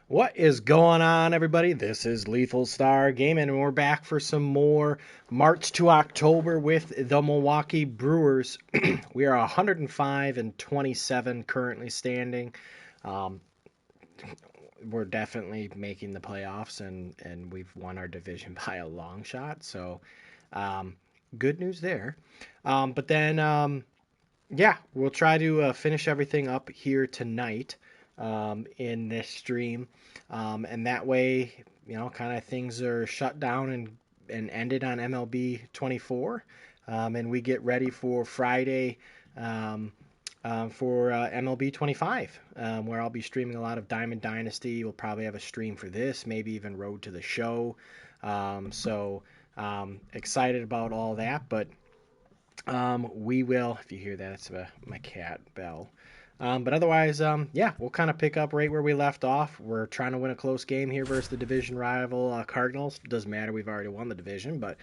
What is going on, everybody? This is Lethal Star Gaming, and we're back for some more March to October with the Milwaukee Brewers. We are 105-27 currently standing. We're definitely making the playoffs, and we've won our division by a long shot. So, good news there. But then, we'll try to finish everything up here tonight. In this stream, and that way, kind of things are shut down and ended on MLB 24, and we get ready for Friday for MLB 25, where I'll be streaming a lot of Diamond Dynasty. We'll probably have a stream for this, maybe even Road to the Show. So excited about all that, but we will, if you hear that, it's my cat, Belle. But otherwise, we'll kind of pick up right where we left off. We're trying to win a close game here versus the division rival Cardinals. Doesn't matter, we've already won the division, but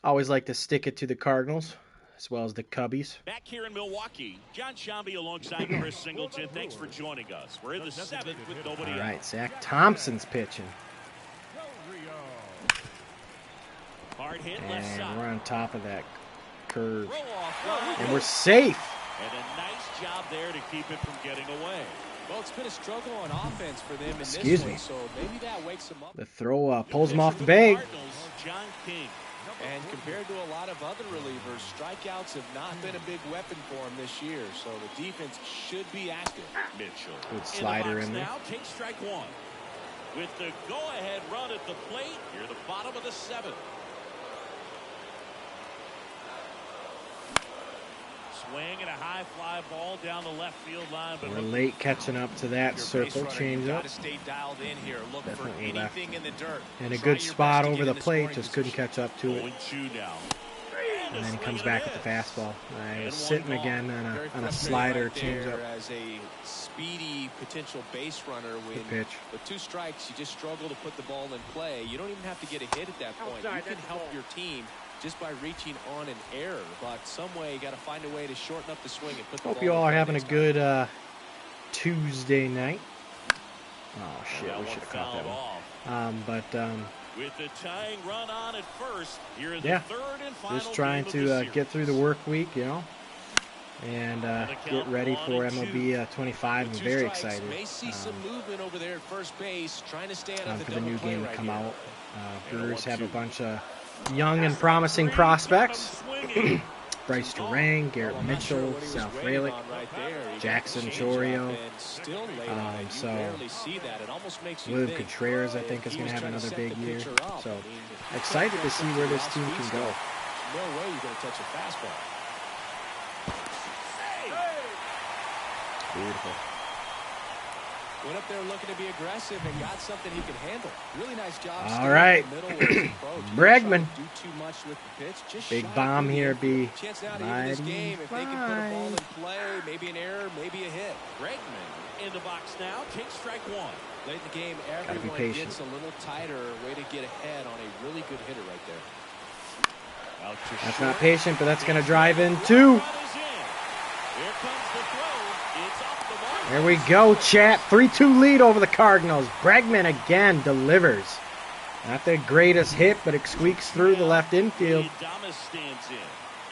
always like to stick it to the Cardinals as well as the Cubbies. Back here in Milwaukee, John Shambi alongside Chris Singleton. Thanks for joining us. We're in the seventh with nobody All out. right, Zach Thompson's pitching. Hard hit left And side. we're on top of that curve. Throw off. And we're safe. And a nice job there to keep it from getting away. Well, it's been a struggle on offense for them in Excuse this me. one, so maybe that wakes them up. The throw pulls him off the For bag. Cardinals, John King. And compared to a lot of other relievers, strikeouts have not been a big weapon for him this year, so the defense should be active. Mitchell. Good slider in there. Now takes strike one. With the go-ahead run at the plate, here the bottom of the seventh. Swing and a high fly ball down the left field line. But We're late catching up to that circle change up. Stay dialed in here. Look Definitely for left. anything in the dirt. And a Try good your spot best to over get the in plate, scoring just couldn't catch up to it. 0-2 now. And then he comes back with the fastball. I And was one sitting ball. again Very on a frustrating slider right change there up. as a speedy potential base runner. When Good pitch. with two strikes, you just struggle to put the ball in play. You don't even have to get a hit at that point. You can help your team just by reaching on an error, but some way you got to find a way to shorten up the swing and put the Hope ball you all in are play having a next good Tuesday night. Oh shit, That we one should have caught that fouled one. off. With the tying run on at first, here in the Yeah, third and final just trying game of to the series. get through the work week, and get ready for 1-2. MLB 25. I'm Two very strikes, excited May see some movement over there at first base, trying to stay out of for the the double new play game to right come here. out. And a Brewers have a 1-2. bunch of young and promising prospects. Bryce Durang, Garrett Well, I'm not sure Mitchell, what he was Sal waiting Frelick, on right there. He got Jackson the changeup Chourio. and still laid on it. You So rarely see that. It almost makes you Liv think Contreras, I think, if is he going to was have trying another set big the year. pitcher up. So I mean, excited to see where this team can go. No way you're going to touch a fastball. Beautiful. Went up there looking to be aggressive and got something he could handle. Really nice job. All right. Bregman. Do too much with the pitch. Just Big shy bomb through the here, infield. be Chance now to even this mighty game if they can put a ball in fine. play. Maybe an error, maybe a hit. Bregman in the box now, takes strike one. Late in the game, Gotta be everyone patient. gets a little tighter. Way to get ahead on a really good hitter right there. Out to That's short. not patient, but that's going to drive in two. Run is in. Here comes the throw. It's off the mark. There we go, chat. 3-2 lead over the Cardinals. Bregman again delivers. Not the greatest hit, but it squeaks through the left infield. Adames stands in.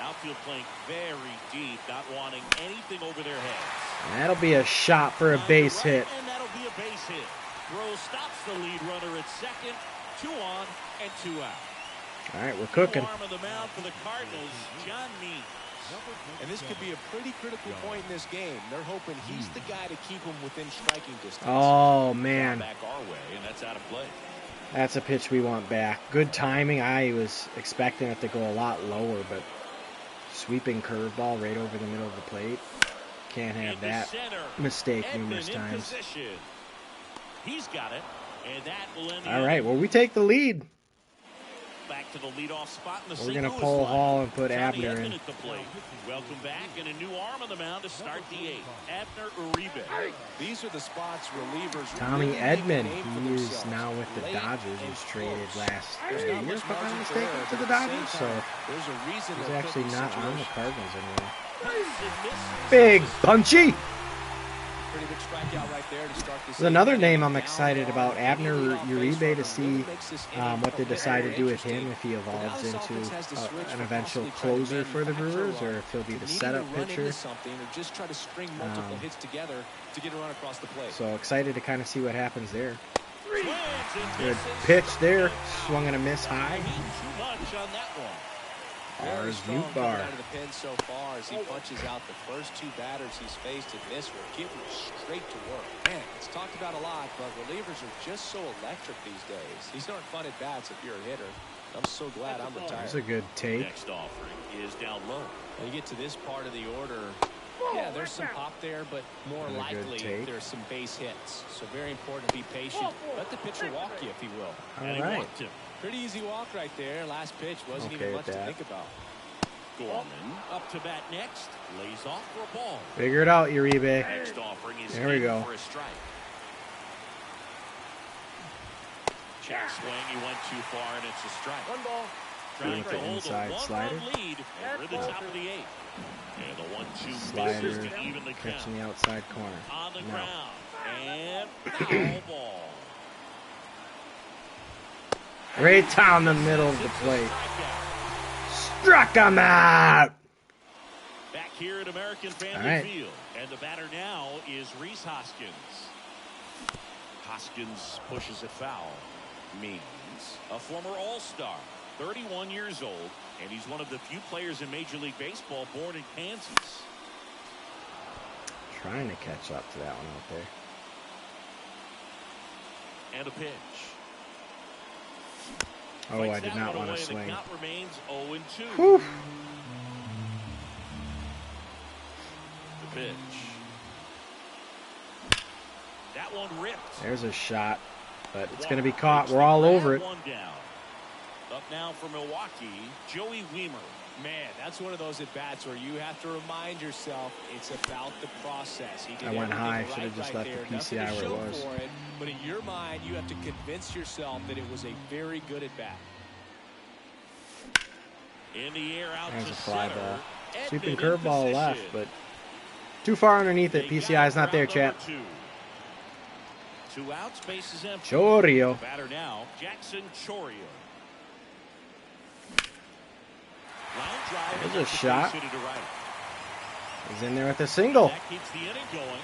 Outfield playing very deep, not wanting anything over their heads. That'll be a shot for a Line to base right, hit. And that'll be a base hit. Throw stops the lead runner at second. 2 on and 2 out. All right, we're cooking. Arm of the mound for the Cardinals, John Means. And this could be a pretty critical point in this game. They're hoping he's the guy to keep them within striking distance. Oh, man. Back our way, and that's out of play. That's a pitch we want back. Good timing. I was expecting it to go a lot lower, but sweeping curveball right over the middle of the plate. Can't have Into that center. mistake Edman numerous in times. position. He's got it, and that will end the All right, well, we take the lead. Back to the leadoff spot in the We're St. going to Louis pull lineup. Hall and put Johnny Abner Edman in. at the plate. Welcome back, and a new arm on the mound to start the 8th. Abner Uribe. These are the spots relievers Tommy really make a Edman, name for he is themselves. now with the Late Dodgers. and He's traded close. last There's year, not if much I'm not margin for mistaken, error, to but the at the same Dodgers. So time, there's a reason he's they're actually put in not on the situations. Cardinals anymore. Misses. Big punchy. pretty big strikeout right there to start this. There's another name I'm excited about, Abner Uribe, to see what they decide to do with him, if he evolves into an eventual closer for the Brewers, or if he'll be the setup pitcher. So excited to kind of see what happens there. Good pitch there, swung and a miss high. Bars, new bar. Out of the pen so far as he punches out the first two batters he's faced in this one, getting straight to work. Man, it's talked about a lot, but relievers are just so electric these days. These aren't fun at bats if you're a hitter. I'm so glad I'm retired. That's a good take. Next offering is down low. When you get to this part of the order, yeah, there's some pop there, but more likely there's some base hits. So very important to be patient. Let the pitcher walk you, if he will. All right. Pretty easy walk right there. Last pitch wasn't even much to think about. Gorman up to bat next. Lays off for a ball. Figure it out, Uribe. Next offering is there we go. For a strike. Check swing. He went too far, and it's a strike. One ball. Trying to hold inside a slider. lead, and we're the top of the eighth. And the 1-2 Slider misses to even the count. catching the outside corner. On the No. ground. And foul ball. Right down the middle of the plate. Struck him out. Back here at American Family Field. And the batter now is Rhys Hoskins. Hoskins pushes it foul. Means a former All-Star, 31 years old, and he's one of the few players in Major League Baseball born in Kansas. Trying to catch up to that one out there. And a pitch. Oh, I did not want to swing. The count remains 0-2. Whew. The pitch. That one ripped. There's a shot, but it's going to be caught. We're all over it. One down. Up now for Milwaukee, Joey Wiemer. Man, that's one of those at-bats where you have to remind yourself it's about the process. I went high. Should have just left the PCI where it was. But in your mind, you have to convince yourself that it was a very good at-bat. In the air out There's to a fly center. ball. Edman Sweeping in curveball position. left, but too far underneath it. They PCI is got not there, round chat. number 2. 2 outs, base is empty. Chorio. The batter now, Jackson Chorio. Line drive. There's a shot. To right. He's in there with a single. That keeps the inning going.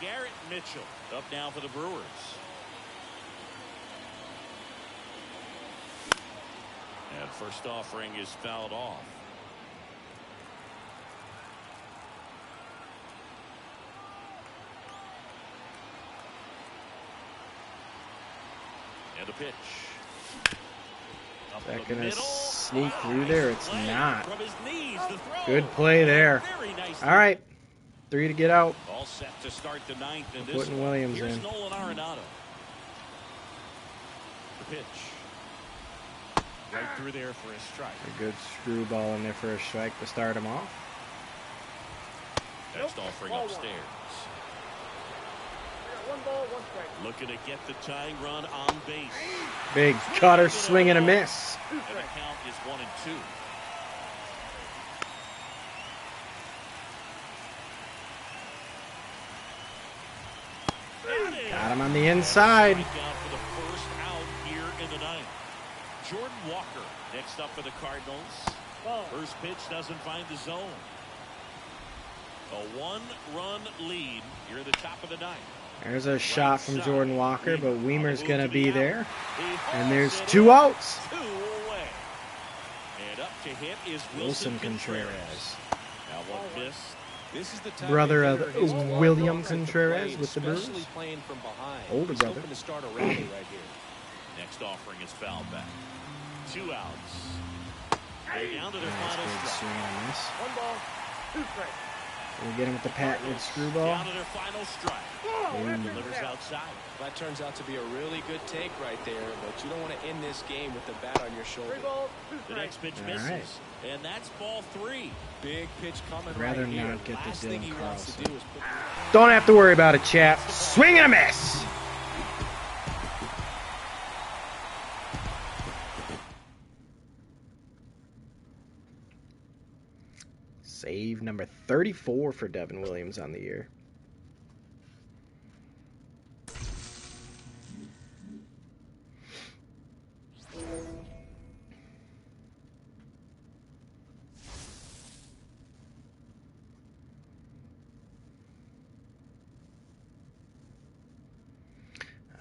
Garrett Mitchell up now for the Brewers. And first offering is fouled off. And a pitch. Up That the gonna middle. sneak Wow, through there? nice It's play not. from his knees, the throw. Good play there. Very nice. All right. 3 to get out. All set to start the ninth in this Putting one. Williams Here's in. Nolan Arenado. The pitch. Right through there for a strike. A good screwball in there for a strike to start him off. Next offering upstairs. One ball, one strike. Looking to get the tying run on base. Big cutter, swing and a miss. And the count is 1-2. Got him on the inside. Strikeout for the first out here in the ninth. Jordan Walker next up for the Cardinals. First pitch doesn't find the zone. A 1-run lead here at the top of the ninth. There's a shot from Jordan Walker, but Wiemer's going to be there. And there's 2 outs. 2 away. And up to hit is Wilson Contreras. Now one miss. This is the time Brother to of get his William offense at the Contreras plate, with the Brewers. especially playing from behind. Older He's brother. hoping to start a rally right here. Next offering is fouled back. 2 outs. They're down to their final Big strike. swing and a miss. One ball, 2 strikes. We get him with the patented screwball. Down to their final strike. Delivers outside. That turns out to be a really good take right there, but you don't want to end this game with the bat on your shoulder. 3 balls, 2 The strikes. next pitch All misses. right. And that's ball 3. Big pitch coming Rather right here. not get the Last thing Dylan he wants to Carlson. do is put Don't have to worry about it, chap. Swing and a miss. save. Number 34 for Devin Williams on the year.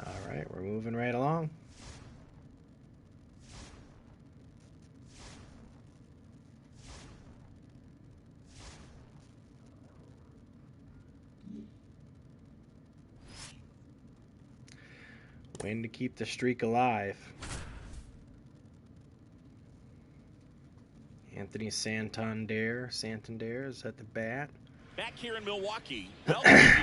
All right, we're moving right along. Win to keep the streak alive. Anthony Santander is at the bat. Back here in Milwaukee,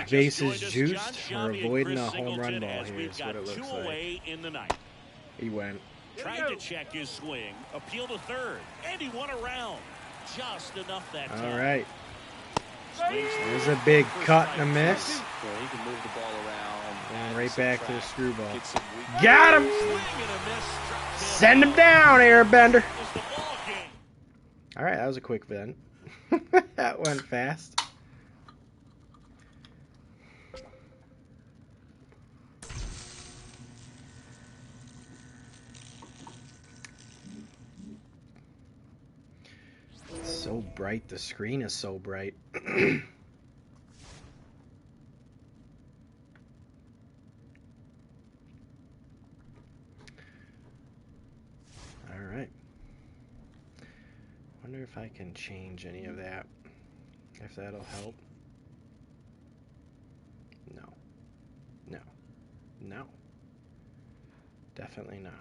Bases juiced. We're avoiding a home run ball here is what it looks like. Away in the ninth. He went. Tried to check his swing, appeal to third, and he won around. Just enough that time. All right. There's a big cut and a miss. He can move the ball around. And right back to the screwball. Got Got him! Send him down, Airbender. All right, that was a quick vent. That went fast. It's so bright. The screen is so bright. All right. Wonder if I can change any of that. If that'll help. No. No. No. Definitely not.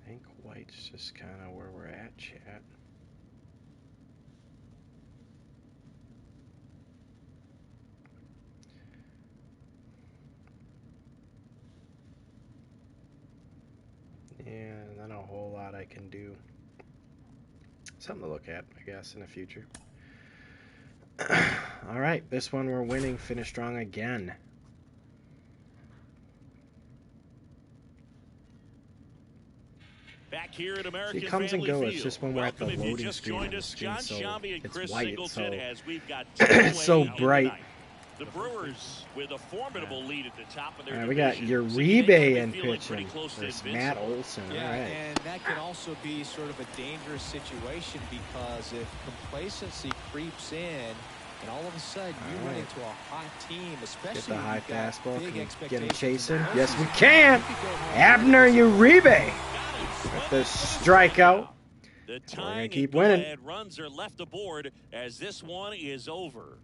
I think white's just kind of where we're at, chat. Yeah, not a whole lot I can do. Something to look at, I guess, in the future. All right, this one we're winning. Finish strong again. Back here at American See, it comes and Family goes. Field. It's just when we're at the Welcome if you loading just screen, joined and us, the John screen's so Sciambi and it's Chris white, Singleton, so as we've got it's so bright. The Brewers with a formidable lead at the top of their All right, we got division. Uribe in Feeling pitching. pretty close to There's Matt invincible. Olson. Yeah, All right. and that can also be sort of a dangerous situation because if complacency creeps in and all of a sudden you run into a hot team, especially Get the high when you've got fastball. big Can we get him expectations chasing? in the Yes, we postseason, can. you could go home Abner Uribe Got with the strikeout. The We're gonna tying keep and winning. go-ahead runs are left aboard as this one is over.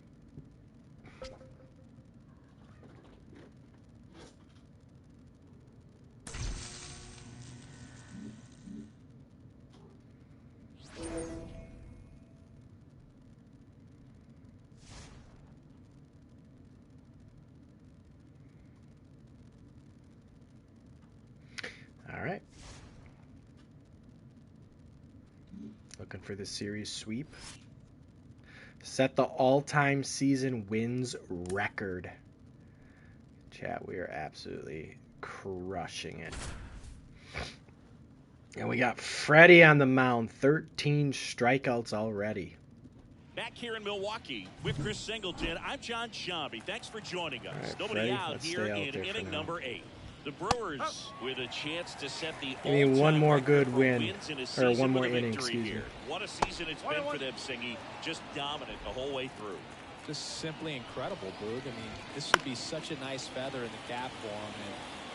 All right. Looking for the series sweep. Set the all-time season wins record. Chat, we are absolutely crushing it. And we got Freddie on the mound. 13 strikeouts already. Back here in Milwaukee with Chris Singleton, I'm John Sciambi. Thanks for joining us. All right, Nobody Freddie, out let's here stay out in there for inning now. number 8. The Brewers with a chance to set the Give me one all-time more record good for win, wins in a or season one more with a inning, victory excuse me. here. What a season it's been for them, Singy. Just dominant the whole way through. Just simply incredible, Boog. I mean, this would be such a nice feather in the cap for them. And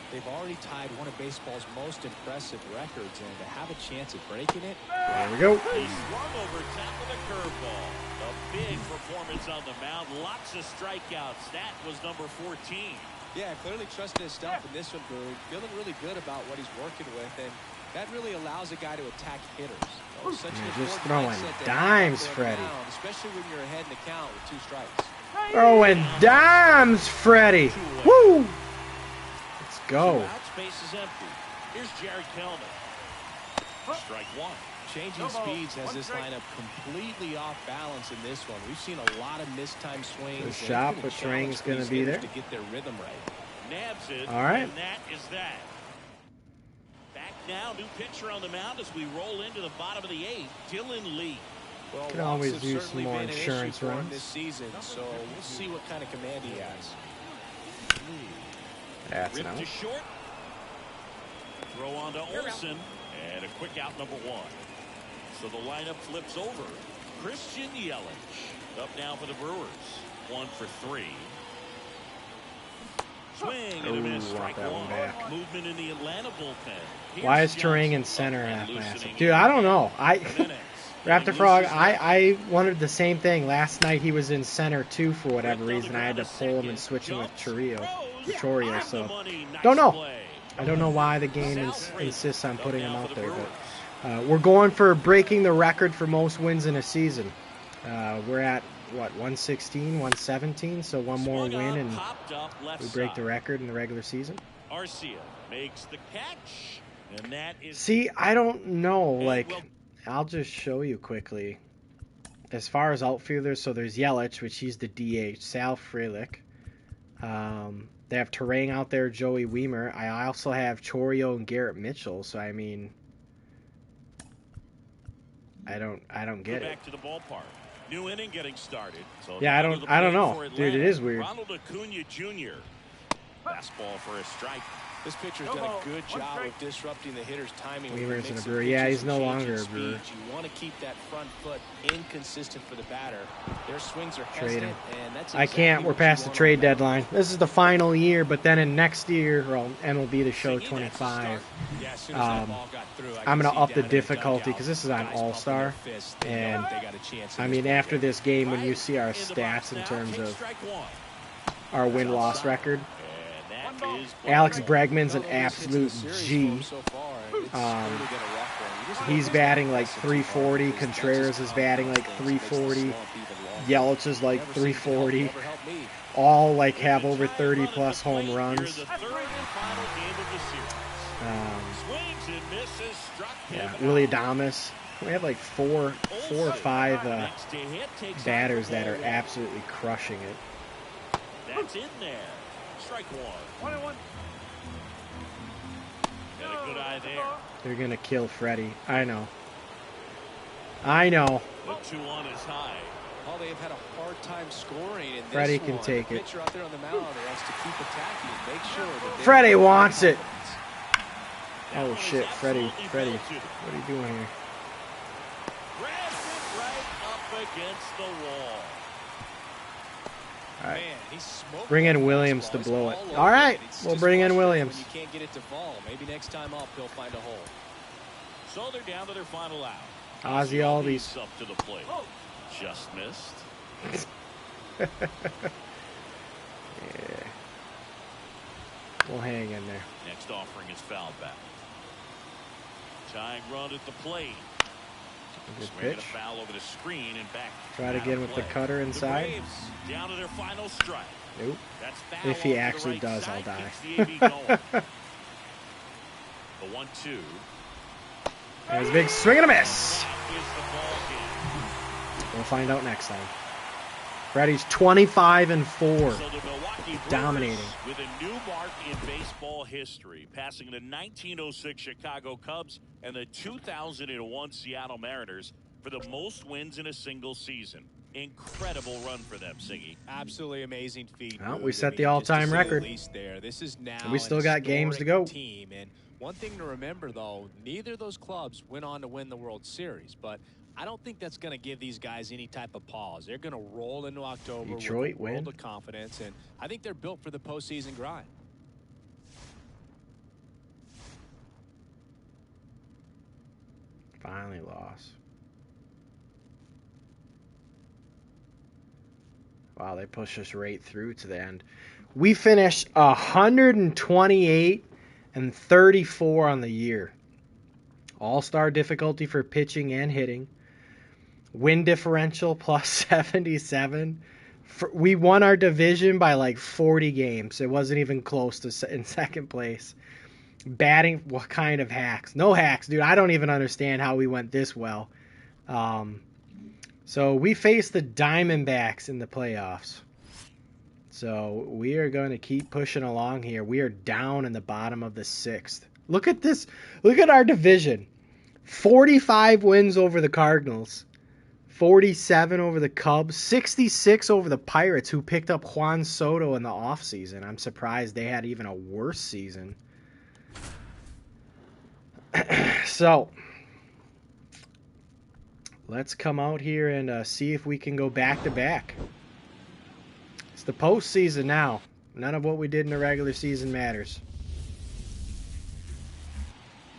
they've already tied one of baseball's most impressive records. And to have a chance at breaking it. There we go. He swung over top of the curveball. A big performance on the mound. Lots of strikeouts. That was number 14. Yeah, clearly trusting his stuff in this one, Boog. Feeling really good about what he's working with. And that really allows a guy to attack hitters. You know, such an Just important throwing mindset to dimes, have going Freddie. down, especially when you're ahead in the count with 2 strikes. Throwing dimes, Freddie. Woo! Let's go. 2 outs, base is empty. Here's Jared Kellman. Strike 1. Changing speeds has this lineup completely off balance in this one. We've seen a lot of mistimed swings. The and it's shot been a with challenge Trang's for gonna these be hitters there. to get their rhythm right. Nabs it. All right. And that is that. Back now. New pitcher on the mound as we roll into the bottom of the 8th. Dylan Lee. Well, Can walks always have use certainly some more been an issue insurance for him runs. this season, so we'll see what kind of command he has. That's Ripped an to out. short. Throw on to Olsen. And a quick out, number 1. So the lineup flips over. Christian Yelich up now for the Brewers. 1 for 3. Swing and a miss. Ooh, Strike that one 1. back. Movement in the Atlanta bullpen. Why is Turang in center half massive? Dude, I don't know. Raptor Frog, I wondered the same thing. Last night he was in center too for whatever reason. I had to pull him and switch him with Chorio, so don't know. I don't know why the game insists on putting him out there, but we're going for breaking the record for most wins in a season. We're at, what, 116, 117, so one more win and we break the record in the regular season. Arcia makes the catch, and that is... See, I don't know, like... I'll just show you quickly. As far as outfielders, so there's Yelich, which he's the DH. Sal Frelick. They have Turang out there, Joey Weimer. I also have Chorio and Garrett Mitchell. So I mean, I don't get it. Back to the ballpark. New inning getting started. So yeah, I don't know, dude. It is weird. Ronald Acuna Jr. Fastball for a strike. This pitcher's done a good job of disrupting the hitter's timing. Weaver's in a Brewer. Yeah, he's no longer a Brewer. You want to keep that front foot inconsistent for the batter. Their swings are Trade him. and that's I can't. We're past the trade deadline. This is the final year, but then in next year, well, MLB The Show 25, I'm going to up the difficulty because this is on All-Star. And, I mean, after this game, when you see our stats in terms of our win-loss record, Alex Bregman's an absolute G. He's batting like 340. Contreras is batting like 340. Yelich is like 340. All like have over 30 plus home runs. Yeah, Willie Adames. We have like four or five batters that are absolutely crushing it. That's in there. Strike 1. 1-1. Got a good eye there. They're gonna kill Freddie. I know. I know. The 2-1 is high. Oh, they have had a hard time scoring in this Freddie can one. take The it. pitcher out there on the mound wants to keep attacking and make sure that Freddie wants it. Oh shit, Freddie. What are you doing here? Grabs it right up against the wall. All right. Man, he's smoking. Bring in Williams to blow it. All right, we'll bring in Williams. You can't get it to fall. Maybe next time up he'll find a hole. So they're down to their final out. Ozzy Albies. Up to the plate. Just missed. Yeah. We'll hang in there. Next offering is fouled back. Tying run at the plate. Good Swinging pitch. a foul over the screen and back. Try it again with the cutter inside. The Braves down to their final strike. Nope. That's foul If he off to the actually right does, side, I'll die. keeps the AB going. The 1-2. There's a big swing and a miss. That is the ball game. We'll find out next time. Freddie's 25-4. So the Milwaukee Brewers Dominating. with a new mark in baseball history, passing the 1906 Chicago Cubs and the 2001 Seattle Mariners for the most wins in a single season. Incredible run for them, Siggy. Absolutely amazing feat. Well, we set the all-time record. This is now And we still got games to go. Team. And one thing to remember, though, neither of those clubs went on to win the World Series, but I don't think that's going to give these guys any type of pause. They're going to roll into October Detroit with a world win. of confidence, and I think they're built for the postseason grind. Finally lost. Wow, they pushed us right through to the end. We finished 128 and 34 on the year. All-star difficulty for pitching and hitting. Win differential plus 77. We won our division by like 40 games. It wasn't even close to in second place. Batting, what kind of hacks? No hacks, dude. I don't even understand how we went this well. So we face the Diamondbacks in the playoffs. So we are going to keep pushing along here. We are down in the bottom of the 6th. Look at this. Look at our division. 45 wins over the Cardinals. 47 over the Cubs. 66 over the Pirates, who picked up Juan Soto in the offseason. I'm surprised they had even a worse season. So, let's come out here and see if we can go back-to-back. It's the postseason now. None of what we did in the regular season matters.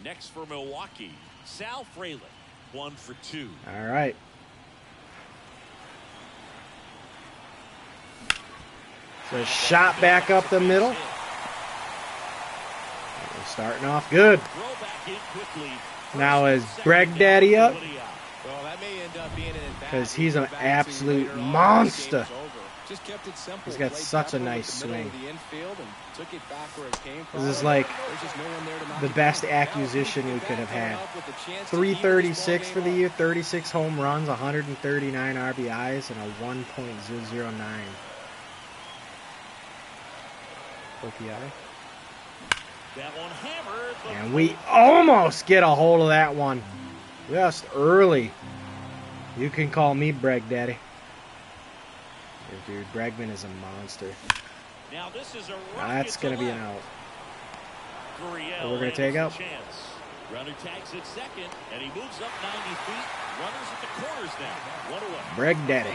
Next for Milwaukee, Sal Frelick, 1 for 2. All right. So shot back up the middle. We're starting off good. Now is Breg Daddy up? Because he's an absolute monster. He's got such a nice swing. This is like the best acquisition we could have had. 336 for the year, 36 home runs, 139 RBIs, and a 1.009 OPI. And we almost get a hold of that one. Just early. You can call me Breg Daddy. Dude, Bregman is a monster. Now this is a that's going to be an out. Gurriel We're going to take out. Runner tags at second, and he moves up 90 feet. Runners at the corners now. 1 away. Breg Daddy.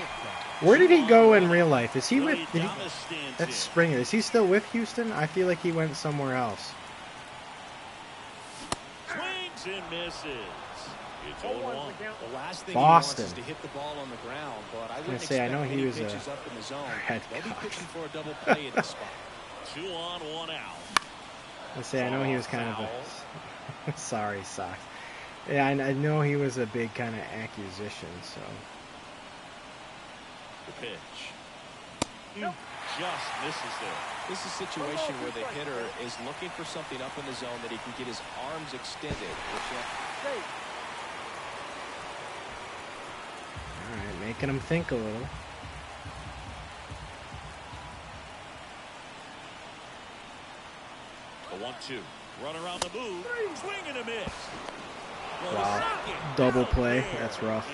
Where did he go in real life? Is he with... That's Springer. Is he still with Houston? I feel like he went somewhere else. Swings and misses. It's 0-1. The last thing Boston. he wants is to hit the ball on the ground, but I wouldn't say, I expect know he many was a pitches up in the zone. red They'll be cock. pitching for a double play in this spot. 2 on, 1 out. I say, I know he was kind of a... Sorry, Sox. Yeah, I know he was a big kind of acquisition, so... The pitch. Just misses there. This is a situation where the hitter is looking for something up in the zone that he can get his arms extended. All right, making him think a little. The 1-2. Run around the move. Swing and a miss. Wow. Double play. That's rough.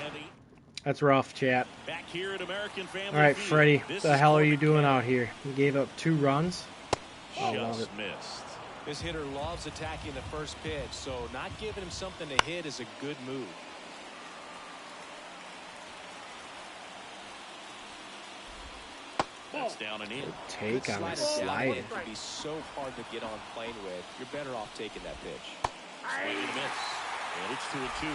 That's rough, chat. Back here at American Family All right, Field. Freddie, what the hell are you doing out here? You gave up 2 runs? I love it. Just missed. This hitter loves attacking the first pitch, so not giving him something to hit is a good move. That's down and in. Good take on the Slider down slide. in can be so hard to get on plane with. You're better off taking that pitch. Swing and a miss. And it's 2-2.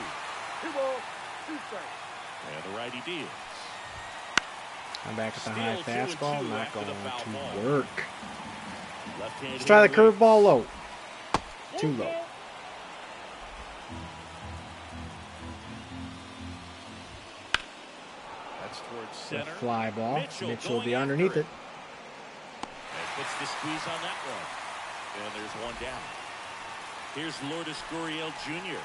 2 balls, 2 strikes. And the righty deals. I'm back at the high Still 2-2 fastball. Not after going the foul to ball. work. Left-handed Let's try the hitter. curveball low. Too low. That's towards The center. fly ball. Mitchell Mitchell will be going underneath after it. And puts the squeeze on that one. And there's 1 down. Here's Lourdes Gurriel Jr.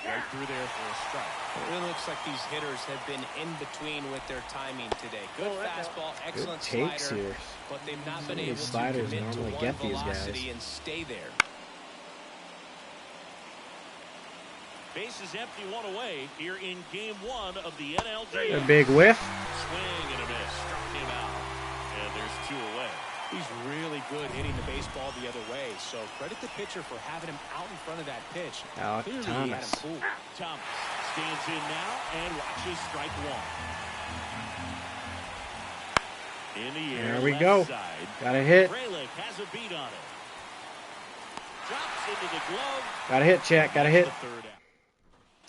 Right through there for a strike. It really looks like these hitters have been in between with their timing today. Good fastball, excellent Good takes slider, here. but they've not been Some of able these to sliders commit to normally one get these velocity guys. and stay there. Bases empty, 1 away here in Game 1 of the NLD. A big whiff. Swing and a miss. Struck him out. And there's 2 away. He's really good hitting the baseball the other way, so credit the pitcher for having him out in front of that pitch. Alec Clearly he had Thomas. him fooled. Thomas stands in now and watches strike 1. In the air, There we left go. side. Got a hit. Frelick has a beat on it. Drops into the glove. Got a hit, chat. Got a hit. The third out.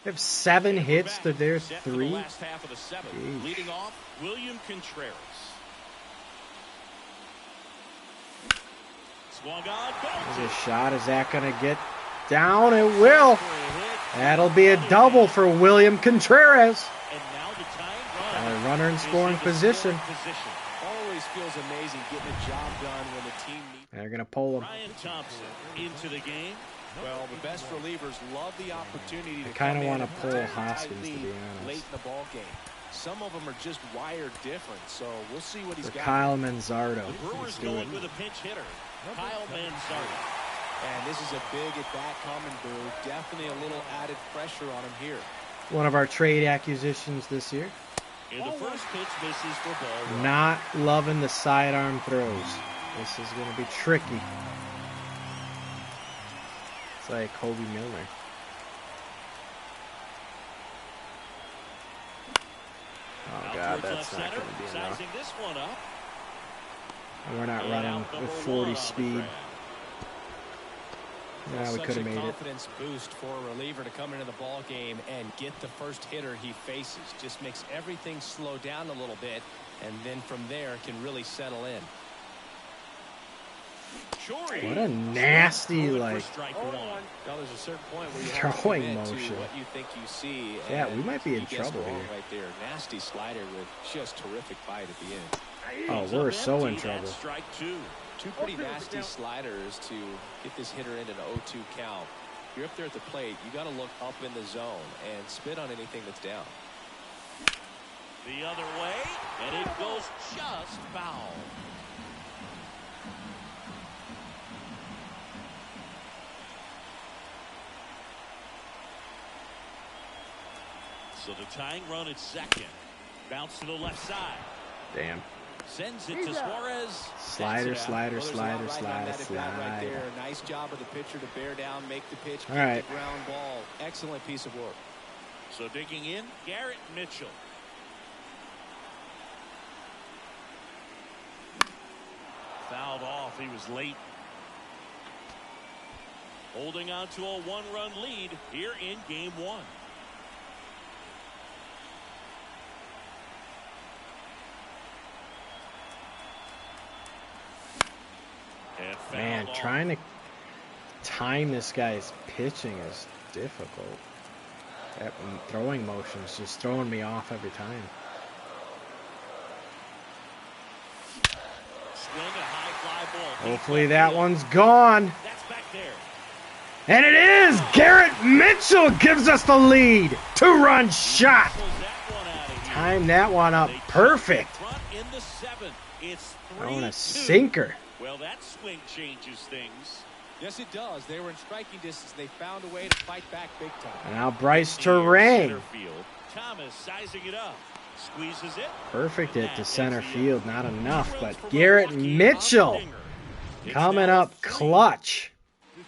They have 7 hits to their Set for the 3. last half of the 7th. Jeez. Leading off, William Contreras. Swung on, There's a shot. Is that going to get down? It will. That'll be a double for William Contreras. And now the tying Got run a runner in is scoring in the position. Always feels amazing getting a job done when the team needs. They're going to pull him. Ryan Thompson into the game. Well, the best relievers love the opportunity to kinda come in wanna and pull protect the Hoskins, to lead be honest. late in the ball game. Some of them are just wired different, so we'll see what he's For got. Kyle Manzardo. The Brewers Let's do it. going with a pinch hitter. Kyle Manzardi. And this is a big at-bat coming, Boo. Definitely a little added pressure on him here. One of our trade acquisitions this year. And the first pitch misses for ball one. Not loving the sidearm throws. This is going to be tricky. It's like Kobe Milner. Oh, God, that's not going to be enough. This one up. And we're not running with 40 speed. Yeah, we could have made it. Confidence boost for a reliever to come into the ball game and get the first hitter he faces. Just makes everything slow down a little bit, and then from there can really settle in. What a nasty, like, Now, there's a certain point where you throwing have to motion. what you think you see. Yeah, we might be in he gets trouble wrong here. right there. Nasty slider with just terrific bite at the end. Oh, we're so in trouble. Strike two. Two pretty nasty sliders to get this hitter into an 0-2 count. You're up there at the plate. You got to look up in the zone and spit on anything that's down. The other way, and it goes just foul. So the tying run at second. Bounce to the left side. Damn. Sends it to Suarez. Slider, slider, Well, slider, slider, right slider. there. Nice job of the pitcher to bear down, make the pitch, All get right. the ground ball. Excellent piece of work. So digging in, Garrett Mitchell. Fouled off. He was late. Holding on to a one-run lead here in game one. Man, trying to time this guy's pitching is difficult. That throwing motion is just throwing me off every time. Swing a high fly ball. Hopefully that one's gone. That's back there. And it is! Garrett Mitchell gives us the lead. 2-run shot. Pulls that one out of here. Time that one up perfect. Front in the seventh. It's 3-2. On a sinker. Well, that swing changes things. Yes, it does. They were in striking distance. They found a way to fight back big time. And now Bryce Near Terang. center field. Thomas sizing it up. Squeezes it. Perfect hit to That center is the field. end. Not enough, 2 but runs for Garrett Milwaukee on Mitchell the dinger. It's coming now up 3. clutch.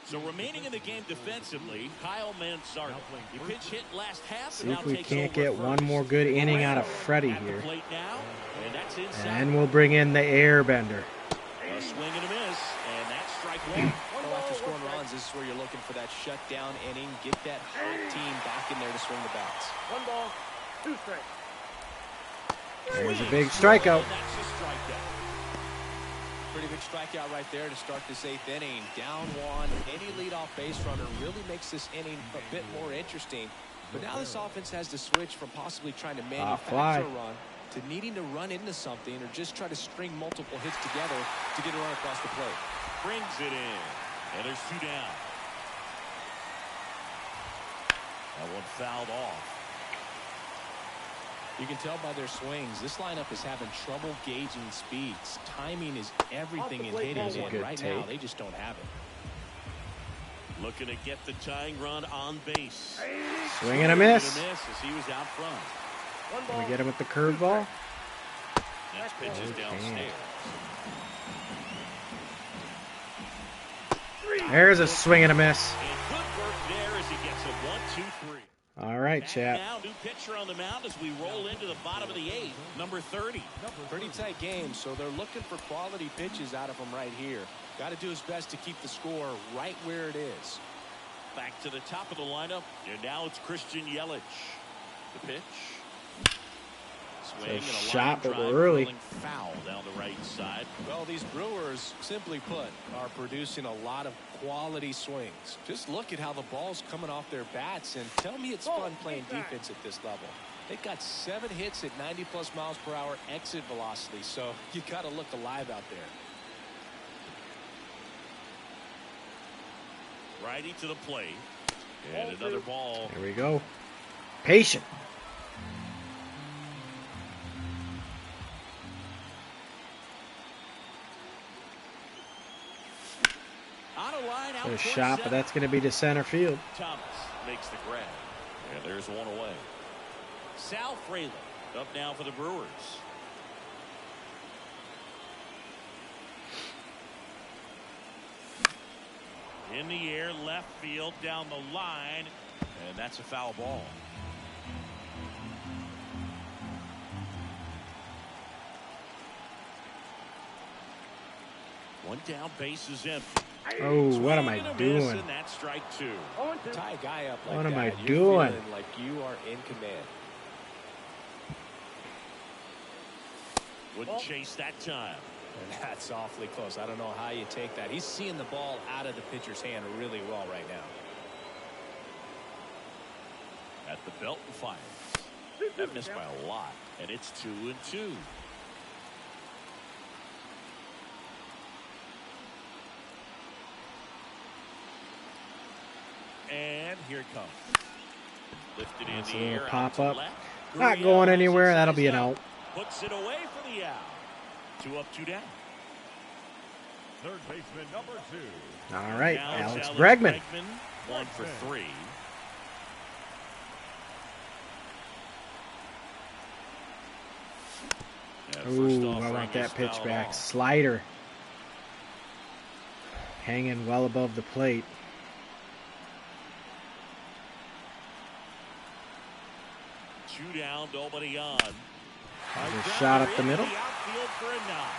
So remaining in the game defensively, Kyle Manzardi. He pinch hit last half. See if we can't get one more good inning out of Freddie here. And that's inside. And we'll bring in the airbender. A swing and a miss, and that's strike one. Well, after scoring runs, this is where you're looking for that shutdown inning. Get that hot team back in there to swing the bats. 1 ball, 2 strikes. There's a big strikeout. And that's a strikeout. Pretty big strikeout right there to start this 8th inning. Down 1, any leadoff base runner really makes this inning a bit more interesting. But now this offense has to switch from possibly trying to manufacture a run to needing to run into something or just try to string multiple hits together to get a run across the plate. Brings it in, and there's 2 down. That one fouled off. You can tell by their swings, this lineup is having trouble gauging speeds. Timing is everything in hitting, and right now they just don't have it. Looking to get the tying run on base. Swing and a miss. As he was out front. Can we get him with the curveball? Next pitch is downstairs. There's a swing and a miss. And good work there as he gets a 1-2-3. All right, chap. Now, new pitcher on the mound as we roll into the bottom of the 8th, number 30. Pretty tight game, so they're looking for quality pitches out of him right here. Got to do his best to keep the score right where it is. Back to the top of the lineup, and now it's Christian Yelich. The pitch. Swing and a shot, but line drive we're early. rolling foul down the right side. Well, these Brewers, simply put, are producing a lot of quality swings. Just look at how the ball's coming off their bats, and tell me it's fun playing defense at this level. They've got 7 hits at 90+ miles per hour exit velocity, so you got to look alive out there. Righty to the plate. And another ball. Here we go. Patient. shot, but that's going to be to center field. Thomas makes the grab. And there's one away. Sal Frelick up now for the Brewers. In the air, left field, down the line, and that's a foul ball. One down, base is empty. Oh, what am I doing? And that's strike two. Tie a guy up like what am I that, doing? You're like you are in command. Wouldn't chase that time. And that's awfully close. I don't know how you take that. He's seeing the ball out of the pitcher's hand really well right now. At the belt and fires. That missed by a lot. And it's 2-2. And here it comes. Lifted in That's the a little air. pop up. Left. Not going anywhere. That'll be an out. Puts it away for the out. 2 up, 2 down. Third baseman number 2. All right, Now Alex Alex Bregman. 1 for 3. Ooh, I want that pitch back. Slider. Hanging well above the plate. Two down, nobody on. There's a shot up the middle. The outfield for a knock.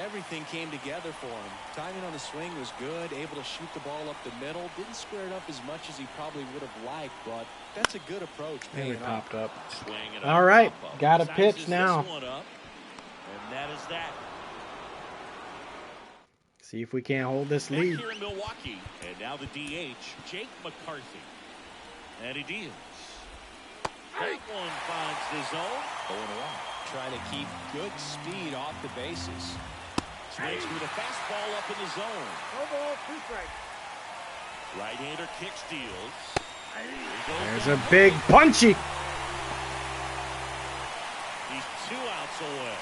Everything came together for him. Timing on the swing was good, able to shoot the ball up the middle. Didn't square it up as much as he probably would have liked, but that's a good approach. And it popped up. Swing it All up, right, pop up. got a Sizes pitch now. this one up, and that is that. See if we can't hold this Back lead. here in Milwaukee, and now the DH, Jake McCarthy. And he deals. That one finds the zone. 0-1. Trying to keep good speed off the bases. Swings with a fastball up in the zone. No ball, 2 strikes. Right-hander kick steals. There's a big punchy. He's 2 outs away.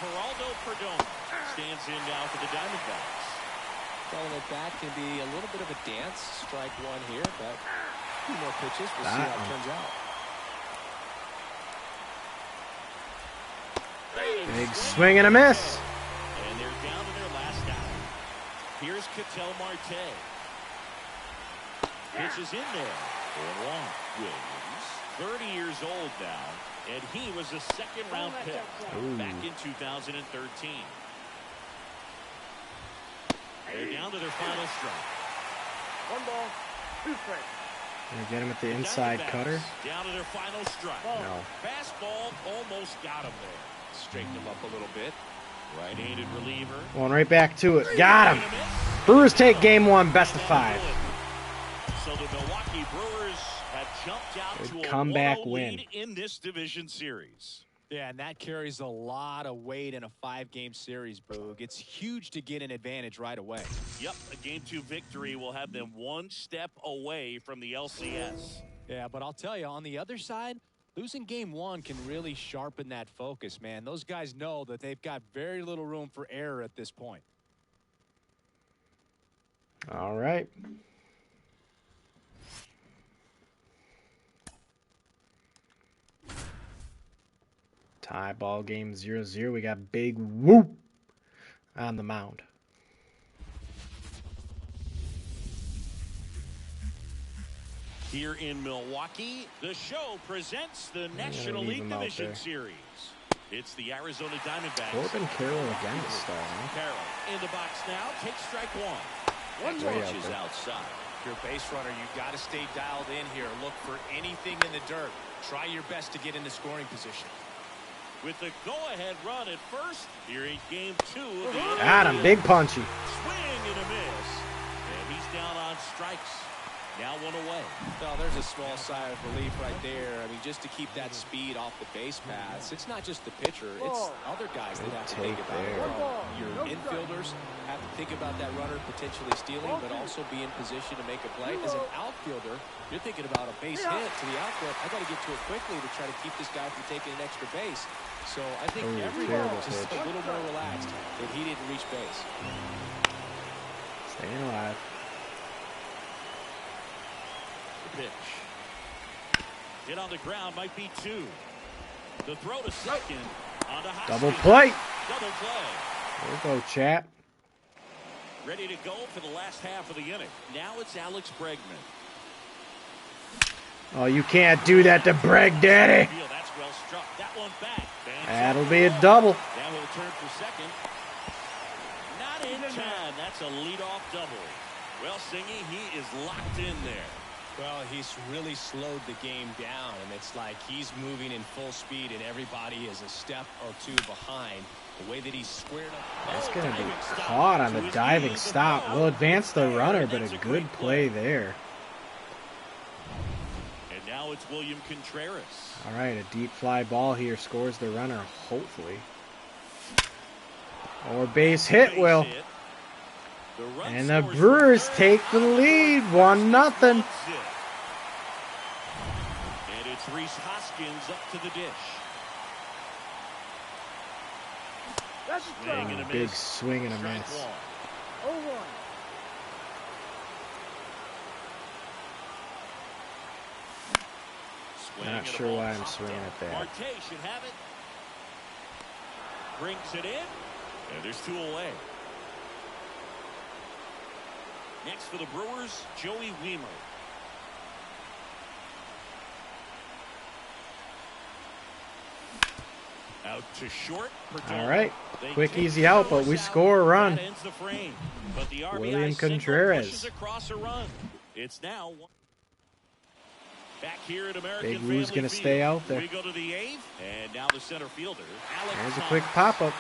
Geraldo Perdomo stands in now for the Diamondbacks. Throwing it back can be a little bit of a dance. Strike 1 here, but a few more pitches. We'll see how it turns out. Big swing and a miss. And they're down to their last out. Here's Ketel Marte. Pitches in there. 1-1. Williams, 30 years old now, and he was a second-round pick back in 2013. They're down to their final strike. 1 ball, 2 strikes. Gonna get him at the inside cutter. Down to their final strike. No. Fastball almost got him there. Straightened him up a little bit. Right-handed reliever. Going right back to it. Got him. Brewers take game 1, best of 5. So the Milwaukee Brewers have jumped out Good to a comeback 1-0 win. lead in this division series. Yeah, and that carries a lot of weight in a 5-game series, Boog. It's huge to get an advantage right away. Yep, a Game 2 victory will have them 1 step away from the LCS. Yeah, but I'll tell you, on the other side, losing game 1 can really sharpen that focus, man. Those guys know that they've got very little room for error at this point. All right. Tie ball game 0-0. We got Big Whoop on the mound. Here in Milwaukee, the show presents the National leave League him out Division there. Series. It's the Arizona Diamondbacks. Corbin Carroll again to start, huh? Carroll in the box now, takes strike 1. One Next way pitch out is there. outside. If you're a base runner, you've got to stay dialed in here. Look for anything in the dirt. Try your best to get into scoring position. With the go-ahead run at first, here in Game 2 of the Got him. Big punchy. swing and a miss. And he's down on strikes. Now one away. Well, there's a small sigh of relief right there. I mean, just to keep that speed off the base paths. It's not just the pitcher. It's other guys that have to think about it. Your infielders have to think about that runner potentially stealing, but also be in position to make a play. As an outfielder, you're thinking about a base hit to the outfield. I got to get to it quickly to try to keep this guy from taking an extra base. So I think everyone just a little more relaxed that he didn't reach base. Staying alive. Pitch. Hit on the ground, might be 2. The throw to second. On to Hoskins. Double play. Double play. There we go, chat. Ready to go for the last half of the inning. Now it's Alex Bregman. Oh, you can't do that to Breg Daddy. That's well struck. That one back. That'll be a double. Now he'll turn for second. Not in time. That's a leadoff double. Well, Singy, he is locked in there. Well, he's really slowed the game down, and it's like he's moving in full speed, and everybody is a step or 2 behind. The way that he's squared up. That's going to be caught on the diving stop. We'll advance the runner, but a good play there. And now it's William Contreras. All right, a deep fly ball here scores the runner, hopefully. Or base hit, Will. And the Brewers take the lead, 1-0. And it's Rhys Hoskins up to the dish. Swing and a Big miss. swing and a miss. 0-1. Not sure why I'm swinging at that. Marte should have it. Brings it in. And there's 2 away. Next for the Brewers, Joey Wiemer. Out to short. All right. Quick, easy out, but we score a run. That ends the frame. But the RBI William single Contreras. pushes across a run. It's now back here at American Big Family Lou's going to Field. stay out there. We go to the 8th, and now the center fielder, Alex There's a Thomas. quick pop-up.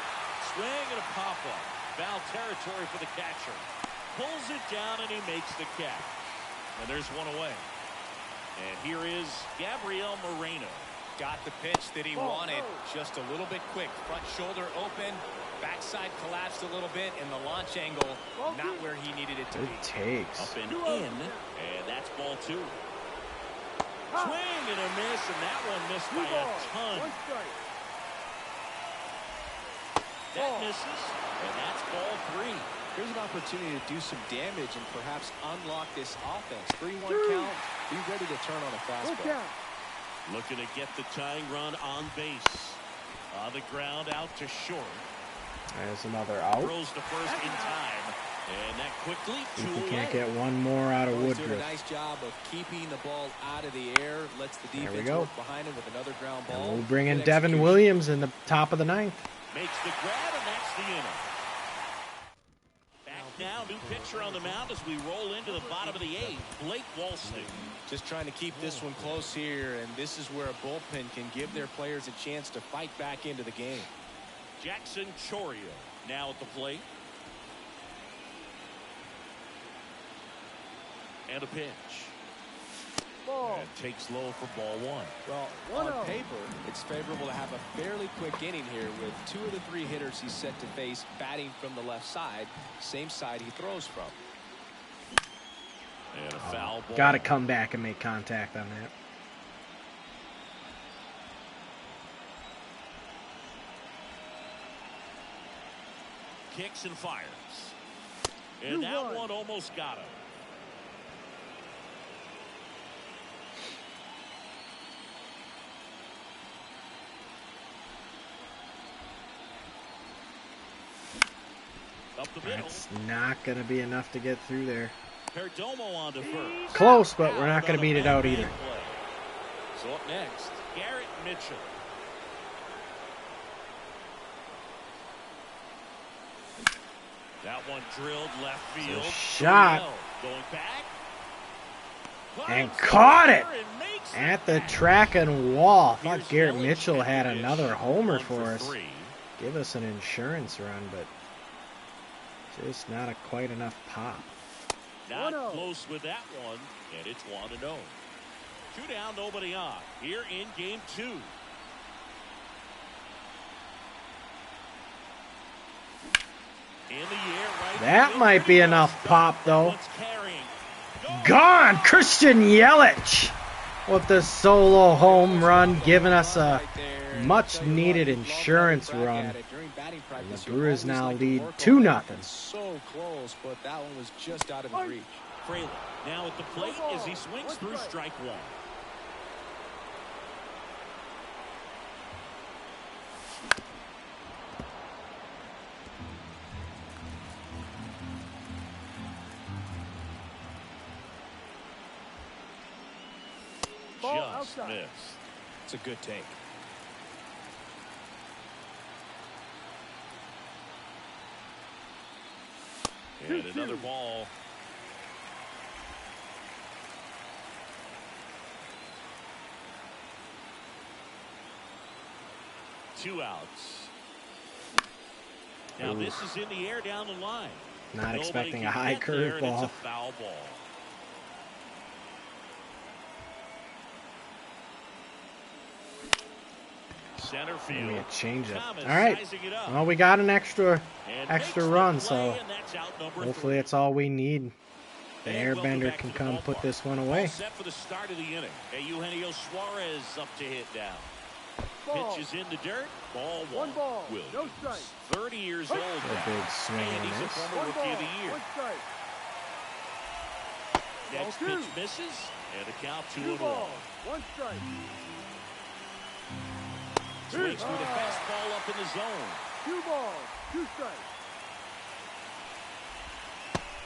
Swing and a pop-up. Foul territory for the catcher. Pulls it down, and he makes the catch. And there's 1 away. And here is Gabriel Moreno. Got the pitch that he wanted, just a little bit quick. Front shoulder open, backside collapsed a little bit, and the launch angle not where he needed it to be. Good takes. Up and in, and that's ball 2. Swing and a miss, and that one missed by a ton. That misses, and that's ball 3. Here's an opportunity to do some damage and perhaps unlock this offense. 3-1 count. Be ready to turn on a fastball. Looking to get the tying run on base. On the ground, out to short. There's another out. Throws to first in time. And that quickly, If 2 we away. can't get one more out of He's doing a Woodruff. nice job of keeping the ball out of the air. Lets the There we defense go. work behind him with another ground ball. And we'll bring in Good Devin execution. Williams in the top of the 9th. Makes the grab, and that's the inning. Back now, new pitcher on the mound as we roll into the bottom of the 8th. Blake Walston. Just trying to keep this one close here, and this is where a bullpen can give their players a chance to fight back into the game. Jackson Chorio now at the plate. And a pitch. And takes low for ball 1. Well, on paper, it's favorable to have a fairly quick inning here with 2 of the 3 hitters he's set to face batting from the left side, same side he throws from. And a foul ball. Got to come back and make contact on that. Kicks and fires. And that one almost got him. Up the middle. That's not going to be enough to get through there. Perdomo on to first. Close, but we're not going to beat it out either. So up next, Garrett Mitchell. That one drilled left field. Shot. Going back. And caught it And makes at the catch. track and wall. I Here's thought Garrett Yelich Mitchell at had the dish. another homer 1 for us. 3. Give us an insurance run, but just not quite enough pop. Not 1-0. close with that one, and it's 1-0. 2 down, nobody on. Here in game 2. In the air, right. That might be enough pop, though. Gone! Christian Yelich with the solo home run, giving us a much-needed insurance run. And the Brewers now lead 2-0. So close, but that one was just out of his reach. Fraley now at the plate as he swings through strike one. Just missed. It's a good take. And another ball. Two outs. Now this is in the air down the line. Not expecting a high curveball. It's a foul ball. Center field. Maybe a changeup. All right. Well, we got an extra run, so hopefully it's all we need. The airbender can come put this one away. Set for the start of the inning. Eugenio Suarez up to hit down. Ball. Pitches in the dirt. Ball one. Ball. Williams, No strike. 30 years old. A big swing and on he's a this. former rookie of the year. 1 strike. Next Ball pitch 2. misses, and a count 2 2-1. balls. 1 strike. Swings through the fastball up in the zone. 2 balls. 2 strikes.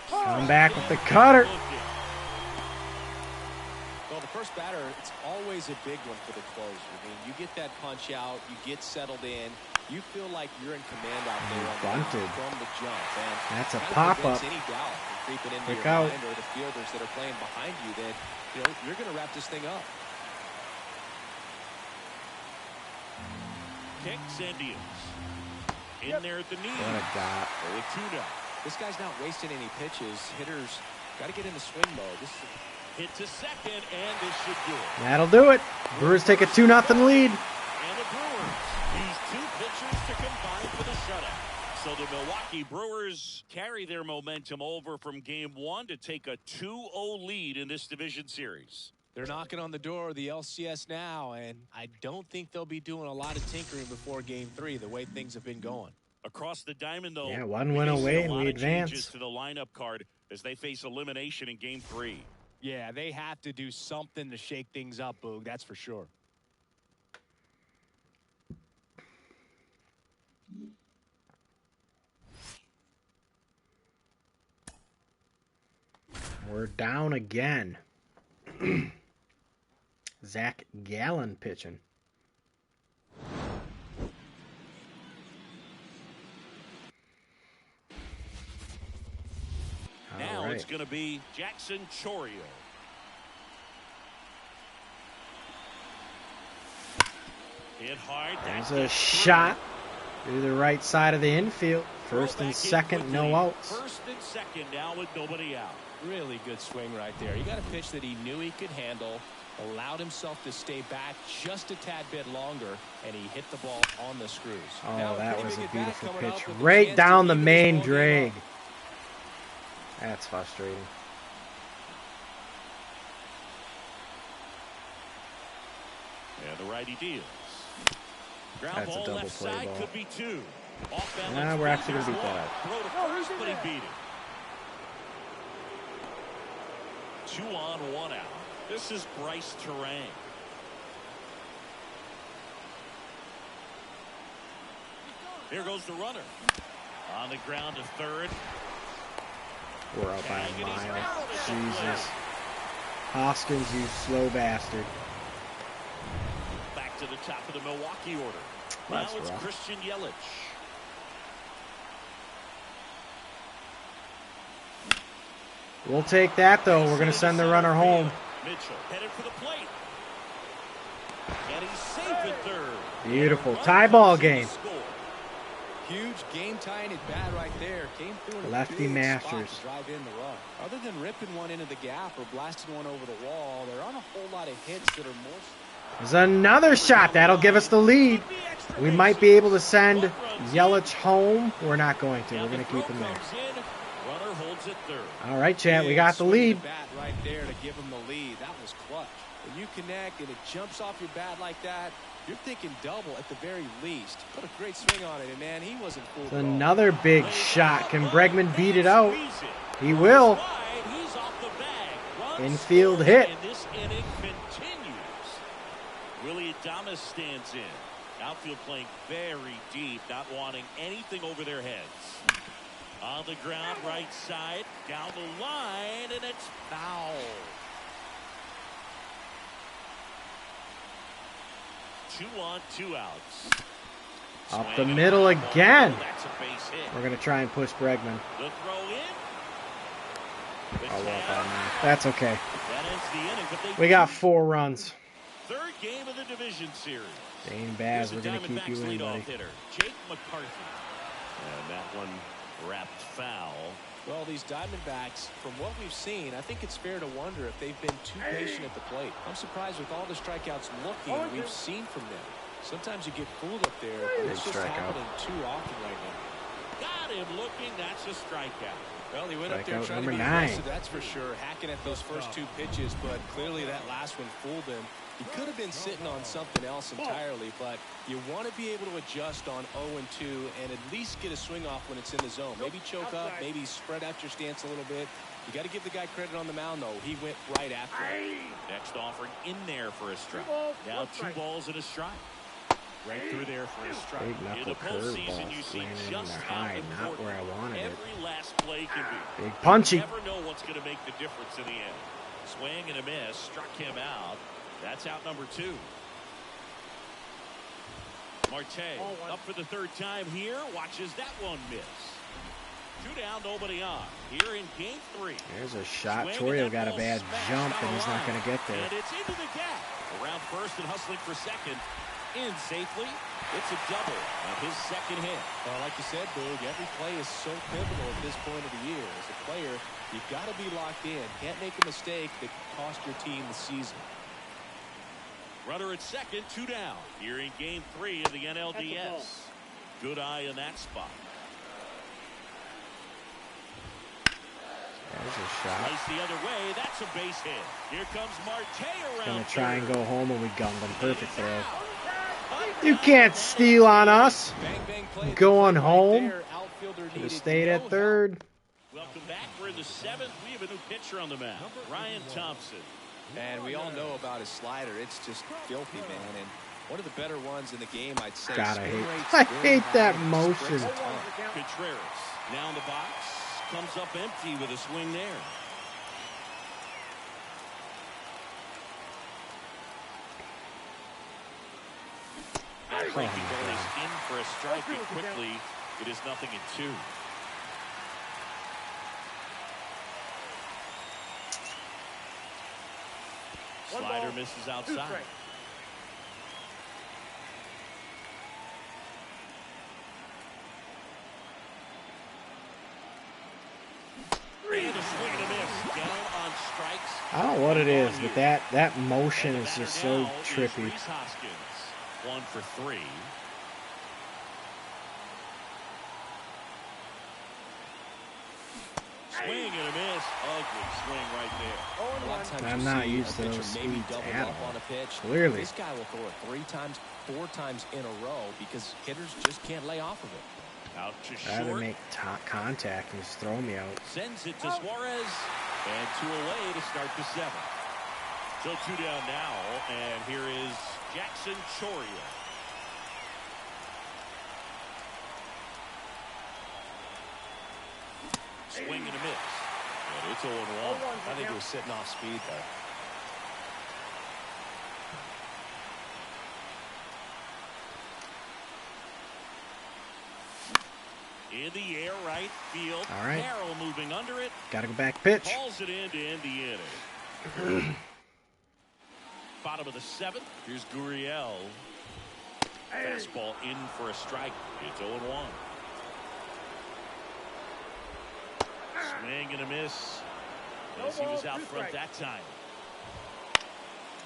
Come back with the cutter. Well, the first batter, it's always a big one for the closer. I mean, you get that punch out, you get settled in, you feel like you're in command out there Bunted. from the jump. And That's a kind of pop-up. prevents any doubt from creeping into Quick your out. mind or the fielders that are playing behind you that you're going to wrap this thing up. Kicks and deals. In there at the knee. What a dot. 0-2 now. This guy's not wasting any pitches. Hitters got to get into swing mode. This is Hit to second, and this should do it. That'll do it. Brewers take a 2-0 lead. And the Brewers use 2 pitchers to combine for the shutout. So the Milwaukee Brewers carry their momentum over from game 1 to take a 2-0 lead in this division series. They're knocking on the door of the LCS now, and I don't think they'll be doing a lot of tinkering before game 3 the way things have been going. Across the diamond, though, Yeah, 1 win away and we advance. Changes to the lineup card as they face elimination in game 3. Yeah, they have to do something to shake things up, Boog. That's for sure. We're down again. Zach Gallen pitching. Now right. it's going to be Jackson Chourio. Hit hard. There's a shot through the right side of the infield. First and second, no outs. First and second now with nobody out. Really good swing right there. He got a pitch that he knew he could handle, allowed himself to stay back just a tad bit longer, and he hit the ball on the screws. Oh, Now, that pretty was big a at bat beautiful coming up pitch. with a Right chance down to the even main this ball game drag. up. That's frustrating. And the righty deals. Ground That's a ball double left play side ball. could be 2. Off balance. Nah, we're actually going to beat one. that. Throw to first, but he beat it. 2 on, 1 out. This is Bryce Terang. Here goes the runner. On the ground to third. We're up by a mile. Jesus. Hoskins, you slow bastard. Back to the top of the Milwaukee order. That's now it's rough. Christian Yelich. We'll take that, though. We're going to send the runner home. Mitchell headed for the plate. And he's safe at third. Beautiful. Tie ball game. Huge game-tying at bat right there. Came through in a Lefty big Masters. spot to drive in the run. Other than ripping one into the gap or blasting one over the wall, there aren't a whole lot of hits that are more... There's another shot. That'll give us the lead. We might be able to send Yelich home. We're not going to. We're going to keep him there. Runner holds it third. All right, Chad, we got the lead. Bat right there to give him the lead. That was clutch. When you connect and it jumps off your bat like that, you're thinking double at the very least. Put a great swing on it, and man, he wasn't fooled. It's another big shot. Can Bregman beat it out? He will. He's off the bag. Infield hit. And this inning continues. Willie Adames stands in. Outfield playing very deep, not wanting anything over their heads. On the ground, right side, down the line, and it's foul. 2 on, 2 outs. Up the middle again. That's a base hit. We're going to try and push Bregman. The throw in. Oh, well, that's okay. That ends the inning, but they We got 4 runs. third game of the division series. Dane Baz, we're going to keep you Diamondbacks in, buddy. leadoff hitter, Jake McCarthy. And that one wrapped foul. Well, these Diamondbacks, from what we've seen, I think it's fair to wonder if they've been too patient at the plate. I'm surprised with all the strikeouts looking we've seen from them. Sometimes you get fooled up there, but it's just happening too often right now. Got him looking. That's a strikeout. Well, he went up there Strikeout trying to number be 9. aggressive, that's for sure. Hacking at those first 2 pitches, but clearly that last one fooled him. He could have been sitting on something else entirely, but you want to be able to adjust on 0-2 and at least get a swing off when it's in the zone. Maybe choke up, maybe spread out your stance a little bit. You got to give the guy credit on the mound, though. He went right after it. Next offering in there for a strike. Now 2 balls and a strike. Right through there for a strike. Big knuckle curveball landing in their high, not where I wanted it. Every last play can be. Big punchy. You never know what's going to make the difference in the end. Swing and a miss, struck him out. That's out number 2. Marte up for the 3rd time here. Watches that one miss. 2 down, nobody on. Here in game 3. There's a shot. Torrio got a bad jump, and he's not going to get there. And it's into the gap. Around first and hustling for second. In safely. It's a double on his 2nd hit. Well, like you said, Boog, every play is so pivotal at this point of the year. As a player, you've got to be locked in. Can't make a mistake that could cost your team the season. Runner at second, 2 down. Here in game 3 of the NLDS. Good eye in that spot. There's a shot. Slice the other way. That's a base hit. Here comes Marte around. Going to try and go home, and we gummed him. Perfect throw. You can't steal on us. Bang, bang play. Going home. Outfielder Should have stayed at 3rd. Welcome back. We're in the 7th. We have a new pitcher on the mound, Ryan Thompson. And we all know about his slider. It's just filthy, man. And one of the better ones in the game, I'd say. God, I hate that motion. Contreras now in the box. Comes up empty with a swing there. Breaking ball is in for a strike, and quickly it is 0-2. Slider misses outside. And a swing and a miss. Down on strikes. I don't know what it is, but that motion is just so trippy. Rhys Hoskins, 1 for 3. Swing and a miss. Ugly swing right there. I'm not used to those speeds at all. Clearly. This guy will throw it 3 times, 4 times in a row because hitters just can't lay off of it. Out to Rather short. make contact and just throw me out. Sends it to Suarez. And 2 away to start the 7th. So 2 down now. And here is Jackson Chourio. Swing and a miss. And it's 0-1. I think he was sitting off speed there. In the air, right field. All right. Carroll moving under it. Got to go back pitch. Calls it in to end the inning. Bottom of the 7th. Here's Gurriel. Fastball in for a strike. It's 0-1. Swing and a miss. As he was out front that time.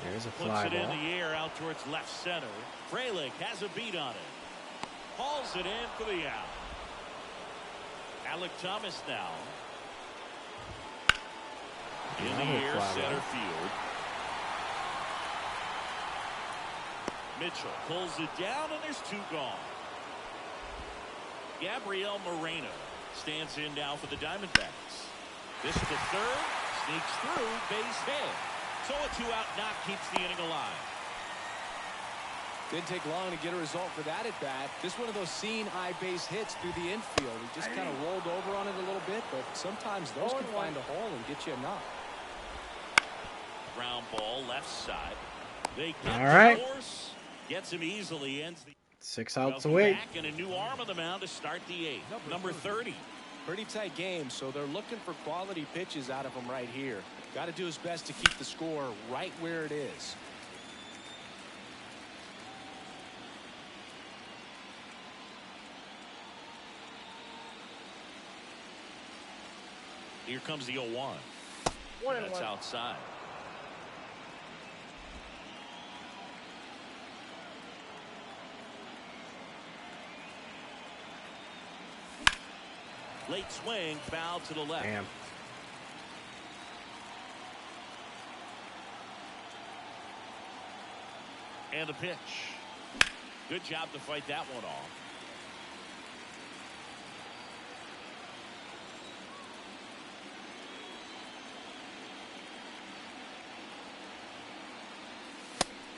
There's a fly Puts it ball. in the air out towards left center. Frelick has a beat on it. Hauls it in for the out. Alec Thomas now. In the air, center field. Mitchell pulls it down, and there's two gone. Gabriel Moreno stands in now for the Diamondbacks. This to third, sneaks through, base hit. So a two-out knock keeps the inning alive. Didn't take long to get a result for that at bat. Just one of those seeing eye base hits through the infield. He just kind of rolled over on it a little bit, but sometimes those can find a hole and get you a knock. Ground ball left side. They get all right. the horse. Gets him easily. Ends the 6 outs welcome away. Back and a new arm on the mound to start the eighth. Number 30. Pretty tight game, so they're looking for quality pitches out of him right here. Got to do his best to keep the score right where it is. Here comes the 0-1. That's outside. Late swing, foul to the left. Damn. And the pitch. Good job to fight that one off.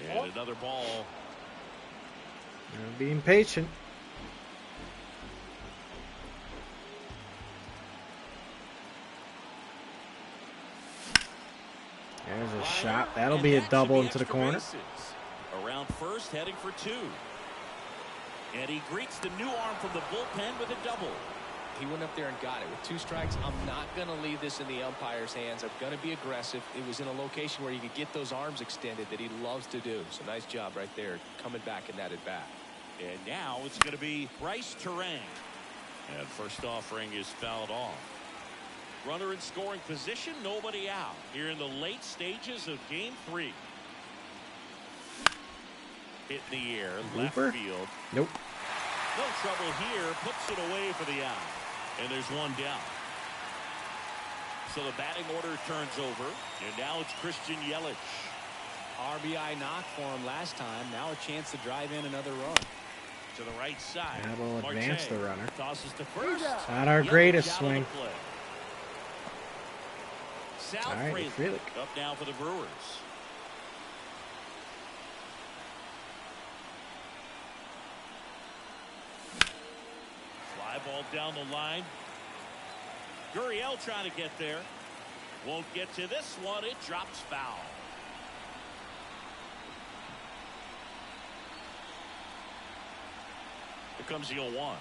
And another ball. Being patient. There's a shot. That'll be a double into the corner. Around first, heading for two. And he greets the new arm from the bullpen with a double. He went up there and got it. With 2 strikes, I'm not going to leave this in the umpire's hands. I'm going to be aggressive. It was in a location where you could get those arms extended that he loves to do. So nice job right there, coming back in that at bat. And now it's going to be Bryce Terang. And first offering is fouled off. Runner in scoring position, nobody out here in the late stages of game 3. Hit in the air, left field. Nope. No trouble here, puts it away for the out. And there's one down. So the batting order turns over, and now it's Christian Yelich. RBI knock for him last time. Now a chance to drive in another run. To the right side. That'll advance the runner. Tosses to first. Not our greatest swing. South All right, Frelick. up now for the Brewers. Fly ball down the line. Gurriel trying to get there. Won't get to this one. It drops foul. Here comes the 0-1.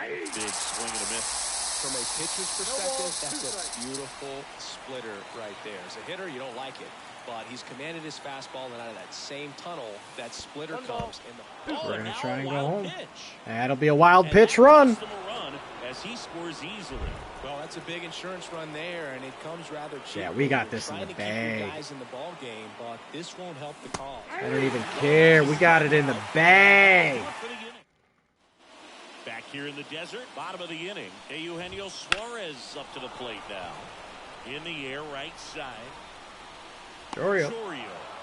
Big swing and a miss. From a pitcher's perspective, that's a beautiful splitter right there. As a hitter, you don't like it, but he's commanded his fastball, and out of that same tunnel, that splitter comes. We're going to try and go home. Pitch. That'll be a wild pitch run. As he scores easily. Well, that's a big insurance run there, and it comes rather cheap. Yeah, we got this in the Trying to bag. keep your guys in the ball game, but this won't help the cause. I don't even care. We got it in the bag. Back here in the desert, bottom of the inning. Eugenio Suarez up to the plate now. In the air, right side. Chorizo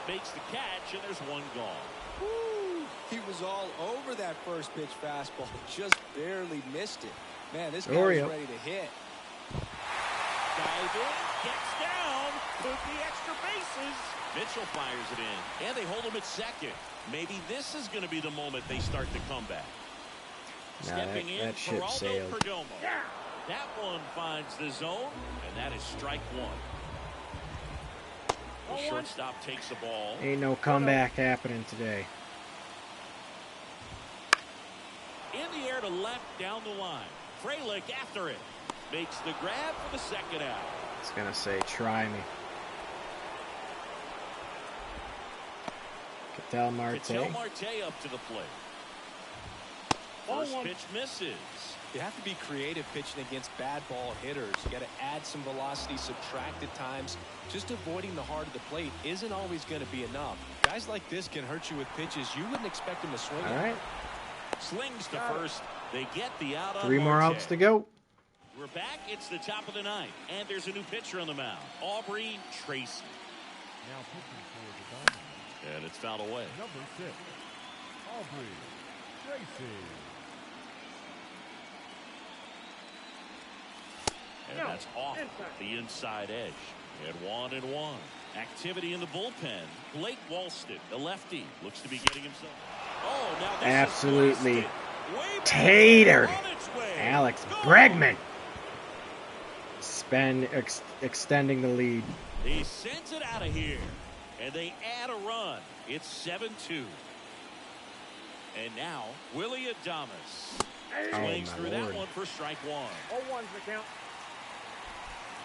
makes the catch, and there's one gone. Woo! He was all over that first pitch fastball, just barely missed it. Man, this guy's ready to hit. Dive in, gets down, took the extra bases. Mitchell fires it in, and they hold him at second. Maybe this is going to be the moment they start the comeback. Stepping in, that ship Geraldo sailed. Perdomo. That one finds the zone, and that is strike one. The shortstop takes the ball. Ain't no comeback happening today. In the air to left, down the line. Frelick after it. Makes the grab for the second out. It's going to say, try me. Ketel Marte Ketel Marte up to the plate. First pitch misses. You have to be creative pitching against bad ball hitters. You got to add some velocity, subtract at times. Just avoiding the heart of the plate isn't always going to be enough. Guys like this can hurt you with pitches you wouldn't expect them to swing at. All right. Slings to first. They get the out on 3 more Marte. outs to go. We're back. It's the top of the ninth, and there's a new pitcher on the mound, Aubrey Tracy. Now pitching for the Diamondbacks. And it's fouled away. Number 6, Aubrey Tracy. And that's off the inside edge. And 1-1. Activity in the bullpen. Blake Walston, the lefty, looks to be getting himself. Oh, now this Absolutely. is way back Tater. on its way. Alex Go. Bregman. Extending the lead. He sends it out of here. And they add a run. It's 7-2. And now, Willie Adames swings through that one for strike one. 0-1's the count.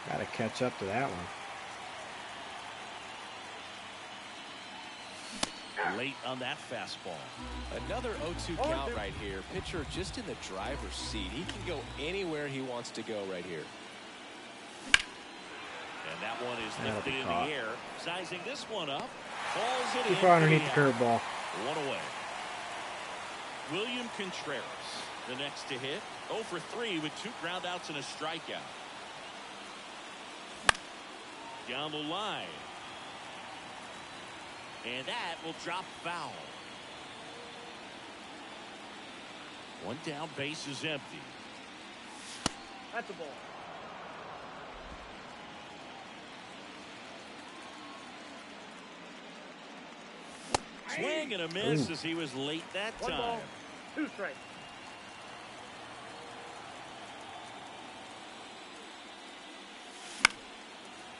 Got to catch up to that one. Late on that fastball. Another 0-2 count right here. Pitcher just in the driver's seat. He can go anywhere he wants to go right here. And that one is That'll lifted be in caught. the air. Sizing this one up. Falls it Too in. far for underneath the out. curveball. One away. William Contreras, the next to hit. 0 for 3 with 2 groundouts and a strikeout. Down the line. And that will drop foul. One down, base is empty. That's a ball. Swing and a miss Ooh. as he was late that 1 time. ball, 2 strikes.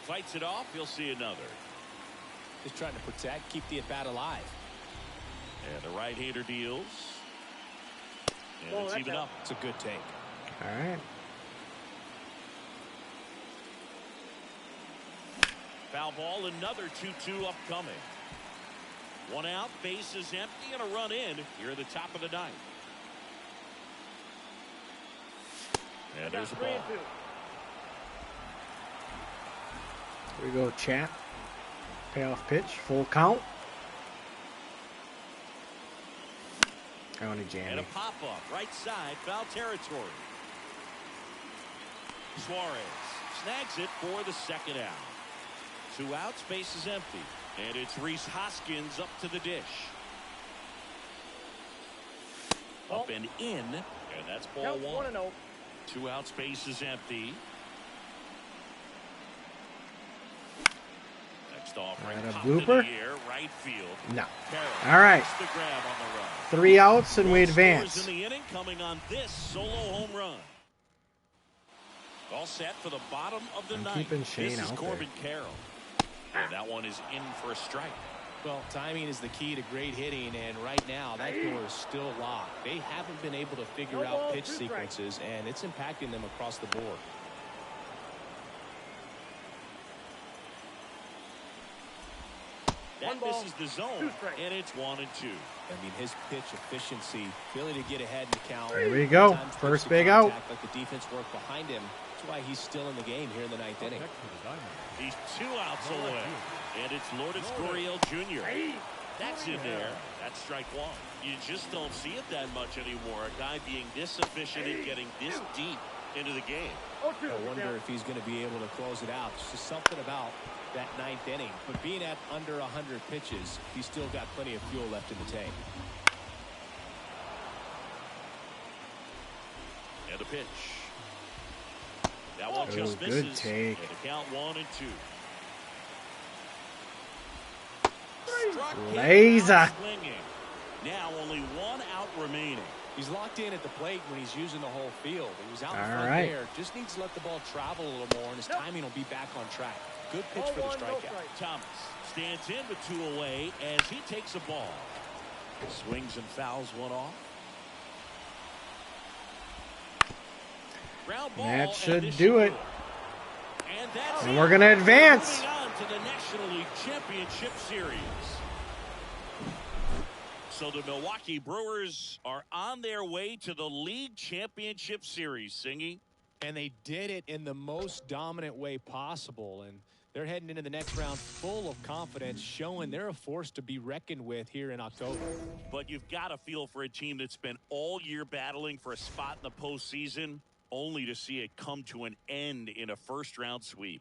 Fights it off. He'll see another. Just trying to protect, keep the at-bat alive. And the right-hander deals. And Oh, it's that's even out. up. It's a good take. All right. Foul ball, another 2-2 upcoming. 1 out, base is empty, and a run in here at the top of the ninth. And there's a 3 ball. and 2. Here we go, chat. Payoff pitch, full count. County And jamming. a pop-up, right side, foul territory. Suarez snags it for the second out. 2 outs, base is empty. And it's Rhys Hoskins up to the dish. Up and in, and that's ball Count 1. 1-0. 2 outs, base is empty. Next offering, All right, a popped into blooper? the air, right field. No. Carroll All right. gets the grab on the run. 3 outs and we One scores advance. in the inning, coming on this solo home run. All set for the bottom of the I'm ninth. keeping Shane This is out Corbin Carroll. And that one is in for a strike. Well, timing is the key to great hitting, and right now that door is still locked. They haven't been able to figure No out ball, pitch 2 strikes. sequences, and it's impacting them across the board. That 1 ball, misses the 2 zone, strikes. and it's 1-2. I mean, his pitch efficiency, ability to get ahead in the count. There we go. Sometimes First gets the big out. contact, let the defense work behind him. That's why he's still in the game here in the ninth inning. Next for the Diamondbacks. He's 2 outs away. And it's Lourdes Gurriel Jr. That's in there. That's strike 1. You just don't see it that much anymore. A guy being this efficient and getting this deep into the game. 0-2 I the wonder count. if he's going to be able to close it out. It's just something about that ninth inning. But being at under 100 pitches, he's still got plenty of fuel left in the tank. And the pitch. That one just good misses. take. And the count 1-2. Struck him Laser. out swinging. Now only 1 out remaining. He's locked in at the plate when he's using the whole field. He was out in All front right. there. Just needs to let the ball travel a little more, and his timing will be back on track. Good pitch for the 0-1, no strikeout. strikes. Thomas stands in with 2 away as he takes a ball. Swings and fouls one off. Ground ball, That and should this do should it. And that's And it. we're going to advance. Moving on to the National League Championship Series. So the Milwaukee Brewers are on their way to the League Championship Series, Singy. And they did it in the most dominant way possible. And they're heading into the next round full of confidence, showing they're a force to be reckoned with here in October. But you've got to feel for a team that's been all year battling for a spot in the postseason, only to see it come to an end in a first-round sweep.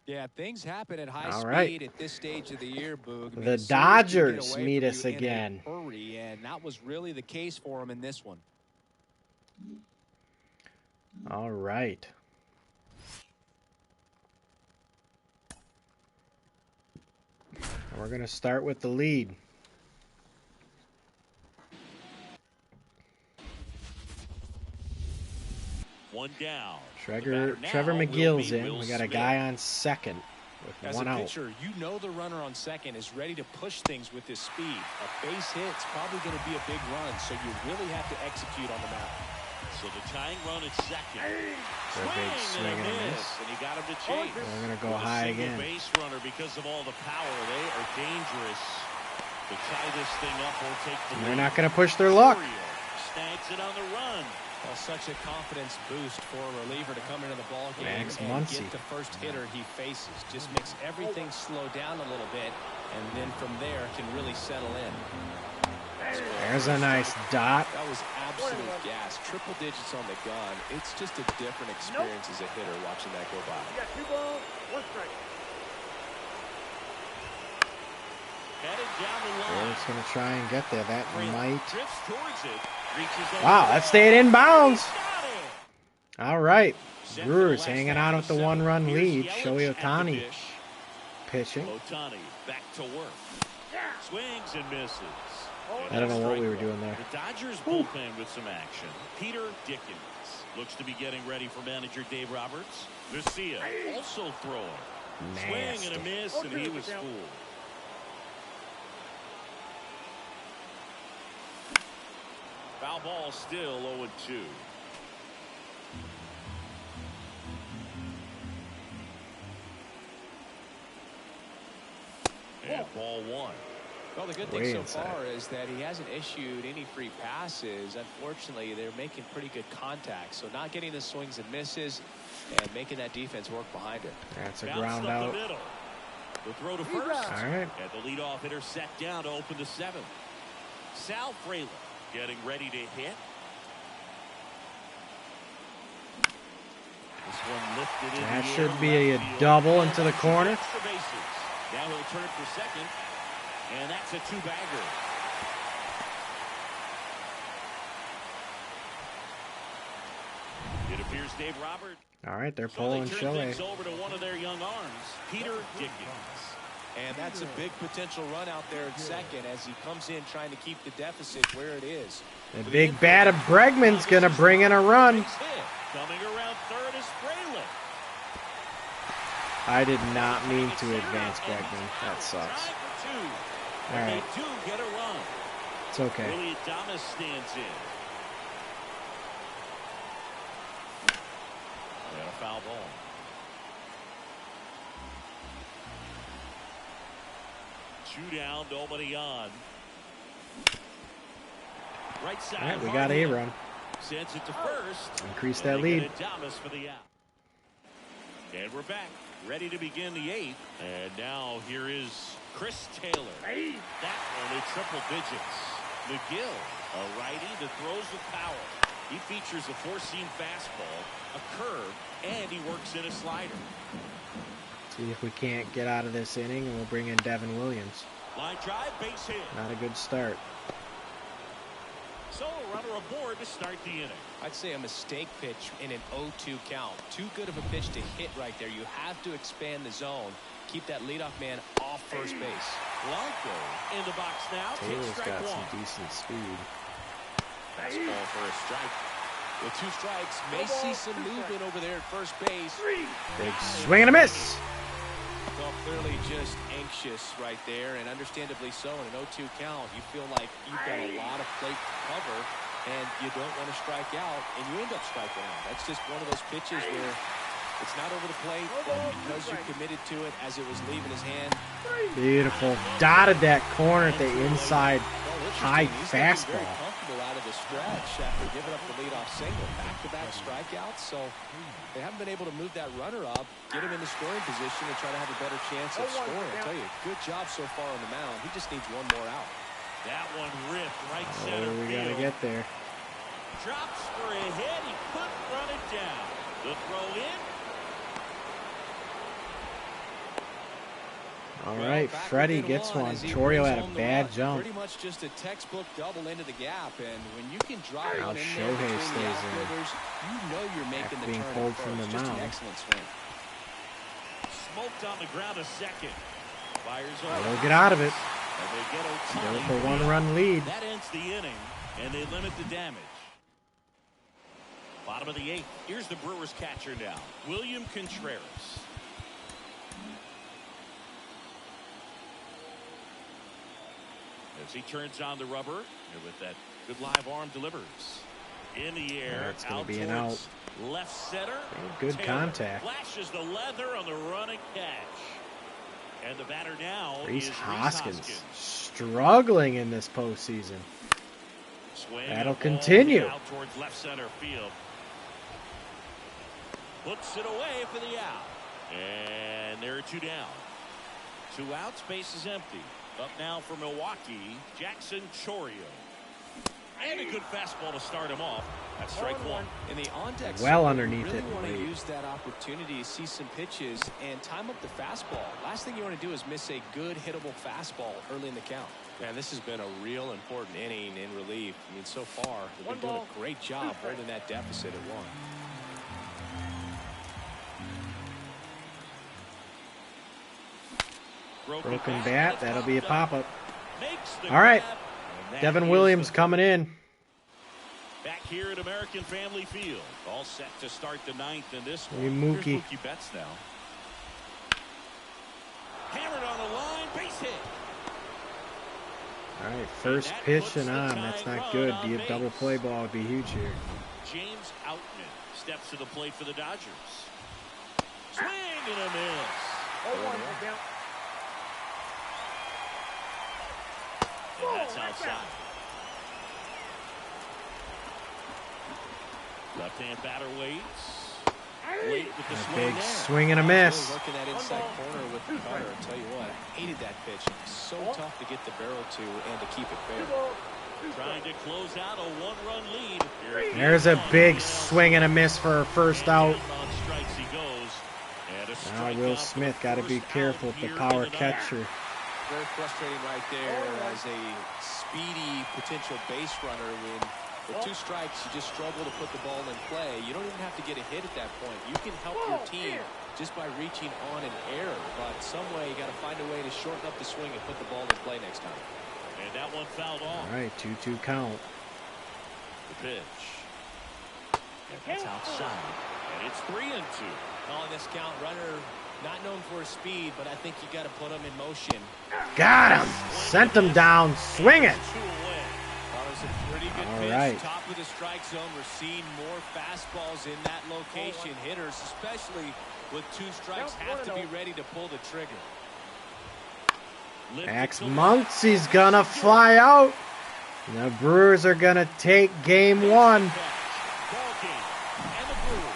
Yeah, things happen at high All speed right. at this stage of the year, Boog. I mean, The series can get Dodgers away meet from us you in a again. hurry, and that was really the case for them in this one. All right. We're going to start with the lead. One down. Trevor Now McGill's will be in. Will We got a Smith. guy on second with As one a out. pitcher, you know the runner on second is ready to push things with his speed. A base hit's probably going to be a big run, so you really have to execute on the mound. So the tying run at second. For a big swing and a miss. And he got him to chase. We're going to go With a high single again. base runner because of all the power. They are dangerous to tie this thing up or take the They're lead. not going to push their luck. Snags it on the run. Well, such a confidence boost for a reliever to come into the ball game Max and Muncy. get the first hitter he faces. Just makes everything slow down a little bit, and then from there can really settle in. There's a nice dot. That was absolute gas. Triple digits on the gun. It's just a different experience as a hitter watching that go by. You got 2 balls, 1 strike. Headed down the line. Eric's going to try and get there. That might. Drifts towards it. Reaches over Wow, the that wall. stayed inbounds. Got it. All right. Set for the Brewers last hanging half on of with the the 1-run seventh. lead. Here's Shohei Yelich at the Ohtani dish. pitching. Ohtani back to work. Swings and misses. I don't know what we were doing there. The Dodgers bullpen with some action. Peter Dickens looks to be getting ready for manager Dave Roberts. Garcia also throwing. Swing and a miss, and he was fooled. Foul ball still 0-2. And ball 1. Well, the good Way thing so inside. far is that he hasn't issued any free passes. Unfortunately, they're making pretty good contact. So not getting the swings and misses and making that defense work behind it. That's a Bounced ground up out. the middle. The throw to first. All right. And the leadoff hitter set down to open the 7th. Sal Frelick getting ready to hit. This one lifted in That the should air, be a left field. double into the That's corner. extra bases. Now he'll turn for second. And that's a 2-bagger. It appears Dave Roberts. All right, they're So pulling they turn things Shohei. over to one of their young arms, Peter Dickens. And that's a big potential run out there at second as he comes in trying to keep the deficit where it is. The big bat of Bregman's going to bring in a run. Big hit. Coming around third is Frelick. I did not mean to advance Bregman. That sucks. Trying for 2. All But right. they do get a run. It's okay. Willie Adames stands in. And a foul ball. Two down, nobody on. Right side. All right, we hard got a hit. run. Sends it to first. Increase And that they lead. get Adames for the out. And we're back, ready to begin the 8th. And now here is Chris Taylor. That one at triple digits. McGill, a righty that throws with power. He features a 4-seam fastball, a curve, and he works in a slider. See if we can't get out of this inning, and we'll bring in Devin Williams. Line drive, base hit. Not a good start. So a runner aboard to start the inning. I'd say a mistake pitch in an 0-2 count. Too good of a pitch to hit right there. You have to expand the zone. Keep that leadoff man off first base. Blanco in the box now. Takes Taylor's strike got 1. some decent speed. Fastball for a strike. With 2 strikes, may see some movement over there at first base. Big swing and a miss. Well, clearly just anxious right there, and understandably so. In an 0-2 count, you feel like you've got a lot of plate to cover, and you don't want to strike out, and you end up striking out. That's just one of those pitches where it's not over the plate, and because you committed to it as it was leaving his hand. Beautiful. Dotted that corner at the inside high He's looking very fastball. comfortable out of the stretch after giving up the leadoff single. Back-to-back strikeouts, so they haven't been able to move that runner up, get him in the scoring position, and try to have a better chance of scoring. I tell you, good job so far on the mound. He just needs one more out. That one ripped right center Oh, we field. gotta get there. Drops for a hit. He couldn't run it down. The throw in. All right, Freddie gets one. Choreo had a bad jump. Pretty much just a textbook double into the gap, and when you can drop Now one in there Shohei between the stays in. outfielders, you know you're making After the being turn pulled at from the first. Just an mound. excellent swing. Smoked on the ground a second. Fires over. They'll get out of it. And they get Go Ohtani. for one-run lead. That ends the inning, and they limit the damage. Bottom of the 8th. Here's the Brewers catcher now, William Contreras. As he turns on the rubber, and with that good live arm delivers. In the air, That's going out to be an towards out. left center. Good Taylor contact. flashes the leather on the running catch. And the batter now Rhys is Hoskins struggling in this postseason. Swing That'll and a ball continue. out towards left center field. Puts it away for the out. And there are 2 down. 2 outs, base is empty. Up now for Milwaukee, Jackson Choreo. And a good fastball to start him off. That's strike 1. In the on-deck Well zone, underneath you really it. want to use that opportunity to see some pitches and time up the fastball. Last thing you want to do is miss a good hittable fastball early in the count. Man, this has been a real important inning in relief. I mean, so far, they've been doing a great job holding that deficit at 1. Broken bat. That'll be a pop-up. Makes the All right. grab, and that Devin is Williams the coming in. back here at American Family Field. All set to start the 9th in this one. Mookie. Here's Mookie Betts now. Hammered on the line, base hit. All right, first that pitch puts and the on. tying That's not run good. on The double base. play ball would be huge here. James Outman steps to the plate for the Dodgers. Swing and a miss. 0-1 count. And that's outside. Left-hand batter waits. Late with the A swing big there. swing and a miss. Really working that inside corner with the cutter. I'll tell you what, I hated that pitch. It's so tough to get the barrel to and to keep it fair. Trying to close out a 1-run lead. There's a big swing and a miss for a first out. On strikes he goes. And a Now strikeout Will for Smith got to be first careful out with the here power in the ninth. catcher. Very frustrating right there as a speedy potential base runner. When with 2 strikes, you just struggle to put the ball in play. You don't even have to get a hit at that point. You can help your team just by reaching on an error. But some way, you got to find a way to shorten up the swing and put the ball in play next time. And that one fouled off. All right, 2-2 count. The pitch. And that's outside. And it's 3-2. Calling this count, runner not known for his speed, but I think you got to put him in motion. Got him. Sent him down. Swinging. 2 away. That was a pretty good All pitch. right. Top of the strike zone. We're seeing more fastballs in that location. Hitters, especially with 2 strikes, have to be ready to pull the trigger. Max Muncy's gonna fly out. The Brewers are gonna take game 1. Ball game. And the Brewers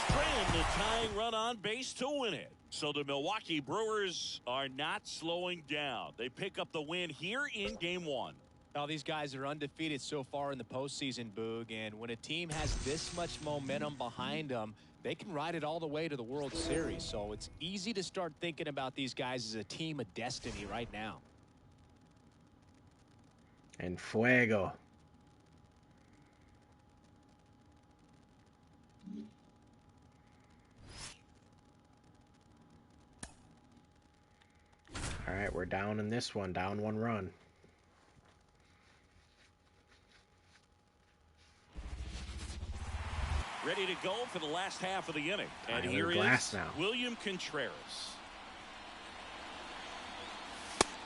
strand the tying run on base to win it. So the Milwaukee Brewers are not slowing down. They pick up the win here in game 1. Now, these guys are undefeated so far in the postseason, Boog, and when a team has this much momentum behind them, they can ride it all the way to the World Series. So it's easy to start thinking about these guys as a team of destiny right now. And Fuego. All right, we're down in this one. Down 1 run. Ready to go for the last half of the inning. And Tyler here Glass is now. William Contreras.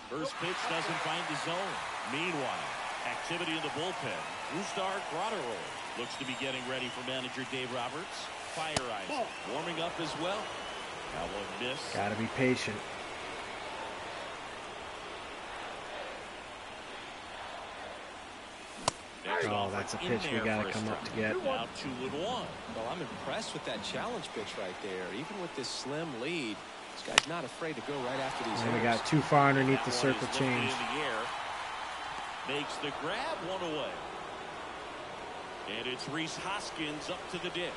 First pitch doesn't find the zone. Meanwhile, activity in the bullpen. Rustar Graterol looks to be getting ready for manager Dave Roberts. Fire eyes warming up as well. That one missed. Gotta be patient. Oh, that's a pitch we got to come up to get. Now 2-1. Well, I'm impressed with that challenge pitch right there. Even with this slim lead, this guy's not afraid to go right after these And we hitters. got too far underneath the That one circle is lifted change. in the air. Makes the grab, 1 away. And it's Rhys Hoskins up to the dish.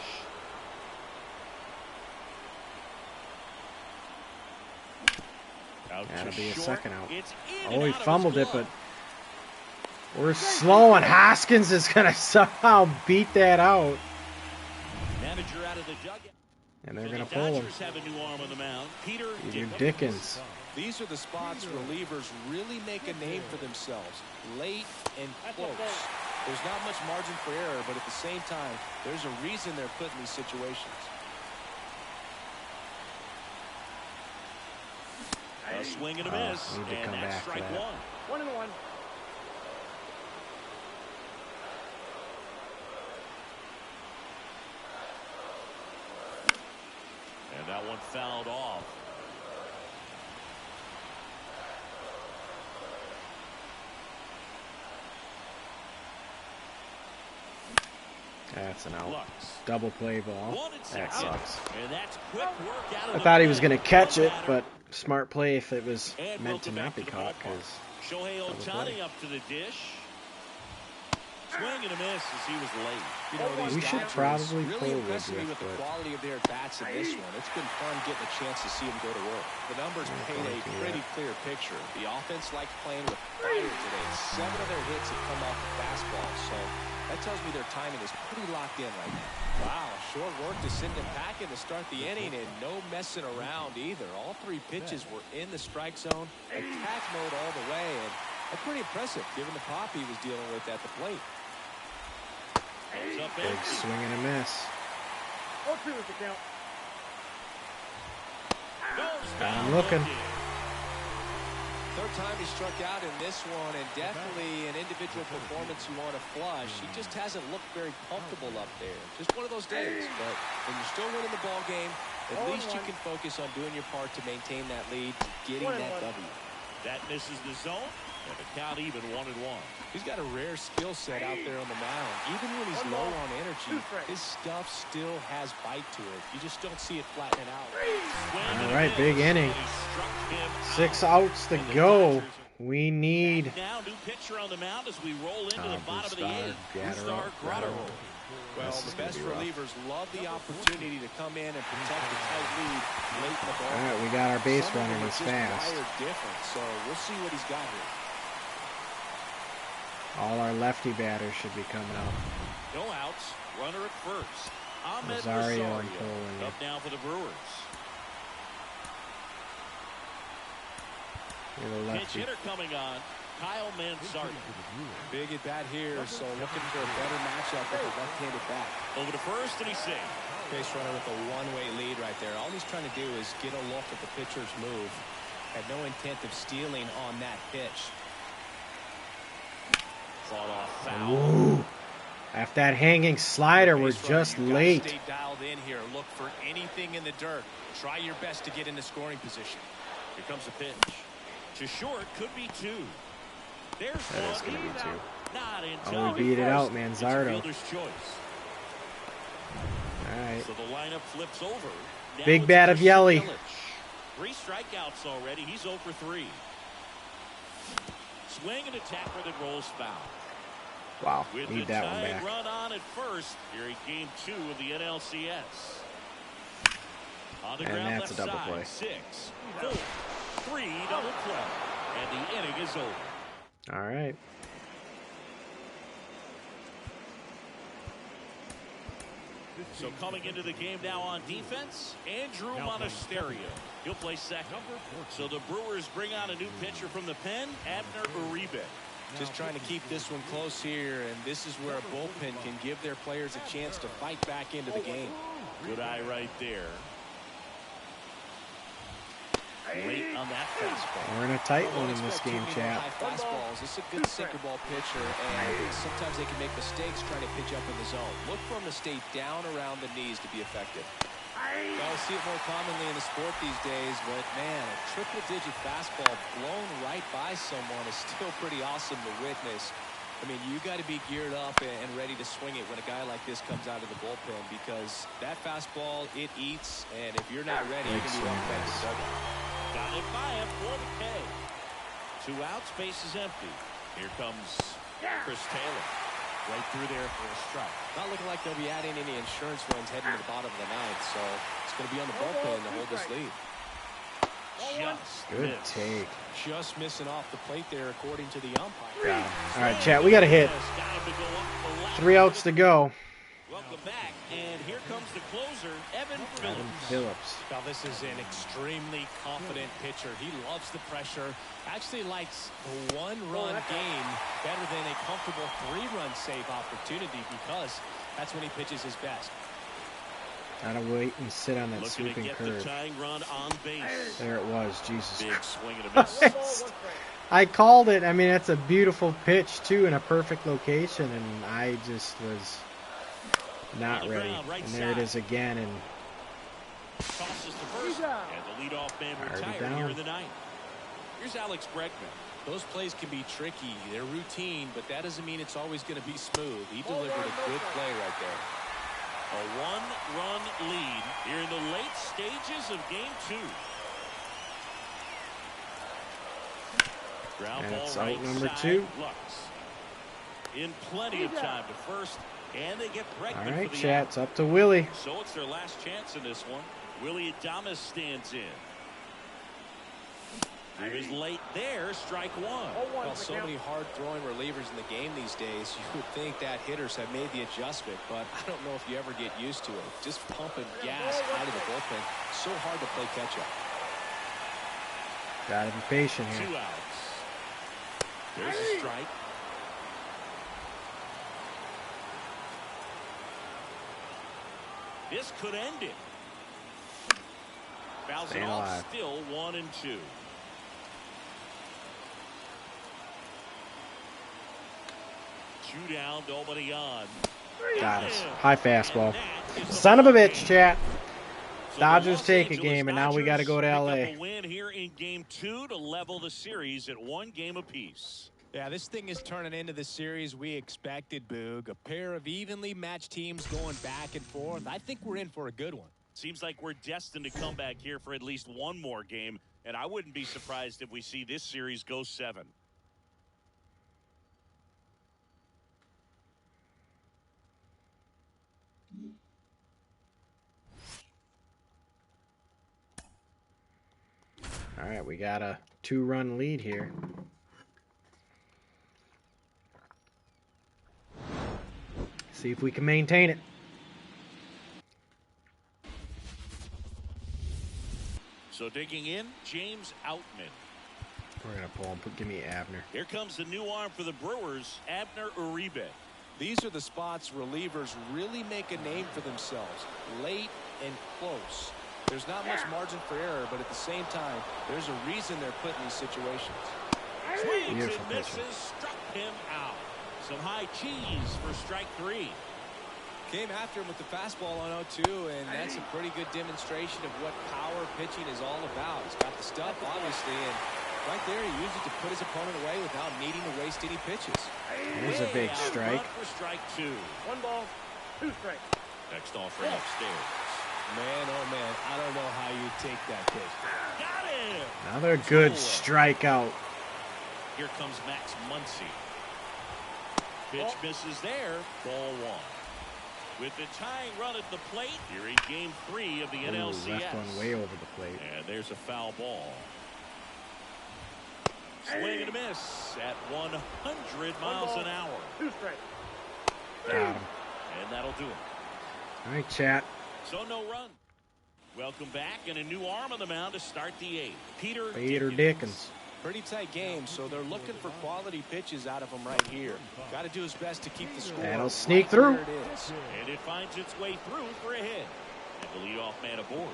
Out That'll to be a short. second out. It's in Oh, and he out of his fumbled it, glove. but we're slow, and Hoskins is going to somehow beat that out. Manager out of the dugout. And they're So going the to pull him. Dodgers have a new arm on the mound. Peter Dickens. These are the spots relievers really make a name for themselves. Late and close. There's not much margin for error, but at the same time, there's a reason they're put in these situations. A swing and a Oh, miss. need to And come that's back for strike that. 1. 1-1. And that one fouled off. That's an out. Lux. Double play ball. 1 and 2. That sucks. And that's quick work out of I the thought he was pen. going to catch One it, batter. but smart play if it was And meant to welcome not back be to the caught. ballpark. Because Shohei double Ohtani play. up to the dish. Swing and a miss as he was late. You know, these We should Dodgers probably really pull impressing me Woodruff, with the but- quality of their bats in this one. It's been fun getting a chance to see them go to work. The numbers paint a pretty clear picture. The offense likes playing with fire today. 7 of their hits have come off the fastball, so that tells me their timing is pretty locked in right now. Wow, short work to send him packing to start the inning, and no messing around either. All 3 pitches were in the strike zone, attack mode all the way, and that's pretty impressive given the pop he was dealing with at the plate. Goes up Big empty. swing and a miss. 0-2 is the count. Goes Got him down looking. low. Third time he struck out in this one, and definitely an individual performance you want to flush. He just hasn't looked very comfortable up there. Just one of those days. But when you're still winning the ball game, at least you can focus on doing your part to maintain that lead, getting that W. That misses the zone. And the count even 1-1. He's got a rare skill set out there on the mound. Even when he's low on energy, his stuff still has bite to it. You just don't see it flattening out. Swing All right, big inning. and he struck him 6 out. outs to And the go. Dodgers We need back now, new pitcher on the mound as we roll into the bottom of the Brusdar, 8th. Gatterow, Brusdar, Grotero. Well, This is the gonna best be rough. relievers love the opportunity to come in and protect the tight lead late in the ball. All right, we got our base Some of runner. them are He's just fast. wired different, so we'll see what he's got here. All our lefty batters should be coming up. No outs. Runner at first. Ahmed Rosario Rosario and Poland. up now for the Brewers. You're the Pinch lefty. hitter coming on. Kyle Mansart. Big at bat here, so looking for a better matchup with a left-handed bat. Over to first, and he's safe. Base runner with a one-way lead right there. All he's trying to do is get a look at the pitcher's move. Had no intent of stealing on that pitch. Fought off foul. Ooh. After that hanging slider, we're Base runner, just you've gotta late. Stay dialed in here. Look for anything in the dirt. Try your best to get in the scoring position. Here comes the pitch. To short, could be 2. There's That one. is going to be 2. Not in Oh, time. we beat it out, It's a Manzardo. fielder's choice. All right. So the lineup flips over. Now Big it's bat of Christian Yelly. Yelich. 3 strikeouts already. He's 0 for 3. Swing and attack where the rolls foul. Wow, With need the that one tying back. run on at first, here in game 2 of the NLCS. On the And ground that's left a double side, play. 6, 4, 3, double play. And the inning is over. All right. So coming into the game now on defense, Andrew Monasterio. He'll play second. So the Brewers bring on a new pitcher from the pen, Abner Uribe. Just trying to keep this one close here, and this is where a bullpen can give their players a chance to fight back into the game. Good eye right there. Late on that fastball. We're in a tight one in this game, chat. High fastballs. This is a good sinker ball pitcher, and sometimes they can make mistakes trying to pitch up in the zone. Look for them to stay down around the knees to be effective. I see it more commonly in the sport these days, but man, a triple-digit fastball blown right by someone is still pretty awesome to witness. I mean, you got to be geared up and ready to swing it when a guy like this comes out of the bullpen, because that fastball, it eats, and if you're not ready, you can be walking back to the dugout. Got it by him for the K. 2 outs, base is empty. Here comes Chris Taylor. Right through there for a strike. Not looking like they'll be adding any insurance runs heading to the bottom of the ninth, so it's going to be on the bullpen to hold this lead. Just Good missed. take. Just missing off the plate there, according to the umpire. Got him. All right, chat. We got a hit. Got him to go up the left. 3 outs to go. Welcome back, and here comes the closer, Evan Evan Phillips. Phillips. Now, this is an extremely confident pitcher. He loves the pressure. Actually likes a one-run game better than a comfortable 3-run save opportunity, because that's when he pitches his best. Gotta wait and sit on that Looking to sweeping get the curve. tying run on base. There it was. Jesus Big Christ. swing and a miss. I called it. I mean, that's a beautiful pitch, too, in a perfect location, and I just was not ready. And there it is again, and Tosses to first, and the leadoff man retired here in the ninth. Here's Alex Bregman. Those plays can be tricky. They're routine, but that doesn't mean it's always going to be smooth. He delivered a good play right there. A 1-run lead here in the late stages of game 2. Ground And ball it's right out number side, 2. Lux. In plenty of time to first, and they get Bregman all right, for the chat. out. It's up to Willie. So it's their last chance in this one. Willie Adames stands in. He was late there, strike 1. Well, so many hard-throwing relievers in the game these days, you would think that hitters have made the adjustment, but I don't know if you ever get used to it. Just pumping gas out of the bullpen, so hard to play catch-up. Gotta be patient here. 2 outs. There's a strike. This could end it. Fouls it Staying off, alive. still 1-2. Two down, nobody on. Got us. High fastball. Son of a bitch, chat. So Dodgers the Los take a Angeles game, and now we got to go to Dodgers LA. pick up a win here in game 2 to level the series at 1 game apiece. Yeah, this thing is turning into the series we expected, Boog. A pair of evenly matched teams going back and forth. I think we're in for a good one. Seems like we're destined to come back here for at least one more game, and I wouldn't be surprised if we see this series go 7. All right, we got a 2-run lead here. See if we can maintain it. So digging in, James Outman. We're going to pull him. Give me Abner. Here comes the new arm for the Brewers, Abner Uribe. These are the spots relievers really make a name for themselves. Late and close. There's not much margin for error, but at the same time, there's a reason they're put in these situations. Swings Beautiful and pitching. misses, struck him out. Some high cheese for strike 3. Came after him with the fastball on 0-2, and that's a pretty good demonstration of what power pitching is all about. He's got the stuff, obviously, and right there he used it to put his opponent away without needing to waste any pitches. There's a big Way out strike. front for strike 2. 1 ball, 2 strikes. Next offering upstairs. Man, oh man, I don't know how you take that pitch. Got him! Another good strikeout. Here comes Max Muncy. Pitch misses there. Ball 1. With the tying run at the plate, here in game 3 of the Ooh, NLCS. left one way over the plate. And there's a foul ball. Swing and a miss at 100 miles an hour. 2 strikes. Got him. And that'll do it. All right, chat. So no run. Welcome back, and a new arm on the mound to start the 8th. Peter Dickens. Pretty tight game, so they're looking for quality pitches out of him right here. Got to do his best to keep the score. That'll sneak through. There it is. And it finds its way through for a hit. And the leadoff man aboard.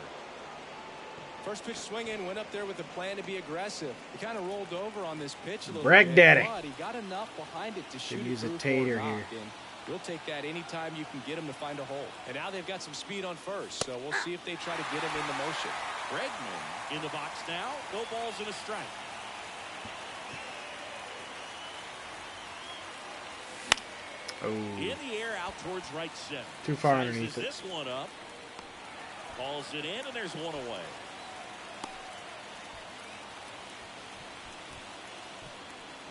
First pitch swinging, went up there with a plan to be aggressive. He kind of rolled over on this pitch a little Brag bit, Daddy. but he got enough behind it to shoot it use a through tater for a knock, here. and we'll take that anytime you can get him to find a hole. And now they've got some speed on first, so we'll see if they try to get him into motion. Bregman in the box now. No balls and a strike. Oh. In the air out towards right center. Too far Sizes underneath it. this one up. Calls it in, and there's one away.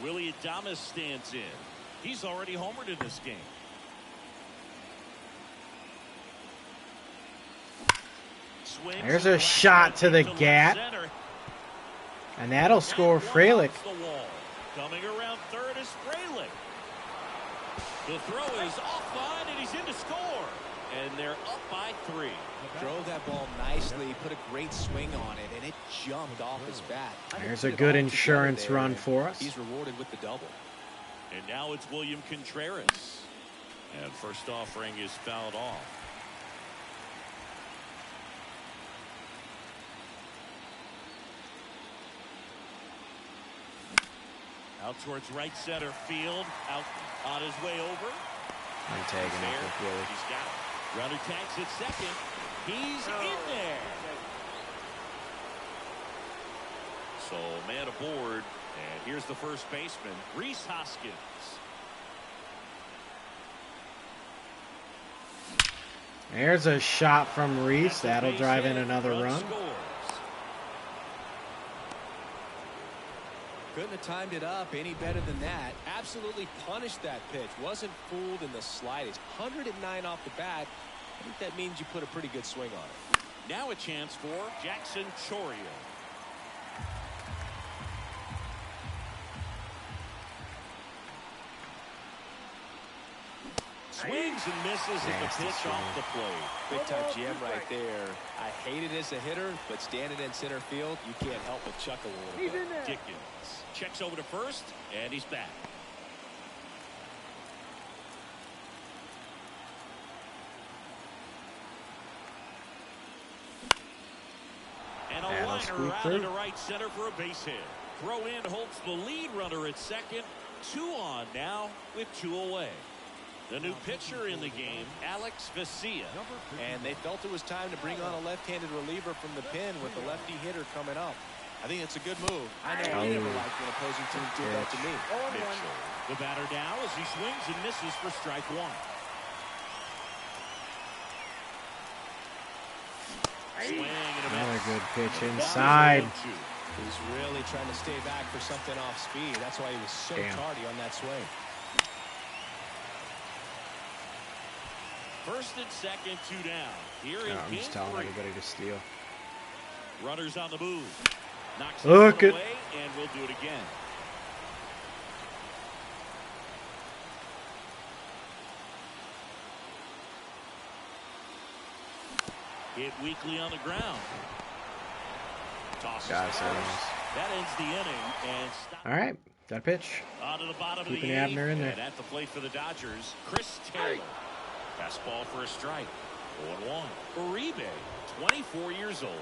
Willie Adames stands in. He's already homered in this game. Swings There's a shot to the gap. And that'll score Frelick. Coming around third is Frelick. The throw is offline, and he's in to score. And they're up by 3. Drove that ball nicely, put a great swing on it, and it jumped off his bat. There's a good insurance run for us. He's rewarded with the double. And now it's William Contreras. And first offering is fouled off. Out towards right center field. Out on his way over. I'm tagging it with Willie. He's got it. Runner tags at second. He's in there. So man aboard. And here's the first baseman, Rhys Hoskins. There's a shot from Rhys. That'll drive in another run. Couldn't have timed it up any better than that. Absolutely punished that pitch. Wasn't fooled in the slightest. 109 off the bat. I think that means you put a pretty good swing on it. Now a chance for Jackson Chourio. Swings and misses at the pitch off the plate. Big time GM right there. I hate it as a hitter, but standing in center field, you can't help but chuckle a little bit. Dickens checks over to first, and he's back. And a liner out into right center for a base hit. Throw in holds the lead runner at second. 2 on now with 2 away. The new pitcher in the game, Alex Vesia. And they felt it was time to bring on a left-handed reliever from the pen with the lefty hitter coming up. I think it's a good move. I know I never liked when opposing teams do that to me. Mitchell, the batter now as he swings and misses for strike 1. Swing and a miss. Another good pitch inside. He's really trying to stay back for something off speed. That's why he was so tardy on that swing. First and second, 2 down. Here in I'm just telling everybody to steal. Runners on the move. Knocks Look it at. away, and we'll do it again. Hit weakly on the ground. Tosses Guys, that ends the inning. And all right, got a pitch. Onto the bottom Keeping of the Abner in there. And at the plate for the Dodgers, Chris Taylor. Fastball for a strike. 0-1. Uribe, 24 years old,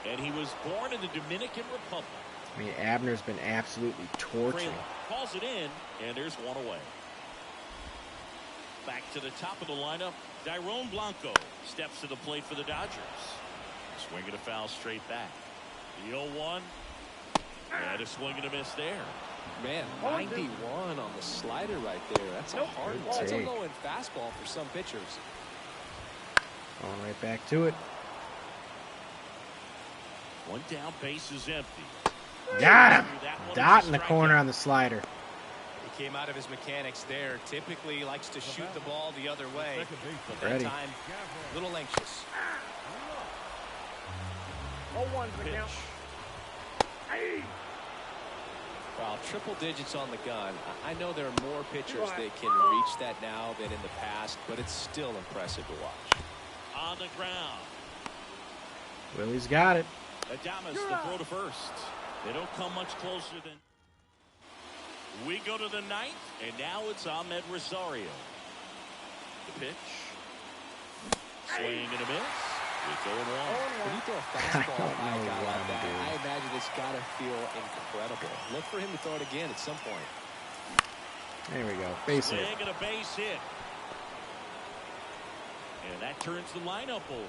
and he was born in the Dominican Republic. I mean, Abner's been absolutely torching. Calls it in, and there's 1 away. Back to the top of the lineup, Dairon Blanco steps to the plate for the Dodgers. Swinging a foul straight back. The 0-1, and a swing and a miss there. Man, 91 on the slider right there. That's a hard ball. It's a low-end fastball for some pitchers. Going right back to it. 1 down, base is empty. Got him. Dot in the corner on the slider. He came out of his mechanics there. Typically likes to shoot the ball the other way. But that time, a little anxious. 0-1 for the count. Well, triple digits on the gun. I know there are more pitchers that can reach that now than in the past, but it's still impressive to watch. On the ground. Willie's got it. Adames, the throw to first. They don't come much closer than. We go to the 9th, and now it's Ahmed Rosario. The pitch. Swing and a miss. It's 0-1. When you throw a fastball by a guy like that, I imagine it's got to feel incredible. Look for him to throw it again at some point. There we go. Base hit. Swing and a base hit. And that turns the lineup over.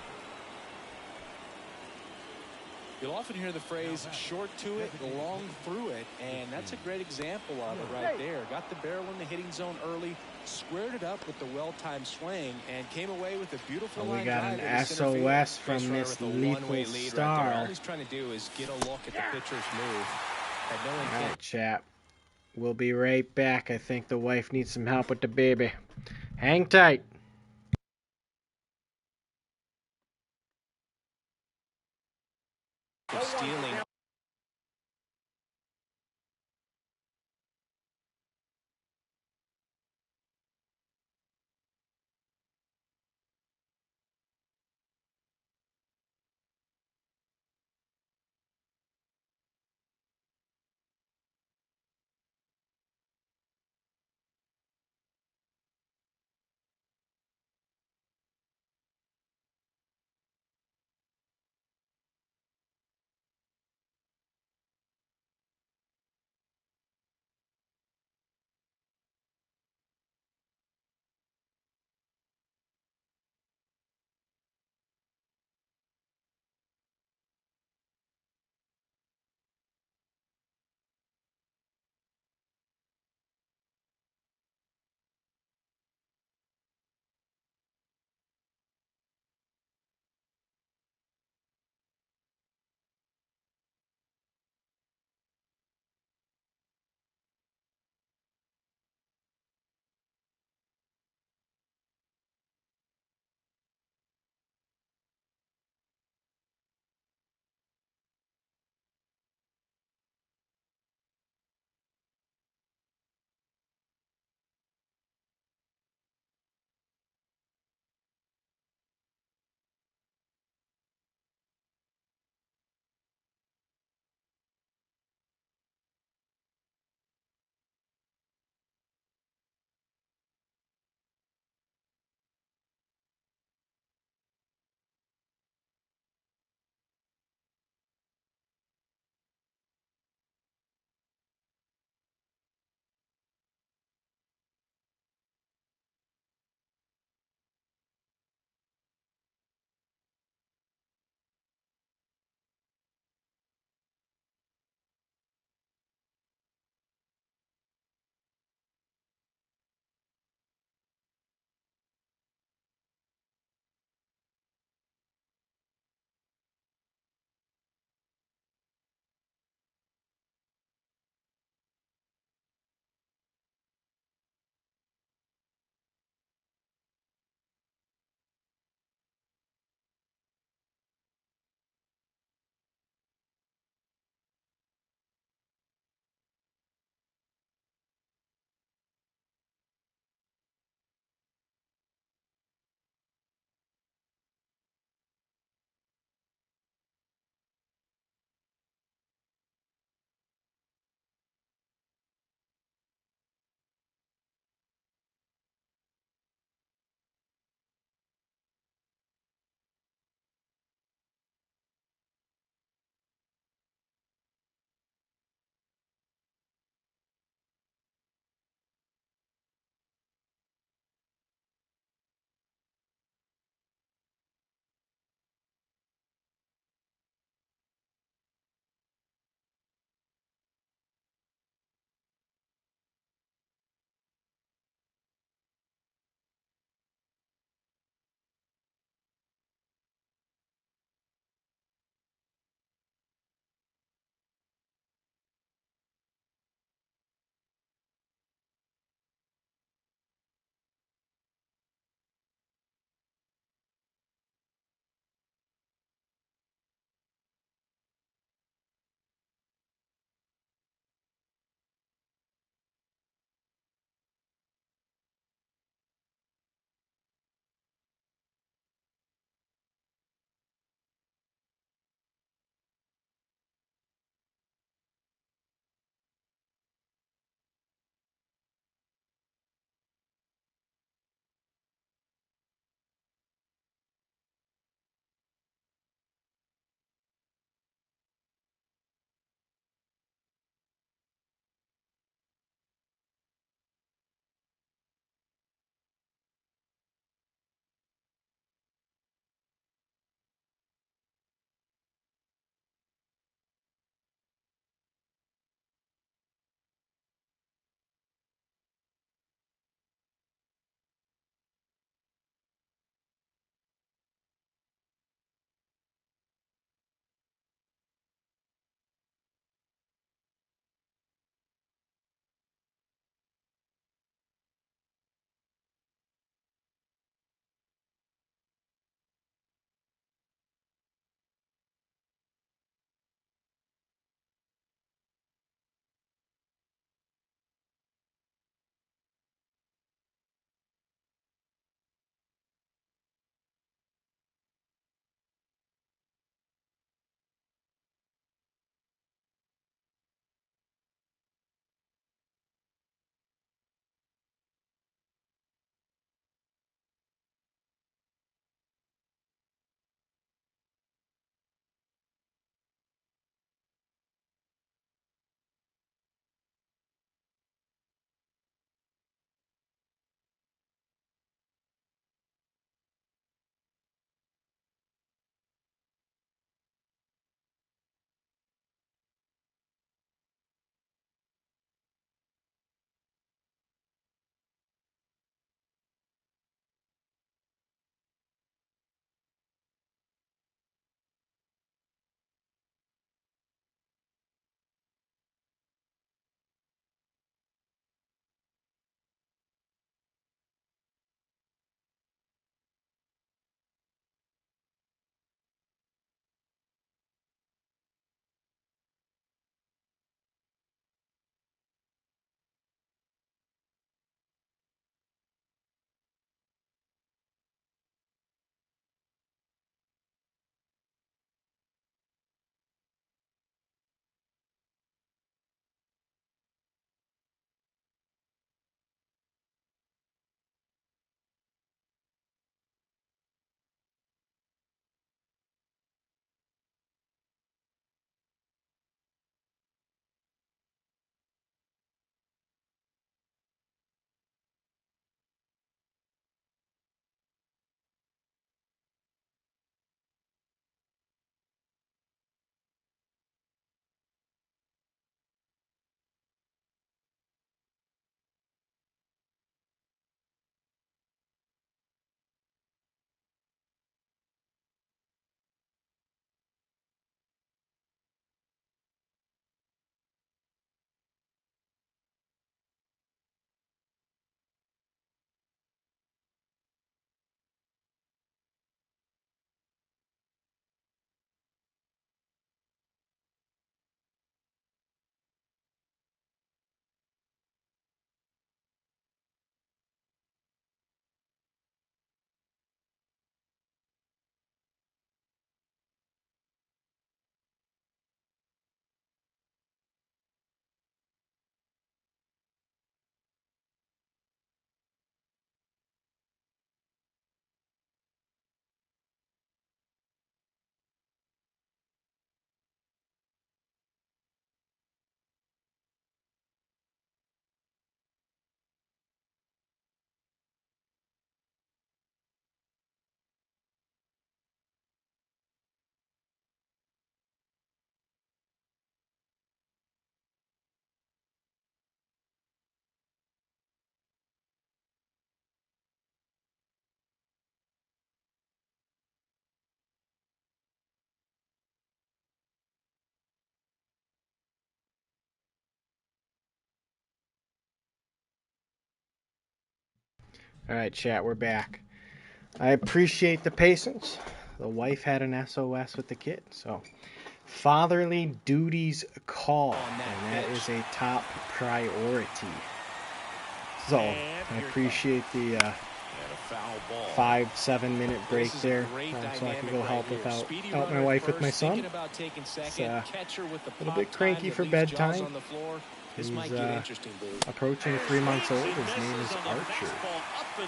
You'll often hear the phrase short to it, long through it. And that's a great example of it right there. Got the barrel in the hitting zone early, squared it up with the well-timed swing, and came away with a beautiful line We got drive an SOS from this lethal star. Right, all he's trying to do is get a look at the pitcher's move. Had no intent. All right, chat. We'll be right back. I think the wife needs some help with the baby. Hang tight. Stealing. All right, chat, we're back. I appreciate the patience. The wife had an SOS with the kid, so fatherly duties call, and that is a top priority. So I appreciate the 5-7 minute break there, so I can go help out my wife with my son. It's a little bit cranky for bedtime. He's approaching 3 months old. His name is Archer. So,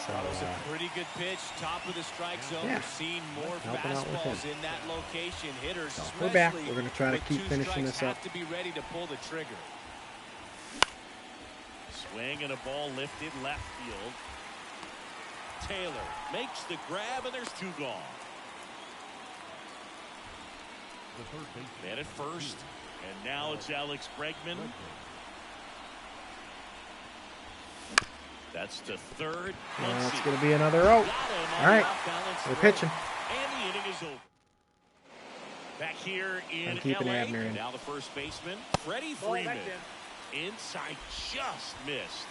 that was a pretty good pitch, top of the strike zone. Yeah, We've seen more helping out with fastballs him. in that location. Hitters, So we're back. especially We're going to try to with keep 2 finishing strikes, this up. have to be ready to pull the trigger. Swing and a ball lifted left field. Taylor makes the grab, and there's 2 gone. The third baseman. Man at first, and now it's Alex Bregman. That's to third. It's going to be another out. All right, we're pitching. And the inning is over. Back here in I'm keeping LA. Abner in. Now the first baseman, Freddie Freeman. Inside, just missed.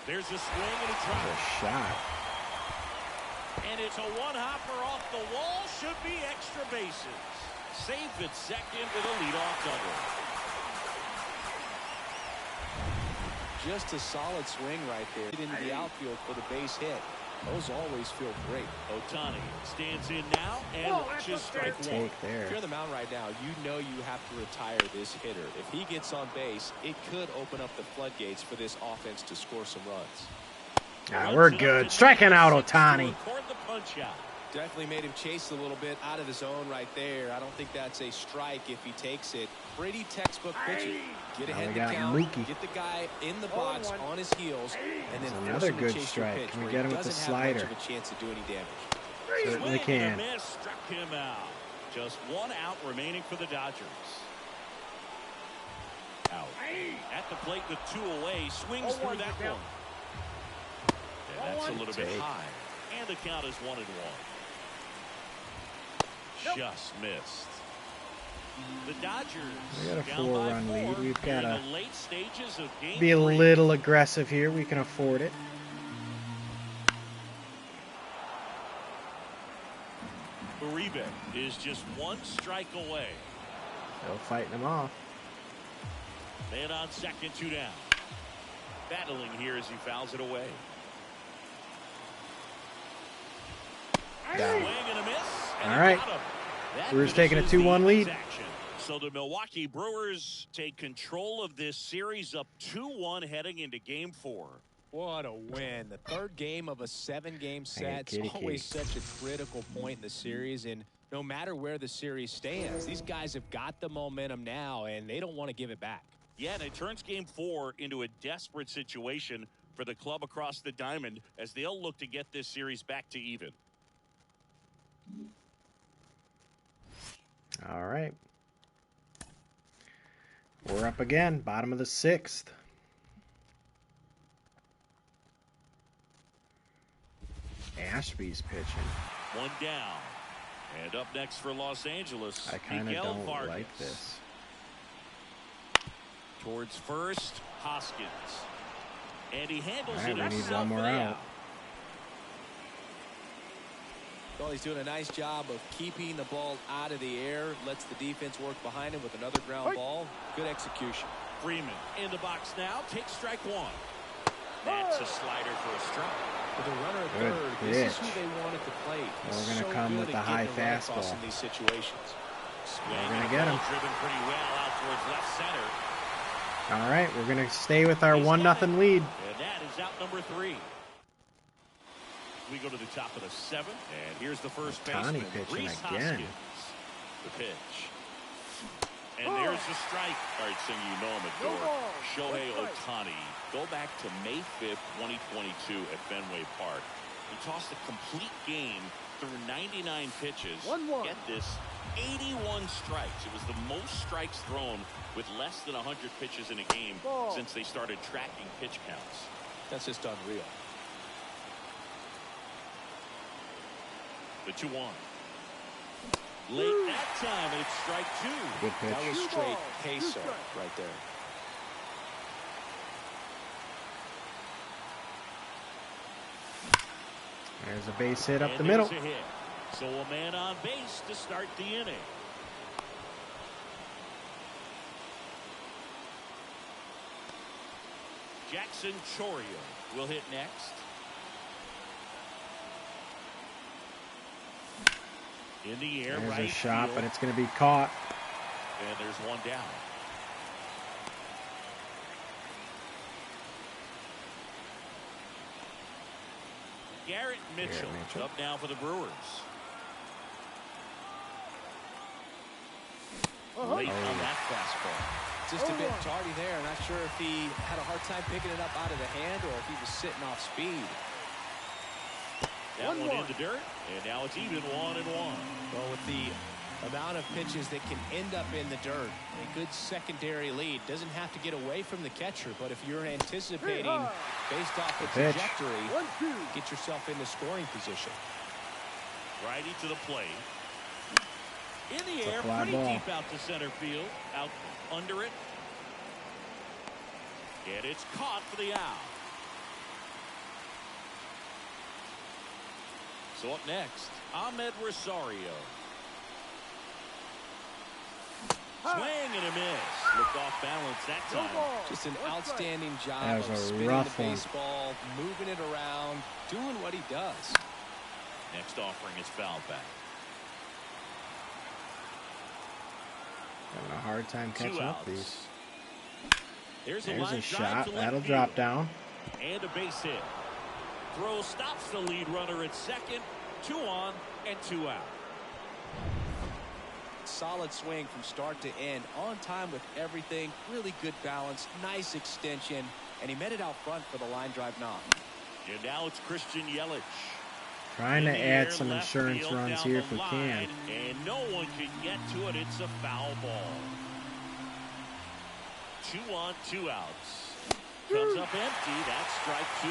There's a swing and a What drop. a shot. And it's a one-hopper off the wall. Should be extra bases. Safe at second with a leadoff double. Just a solid swing right there. Into the outfield for the base hit. Those always feel great. Ohtani stands in now and watches strike Good one. take there. If you're on the mound right now, you know you have to retire this hitter. If he gets on base, it could open up the floodgates for this offense to score some runs. We're good. Striking out Ohtani. Record the punch out. Definitely made him chase a little bit out of the zone right there. I don't think that's a strike if he takes it. Pretty textbook pitching. Get Now ahead we of the got count. Mookie. Get the guy in the box on his heels, and then Another force him to good chase strike. your pitch Can we where get he him with the doesn't have much slider? of a chance to do any damage. Certainly Swing can. and a miss, struck him out. Just 1 out remaining for the Dodgers. Out. At the plate with 2 away, swings through that one. And that's a little bit high. And the count is 1-1. Just missed. The Dodgers We got a down 4-run by 4 lead. We've got in to the late stages of game be a 3. little aggressive here. We can afford it. Uribe is just 1 strike away. Still fighting him off. Man on second, 2 down. Battling here as he fouls it away. Down. Swing and a miss. And All he right. got him. That Brewers taking a finishes 2-1 the lead. action. So the Milwaukee Brewers take control of this series up 2-1 heading into game 4. What a win. The third game of a 7-game set. kitty It's always kitty. such a critical point in the series, and no matter where the series stands, these guys have got the momentum now, and they don't want to give it back. Yeah, and it turns game 4 into a desperate situation for the club across the diamond as they'll look to get this series back to even. All right. We're up again. Bottom of the 6th. Ashby's pitching. 1 down. And up next for Los Angeles, I kind of Miguel don't Vargas. like this. Towards first, Hoskins. And he handles All right, it we need himself one more for the out. Well, he's doing a nice job of keeping the ball out of the air, lets the defense work behind him with another ground ball. Good execution. Freeman in the box now, takes strike 1. That's a slider for a strike. With a runner at Good third, this is pitch. who they wanted to play. Well, we're gonna come with the high fastball. In these situations. Swing We're and gonna a get ball him. driven pretty well out towards left center. All right, we're going to stay with our He's 1-0 got it. lead. And that is out number 3. We go to the top of the 7th, and here's the first Ohtani baseman, pitching Rhys again. Hoskins. The pitch. And there's the strike. All right, so you know him at York. Shohei Ohtani. Go back to May 5th, 2022 at Fenway Park. He tossed a complete game through 99 pitches. Get this, 81 strikes. It was the most strikes thrown with less than 100 pitches in a game since they started tracking pitch counts. That's just unreal. The 2-1. Late that time, and it's strike 2. Good pitch. That was straight pacer right there. There's a base hit up And the middle. there's a hit. So a man on base to start the inning. Jackson Chourio will hit next. In the air, There's right a shot, field. but it's going to be caught. And there's one down. Garrett Mitchell up now for the Brewers. Late on that fastball. Just a bit tardy there. Not sure if he had a hard time picking it up out of the hand or if he was sitting off speed. That one in the dirt, and now it's even 1-1. Well, with the amount of pitches that can end up in the dirt, a good secondary lead doesn't have to get away from the catcher, but if you're anticipating based off the trajectory, get yourself into scoring position. Righty to the plate. In the It's a air, fly pretty ball. deep out to center field. Out under it. And it's caught for the out. So up next, Ahmed Rosario. Swing and a miss. Looked off balance that time. Just an outstanding job That of was a spinning rough the one. baseball, moving it around, doing what he does. Next offering is foul back. Having a hard time Two catching up outs. these. There's There's line a drive shot. to left That'll field. drop down. And a base hit. Throw stops the lead runner at second. 2 on and 2 out. Solid swing from start to end, on time with everything, really good balance, nice extension, and he met it out front for the line drive knock. And now it's Christian Yelich. Trying In to the add air, some left insurance field runs down here the if we line, can. and no one can get to it. It's a foul ball. 2 on, 2 outs. Comes up empty. That's strike 2.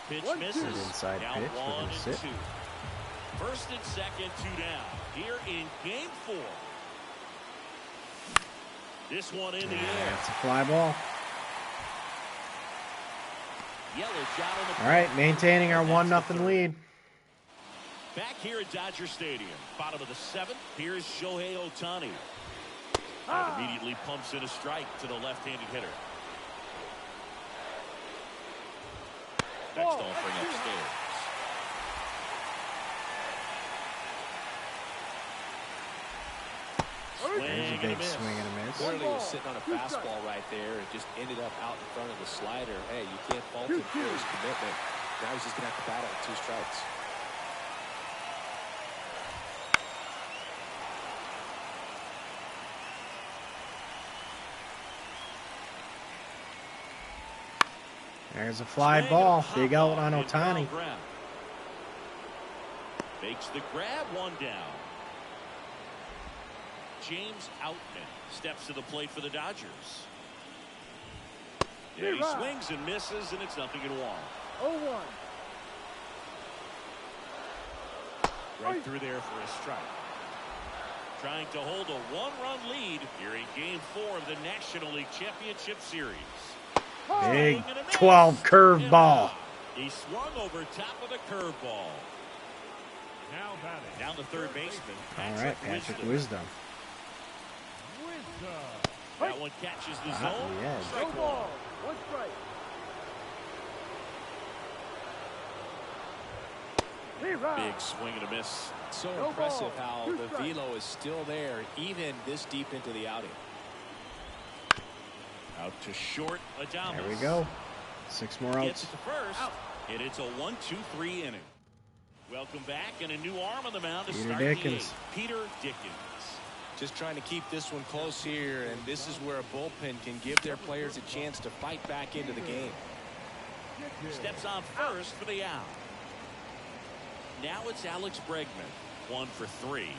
Pitch misses. Good inside Now pitch. We're 1 gonna and sit. 2. First and second, 2 down. Here in game 4. This one in the air. It's a fly ball. Yelich out on the All right, maintaining our 1-0 lead. Back here at Dodger Stadium, bottom of the 7th, here's Shohei Ohtani. And immediately pumps in a strike to the left-handed hitter. Next offering upstairs. There's a big swing and a miss. Clearly was sitting on a fastball right there and just ended up out in front of the slider. Hey, you can't fault him for his commitment. Now he's just going to have to battle with 2 strikes. There's a fly ball. Big out on Ohtani. Makes the grab, 1 down. James Outman steps to the plate for the Dodgers. Yeah, he swings and misses, and it's 0-1. 0-1. Right through there for a strike. Trying to hold a 1-run lead here in Game 4 of the National League Championship Series. Big 12 curve ball. He swung over top of the curveball. Now batting. Down the third baseman. All right, Patrick Wisdom. That one catches the Hot zone. in the edge. Strike 1. 1 strike. Big swing and a miss. So impressive how the velo is still there even this deep into the outing. Out to short, Adames. There we go. 6 more Gets outs. it to first, and it's a 1-2-3 inning. Welcome back, and a new arm on the mound to Peter start Dickens. the 8th. Peter Dickens. Just trying to keep this one close here, and this is where a bullpen can give their players a chance to fight back into the game. Steps on first for the out. Now it's Alex Bregman. 1 for 3.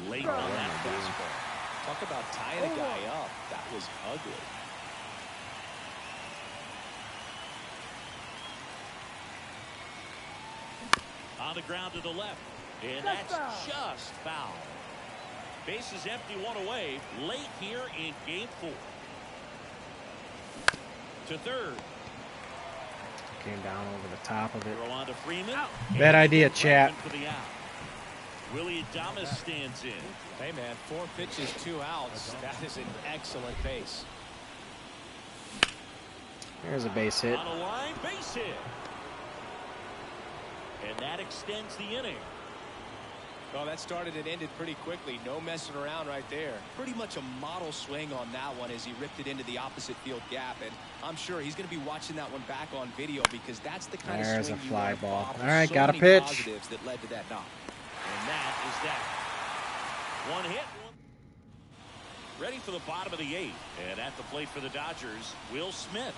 Late on that fastball. Talk about tying a guy up. That was ugly. On the ground to the left. And that's just foul. Base is empty, one away. Late here in Game 4. To third. Came down over the top of it. Throw on to Freeman. Bad idea, chat. For the out. Willie Adames stands in. Hey, man, 4 pitches, 2 outs. That is an excellent base. There's a base hit. On a line, base hit. And that extends the inning. Well, that started and ended pretty quickly. No messing around right there. Pretty much a model swing on that one as he ripped it into the opposite field gap. And I'm sure he's going to be watching that one back on video because that's the kind of swing a fly you ball. want to All right, so got a many pitch. positives that led to that knock. And that is that. One hit. Ready for the bottom of the 8th. And at the plate for the Dodgers, Will Smith.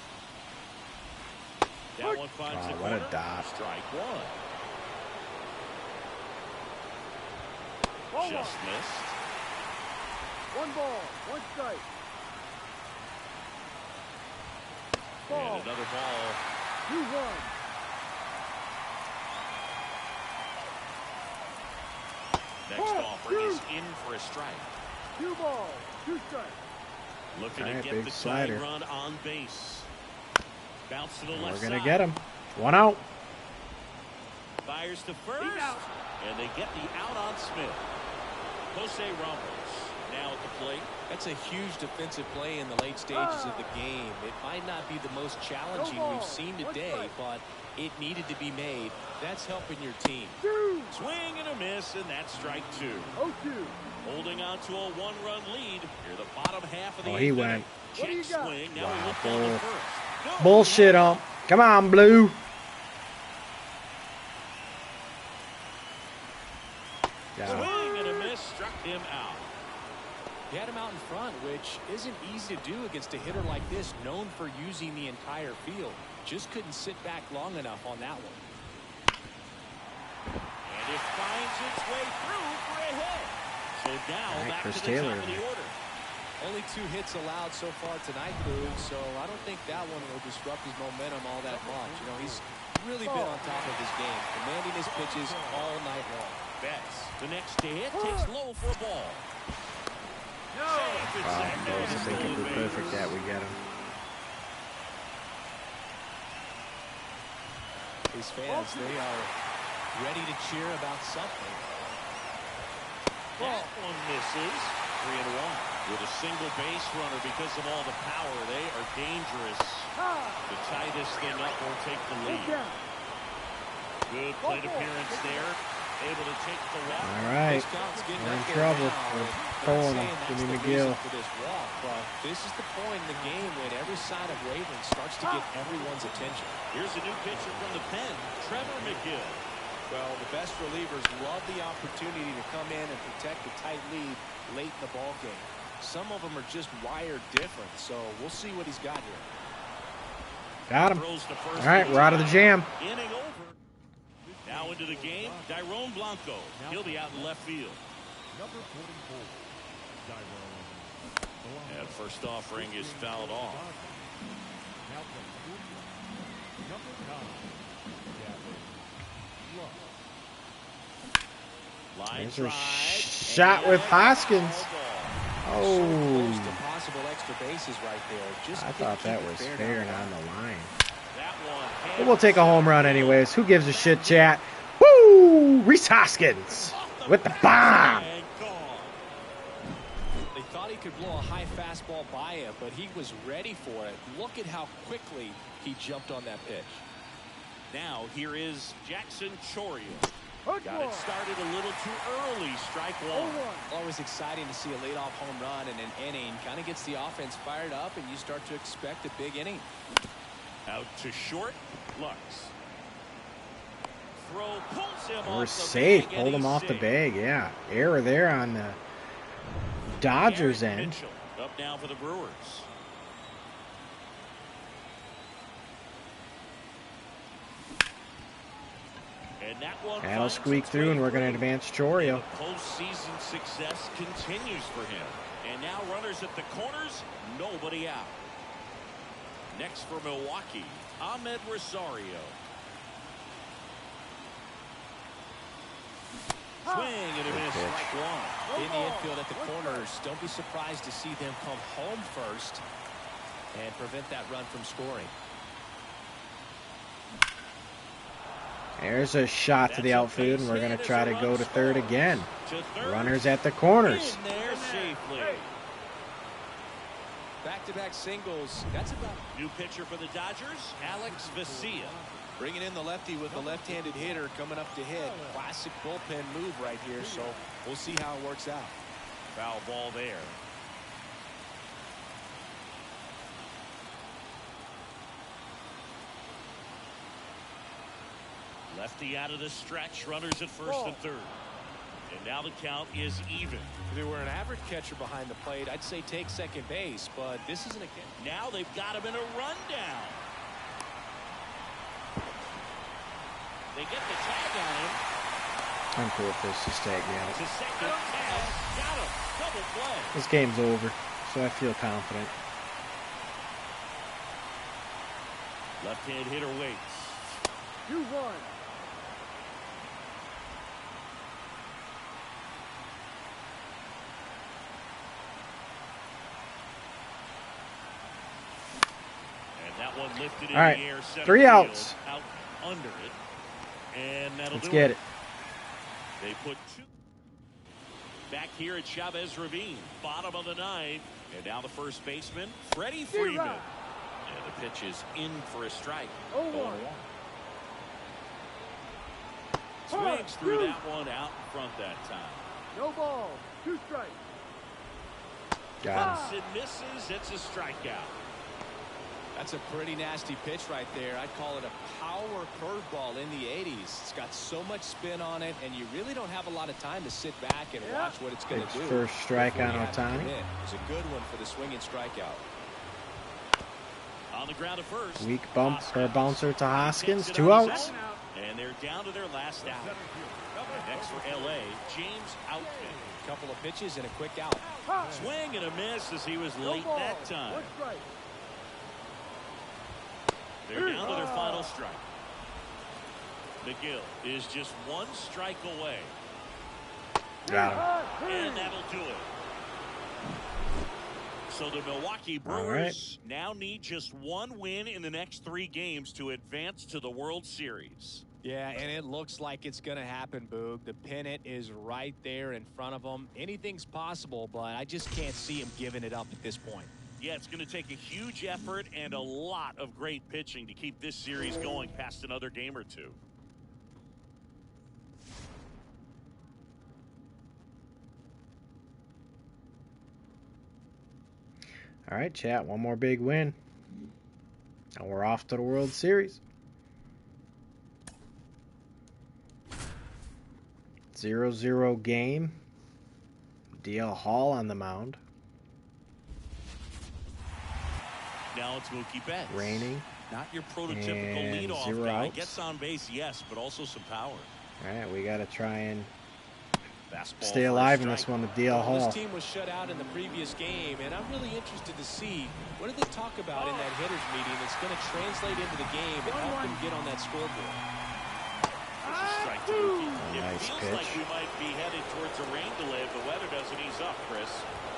That one finds the What corner. a dot. Strike 1. Ball Just missed. 1 ball, 1 strike. Ball. And another ball. 2-1. Next offering is in for a strike. 2 balls, 2 strikes. Looking All to right, get big the slider. tying run on base. Bounce to the left We're going side. to get him. 1 out. Fires to first. And they get the out on Smith. Jose Ramos now at the plate. That's a huge defensive play in the late stages of the game. It might not be the most challenging we've seen today, but it needed to be made. That's helping your team. Swing and a miss, and that's strike 2. 0-2. Holding on to a 1-run lead. Here the bottom half of the Oh, he 8th went. inning. What do you Check got? swing. Now Wow, we look down bull. to first. No, Bullshit on. Come on, Blue. Got him. Swing and a miss. Struck him out. He had him out in front, which isn't easy to do against a hitter like this, known for using the entire field. Just couldn't sit back long enough on that one. And it finds its way through for a hit. So now All right, back Chris to the Taylor. top of the order. Only 2 hits allowed so far tonight, Boog, so I don't think that one will disrupt his momentum all that much. You know, he's really been on top of his game, commanding his pitches all night long. Betts, the next to hit, takes low for a ball. Wow, I was thinking if we're perfect that we get him. These fans, they are ready to cheer about something. That one misses. 3-1. With a single base runner because of all the power, they are dangerous. To tie this thing up or take the lead. Good plate appearance there. Able to take the walk. All right. We're in trouble. We're pulling him. Jimmy McGill. For this walk, but this is the point in the game when every side of wavering starts to get everyone's attention. Here's a new pitcher from the pen, Trevor McGill. Well, the best relievers love the opportunity to come in and protect a tight lead late in the ball game. Some of them are just wired different, so we'll see what he's got here. Got him. Throws to first. All right, we're out of the jam. Inning over. Now into the game, Dairon Blanco. He'll be out in left field. Number 44, Dairon. And first offering is fouled off. Now playing 41, number 9, Gavin Love. Line There's a drive. shot with Hoskins. So close to Oh, possible extra bases right there. Just I couldn't thought that keep it was fair fair down and the on the line. That one. But we'll take a home run anyways. Who gives a shit, chat? Woo! Reese Hoskins with the bomb. And gone. They thought he could blow a high fastball by him, but he was ready for it. Look at how quickly he jumped on that pitch. Now here is Jackson Chourio. Got it started a little too early. Strike 1. Always exciting to see a leadoff home run in an inning. Kind of gets the offense fired up, and you start to expect a big inning. Out to short. Lux. Throw pulls him We're off the safe. bag, and Pulled him he's off the safe. bag. Yeah. Error there on the Dodgers Garrett end. Mitchell up now for the Brewers. And that one That'll finds squeak its through, way and we're going to through. advance Chourio. Postseason success continues for him. And now runners at the corners, nobody out. Next for Milwaukee, Ahmed Rosario. Swing and a miss. Strike one. In the infield at the corners, don't be surprised to see them come home first and prevent that run from scoring. There's a shot to the outfield, and we're going to try to go to third again. Runners at the corners. In there safely. Back-to-back singles. That's about. New pitcher for the Dodgers, Alex Vesia. Bringing in the lefty with the left-handed hitter coming up to hit. Classic bullpen move right here, so we'll see how it works out. Foul ball there. Lefty out of the stretch, runners at first and third. And now the count is even. If there were an average catcher behind the plate, I'd say take second base, but this isn't a game. Now they've got him in a rundown. They get the tag on him. I'm cool if this is tag me out. To second, tag, got him. Double play. This game's over, so I feel confident. Left-hand hitter waits. 2-1. That one lifted in All right, the air, 3 outs. Out under it, and that'll Let's do get it. it. They put 2 back here at Chavez Ravine, bottom of the 9th, and now the first baseman, Freddie Freeman. And the pitch is in for a strike. 0-1. Swings through that one out in front that time. No ball. 2 strikes. Got him. It misses. It's a strikeout. That's a pretty nasty pitch right there. I'd call it a power curveball in the 80s. It's got so much spin on it, and you really don't have a lot of time to sit back and watch what it's going to do. First strike on Ohtani. It was a good one for the swinging strikeout. On the ground at first. Weak bump or bouncer to Hoskins. 2 outs. And they're down to their last out. Next for LA, James Outman. A couple of pitches and a quick out. Swing and a miss as he was late that time. 1 strike. They're down to their final strike. McGill is just 1 strike away. Got him. And that'll do it. So the Milwaukee Brewers now need just 1 win in the next 3 games to advance to the World Series. Yeah, and it looks like it's going to happen, Boog. The pennant is right there in front of them. Anything's possible, but I just can't see him giving it up at this point. Yeah, it's going to take a huge effort and a lot of great pitching to keep this series going past another game or 2. All right, chat. 1 more big win. And we're off to the World Series. 0-0 game. DL Hall on the mound. Now it's Mookie Betts. Raining. Not your prototypical And leadoff 0 guy. outs. Gets on base, yes, but also some power. All right, we got to try and Fastball stay for a alive in strike. this one with DL Hall. This team was shut out in the previous game, and I'm really interested to see what did they talk about in that hitters meeting that's going to translate into the game and help them get on that scoreboard. There's a strike to Mookie. It Nice feels pitch. like we might be headed towards a rain delay if the weather doesn't ease up, Chris.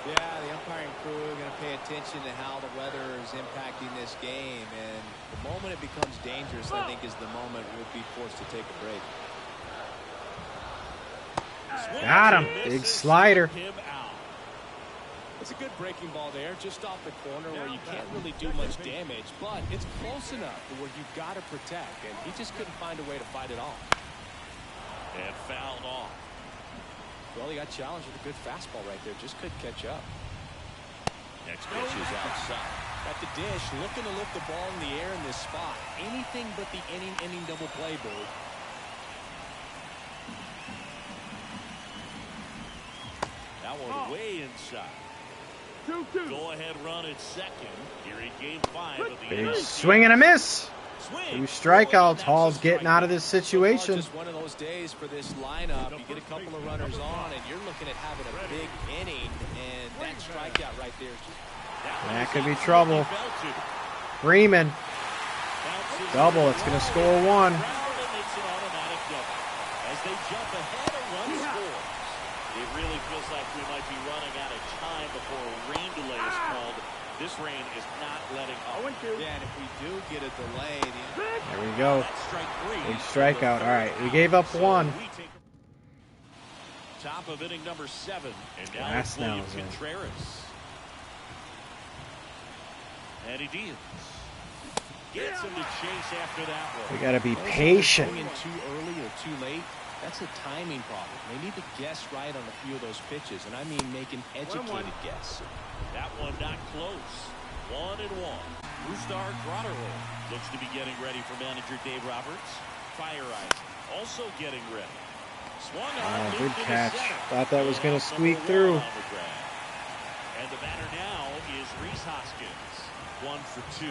Yeah, the umpiring crew are going to pay attention to how the weather is impacting this game, and the moment it becomes dangerous, I think, is the moment we'll be forced to take a break. Got him. Big slider. Him out. It's a good breaking ball there, just off the corner where you can't really do much damage, but it's close enough to where you've got to protect, and he just couldn't find a way to fight it off. And fouled off. Well, he got challenged with a good fastball right there, just couldn't catch up. Next pitch is outside. At the dish, looking to lift the ball in the air in this spot. Anything but the inning double play, Boo. That one way inside. 2-2. Go ahead run at second. Here in game 5 of the Big NLCS. swing and a miss. Swing. 2 strikeouts. Hall's getting out of this So situation. far, just one of those days for this lineup. You get a couple of runners on, and you're looking at having a big inning, and that strikeout right there is just... That could be trouble. Freeman. Double. It's going to score 1. It's an automatic double. As as they jump ahead, a run scores. It really feels like we might be running out of time before a rain delay is called. This rain is not letting up. Yeah, and if we do get a delay, There we go. That's strike 3. Big strikeout. All right, we gave up one. Top of inning number 7, and now Last it's William now is in. Contreras. And he deals. Gets him to chase after that one. We got to be patient. Going in too early or too late, that's a timing problem. They need to guess right on a few of those pitches, and I mean make an educated guess. That one not close. 1-1. Brusdar Grotterol looks to be getting ready for manager Dave Roberts. Fire Eyes also getting ready. Swung on. Good catch. Thought that was going to squeak through. And the batter now is Rhys Hoskins. 1 for 2.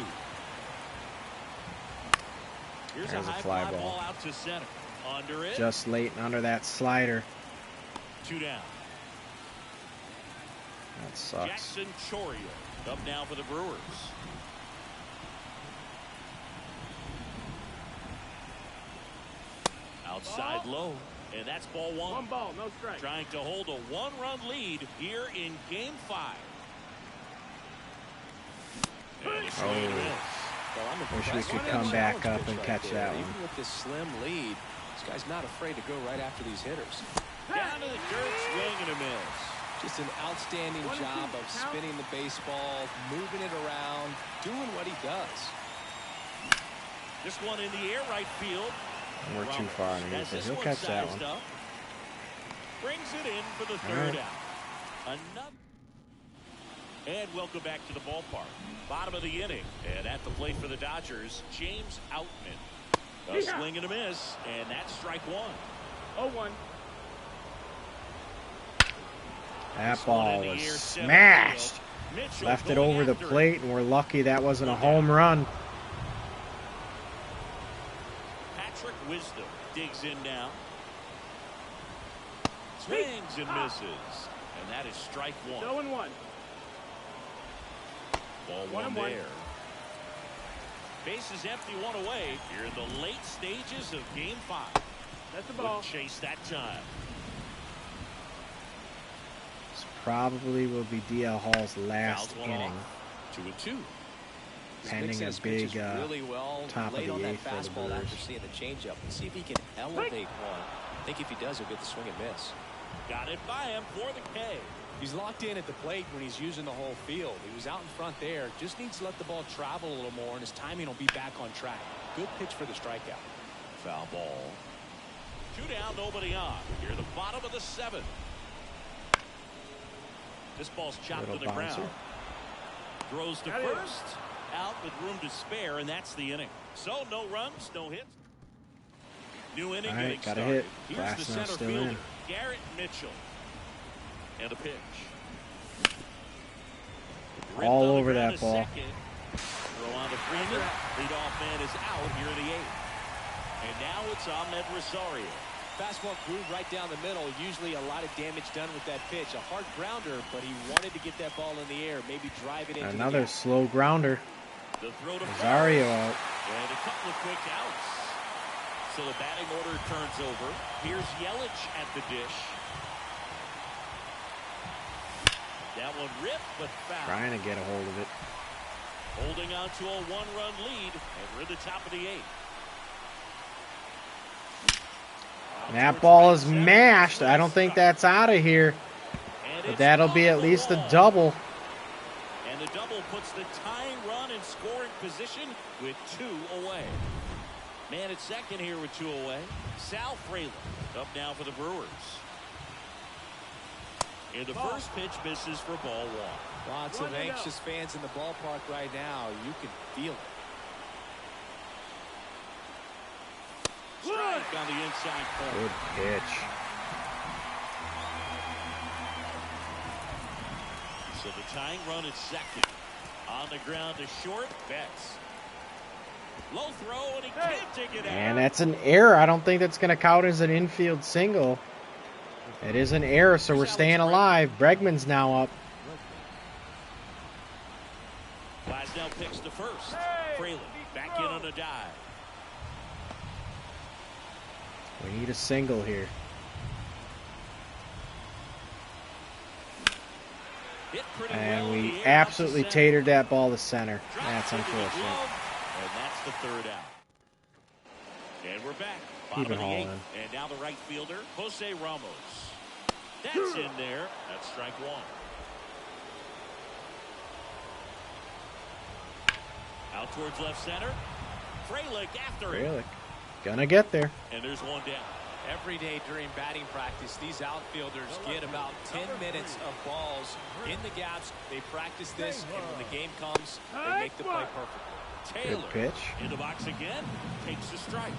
Here's There's a a high fly fly ball. ball out to center. Under it. Just late and under that slider. 2 down. That sucks. Jackson Chourio up now for the Brewers. Outside low, and that's ball 1. 1 ball, no strike. Trying to hold a 1-run lead here in Game 5. And a swing and a miss. Well, I'm Wish we impressed could with come that back challenge up and pitch catch right that there. one. Even with this slim lead, this guy's not afraid to go right after these hitters. Down to the dirt, swing and a miss. Just an outstanding 1-2 job of count. spinning the baseball, moving it around, doing what he does. This one in the air, right field. We're too Roberts far has underneath it. this He'll one catch that sized one. up. Brings it in for the All third right. out. Another. And welcome back to the ballpark. Bottom of the inning. And at the plate for the Dodgers, James Outman. A swing and a miss. And that's strike 1. 0-1. That This one ball in the was air, center smashed. field. Mitchell Left it going over the after it. plate, and we're lucky that wasn't a home run. Patrick Wisdom digs in now. Swings and misses. And that is strike 1. 0-1. Ball 1 1-1. there. Base is empty, 1 away. Here in the late stages of Game 5. That's the ball. Wouldn't chase that time. This probably will be DL Hall's last Fouls one inning. off. 2-2. He's Pending mixing a his big pitches really well, top of late the on that 8th for the fastball Brewers. after seeing the changeup, and see if he can elevate one. I think if he does, he'll get the swing and miss. Got it by him for the K. He's locked in at the plate when he's using the whole field. He was out in front there. Just needs to let the ball travel a little more, and his timing will be back on track. Good pitch for the strikeout. Foul ball. 2 down, nobody on. Here in the bottom of the 7th. This ball's chopped to Little the ground. bouncer. Throws to Got it. first. Out with room to spare, and that's the inning. So no runs, no hits. New inning All right, getting got a started. hit. Here's Glass the now center still fielder, in. Garrett Mitchell. And a pitch. All Ripped on the over ground that to ball. second. Throw on to Freeman. Leadoff man is out here in the 8th. And now it's Ahmed Rosario. Fastball groove right down the middle. Usually a lot of damage done with that pitch. A hard grounder, but he wanted to get that ball in the air, maybe drive it into Another the gap. slow grounder. The throw to Rosario first. out. And a couple of quick outs. So the batting order turns over. Here's Yelich at the dish. That one ripped, but foul. Trying to get a hold of it. Holding on to a 1-run lead, and we're at the top of the 8th. That ball is mashed. I don't think that's out of here. But that'll be at least a double. And the double puts the tying run in scoring position with 2 away. Man at second here with 2 away. Sal Frelick up now for the Brewers. And the first pitch misses for ball 1. Lots of anxious fans in the ballpark right now. You can feel it. Strike on the inside corner. Good pitch. So the tying run is second. On the ground to short. Betts. Low throw, and he can't take it out. And that's an error. I don't think that's going to count as an infield single. It is an error, so we're staying alive. Bregman's now up. Glasnow picks to first. Frelick back in on a dive. We need a single here. And we absolutely tatered that ball to center. That's unfortunate. And that's the third out. And we're back. Keep Bottom it of the hauling. eighth. And now the right fielder, Jose Ramos. That's in there. That's strike one. Out towards left center. Frelick after it. Frelick. Gonna get there. And there's one down. Every day during batting practice, these outfielders get about 10 minutes of balls in the gaps. They practice this, and when the game comes, they make the play perfectly. Taylor Good pitch. in the box again. Takes the strike.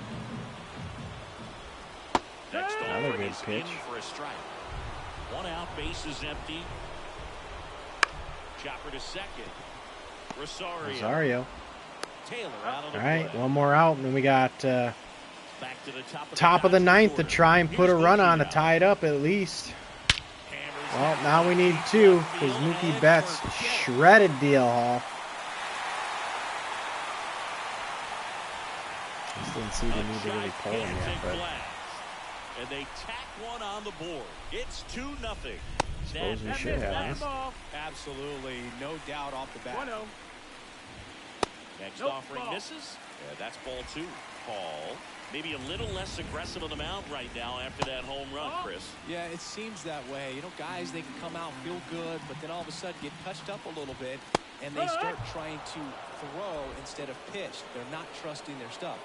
Next Another over good is pitch. in for a strike. One out, base is empty. Chopper to second. Rosario. Taylor out of the All right, play. one more out, and then we got Back to the top of the ninth to order. try and put a Here's run on to Mookie tie it up at least. Hammers Well, that now we one need deep two left because field Mookie and Betts forget it. shredded DL Hall. Just didn't see the need to really pull him yet, Gigantic but blast. And they tack one on the board. It's 2-0. suppose we That should missed have. that Huh? ball. Absolutely, no doubt off the bat. 1-0. Next Nope, offering ball. misses. Yeah, that's ball two. Paul, maybe a little less aggressive on the mound right now after that home run, Chris. Yeah, it seems that way. You know, guys, they can come out, feel good, but then all of a sudden get touched up a little bit, and they start trying to throw instead of pitch. They're not trusting their stuff.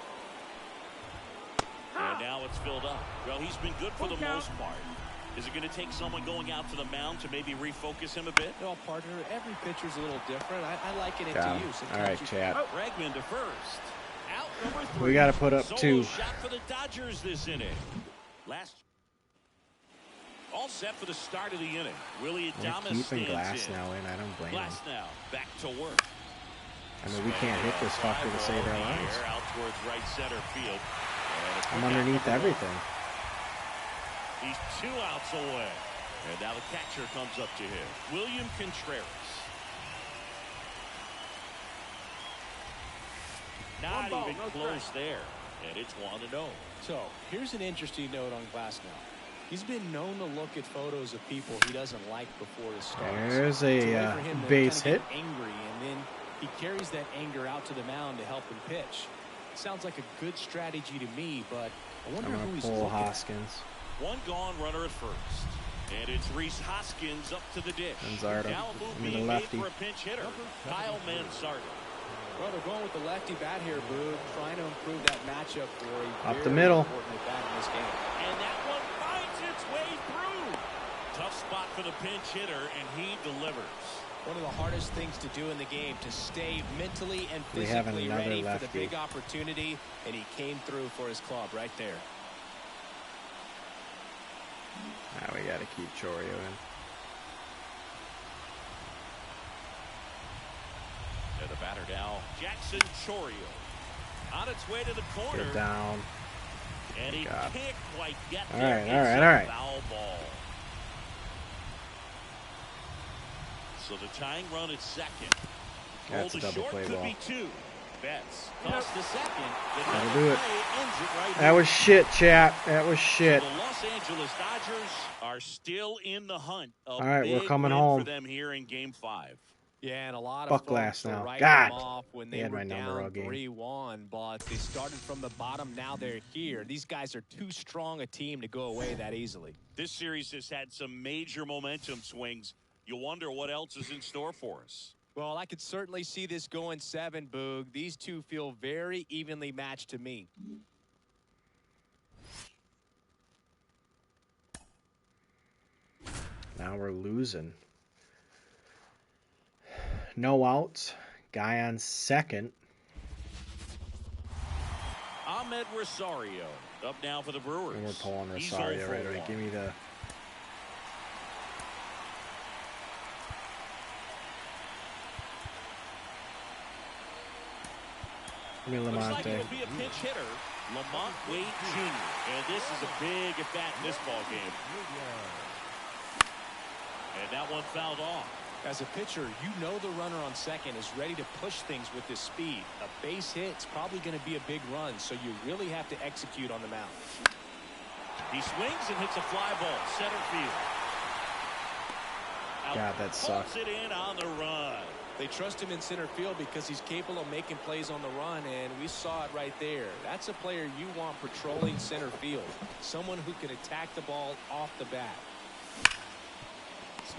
And now it's filled up. Well, he's been good for the Full count. most part. Is it going to take someone going out to the mound to maybe refocus him a bit? No, partner, every pitcher's a little different. I liken it Got to him. you. All right, Chad. Bregman to first. Out number 3. We got to put up Solo two. shot for the Dodgers this inning. All set for the start of the inning. Willie We're Adames keeping stands Glass in. now in. I don't blame him. Glass now back to work. I mean, we can't hit this fucker to save our lives. Out towards right center field. I'm underneath everything. He's 2 outs away. And now the catcher comes up to him. William Contreras. Not ball, even no close strike. there. And it's 1-0. So, here's an interesting note on Glass now. He's been known to look at photos of people he doesn't like before his starts. There's It's way a for him to base kinda hit. get angry, and then he carries that anger out to the mound to help him pitch. Sounds like a good strategy to me, but I I'm wonder who going he's to pull looking at. Hoskins. One gone runner at first. And it's Reese Hoskins up to the dish. Manzardo. Now a move I mean, the being made lefty. for a pinch hitter. Kyle Manzardo. Well, they're going with the lefty bat here, Boog, trying to improve that matchup for a Up the very middle. important at bat in this game. And that one finds its way through. Tough spot for the pinch hitter, and he delivers. One of the hardest things to do in the game, to stay mentally and We have physically another ready for the lefty. big opportunity, and he came through for his club right there. Now we got to keep Chorio in. And the batter now, Jackson Chorio. On its way to the corner. Get down. And he God. can't quite get All there. right, It's all right, a all right. foul ball. So the tying run at second. That's a Rolled double short, play could ball. be 2. Betts tossed to second. The That'll double do it. play ends it right That here. was shit, chat. That was shit. The Los Angeles Dodgers are still in the hunt. All right, we're big coming win home. for them here in Game 5. Yeah, and a lot Fuck of Glass folks were now. writing God. them off when They they had were my number all down game. 3-1, but they started from the bottom. Now they're here. These guys are too strong a team to go away that easily. This series has had some major momentum swings. You wonder what else is in store for us. Well, I could certainly see this going 7, Boog. These two feel very evenly matched to me. Now we're losing. No outs. Guy on second. Ahmed Rosario up now for the Brewers. And we're pulling He's Rosario 0 for right away. 1. Give me the... Give me Looks like Lamonte. it'll be a pinch hitter, Lamont Wade Jr. And this is a big at bat in this ball game. And that one fouled off. As a pitcher, you know the runner on second is ready to push things with his speed. A base hit's probably going to be a big run, so you really have to execute on the mound. He swings and hits a fly ball, center field. God, that sucks. It in on the run. They trust him in center field because he's capable of making plays on the run, and we saw it right there. That's a player you want patrolling center field. Someone who can attack the ball off the bat.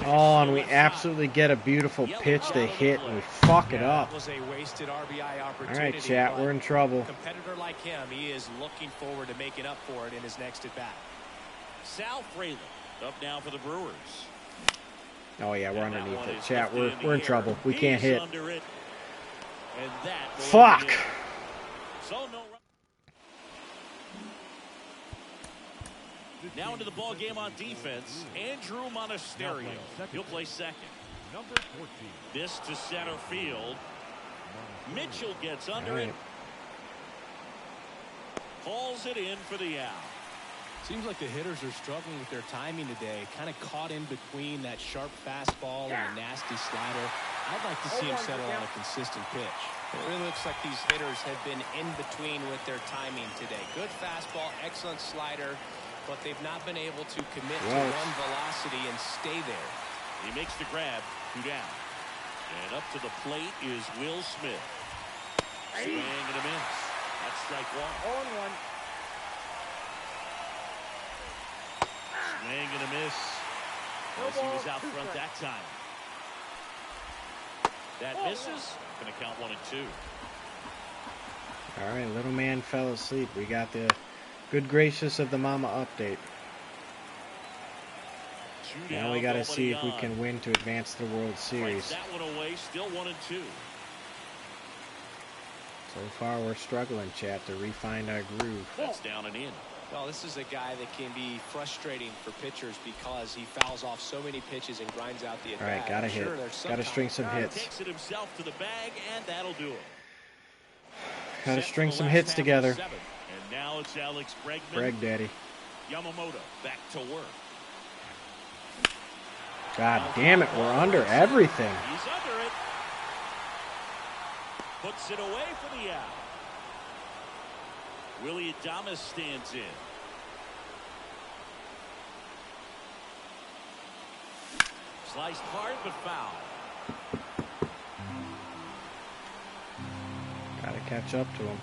Oh, and we absolutely get a beautiful pitch to hit, and we fuck it up. That was a wasted RBI opportunity. All right, chat, we're in trouble. A competitor like him, he is looking forward to making up for it in his next at-bat. Sal Fraley up now for the Brewers. Oh, yeah, we're underneath it. Chat, we're in trouble. We can't hit. Fuck! So no. Now into the ball game on defense, Andrew Monasterio. He'll play second. Number 14. This to center field. Mitchell gets under it. Hauls it in for the out. Seems like the hitters are struggling with their timing today. Kind of caught in between that sharp fastball and a nasty slider. I'd like to see him settle on a consistent pitch. It really looks like these hitters have been in between with their timing today. Good fastball, excellent slider, but they've not been able to commit to one velocity and stay there. He makes the grab, 2 down. And up to the plate is Will Smith. Swing and a miss. That's strike 1. 0-1. Swing and a miss. As he was out front that time. That misses. Going to count 1 and 2. All right, little man fell asleep. We got the good gracious of the mama update. Now we got to see if we can win to advance to the World Series. That one away, still 1 and 2. So far, we're struggling, chat, to refine our groove. That's down and in. Well, this is a guy that can be frustrating for pitchers because he fouls off so many pitches and grinds out the at-bat. All right, gotta hit. Gotta string some hits. Takes it himself to the bag, and that'll do it. Gotta string some hits together. And now it's Alex Bregman. Breg Daddy. Yamamoto back to work. God damn it, we're under everything. He's under it. Puts it away for the out. Willie Adames stands in. Sliced hard but foul. Gotta catch up to him.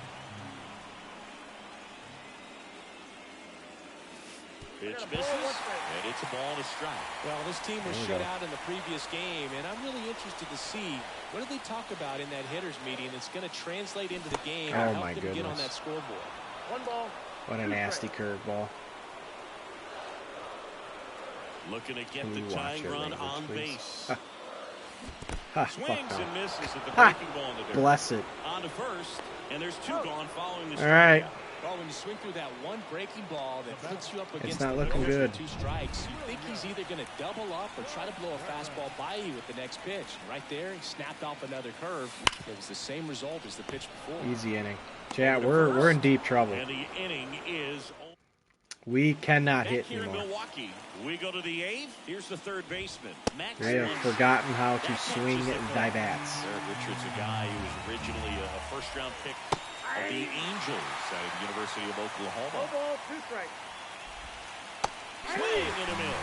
Pitch misses, and it's a ball and a strike. Well, this team was shut out in the previous game, and I'm really interested to see what do they talk about in that hitters meeting that's going to translate into the game and help them get on that scoreboard. 1 ball. What a nasty curveball. Looking to get the tying run on base. Swings and misses at the breaking ball in the dirt. Bless it. On to first, and there's 2 gone following the All right. Well, when you swing through that one breaking ball that puts you up against it's not looking good. 2 strikes, you think he's either going to double up or try to blow a fastball by you with the next pitch. Right there, he snapped off another curve. It was the same result as the pitch before. Easy inning. Chat, we're in deep trouble. And the inning is we cannot hit here anymore. in Milwaukee. We go to the 8th. Here's the 3rd baseman. Max They have forgotten how to swing and dive bats. Eric Richards, a guy who was originally a first-round pick of the Angels out of the University of Oklahoma. 1 ball, 2 strikes. Swing and a miss.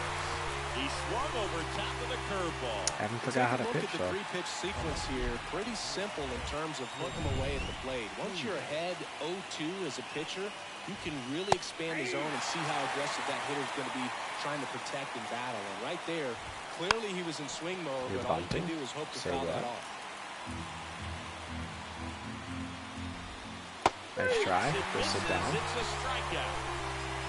He swung over top of the curveball. Haven't forgot how to pitch, Look at the 3-pitch sequence here. Pretty simple in terms of hooking them away at the plate. Once you're ahead 0-2 as a pitcher, you can really expand the zone and see how aggressive that hitter is going to be trying to protect and battle. And right there, clearly he was in swing mode, but all you can do is hope to foul that off. Nice try. Just sit down. It's a strikeout.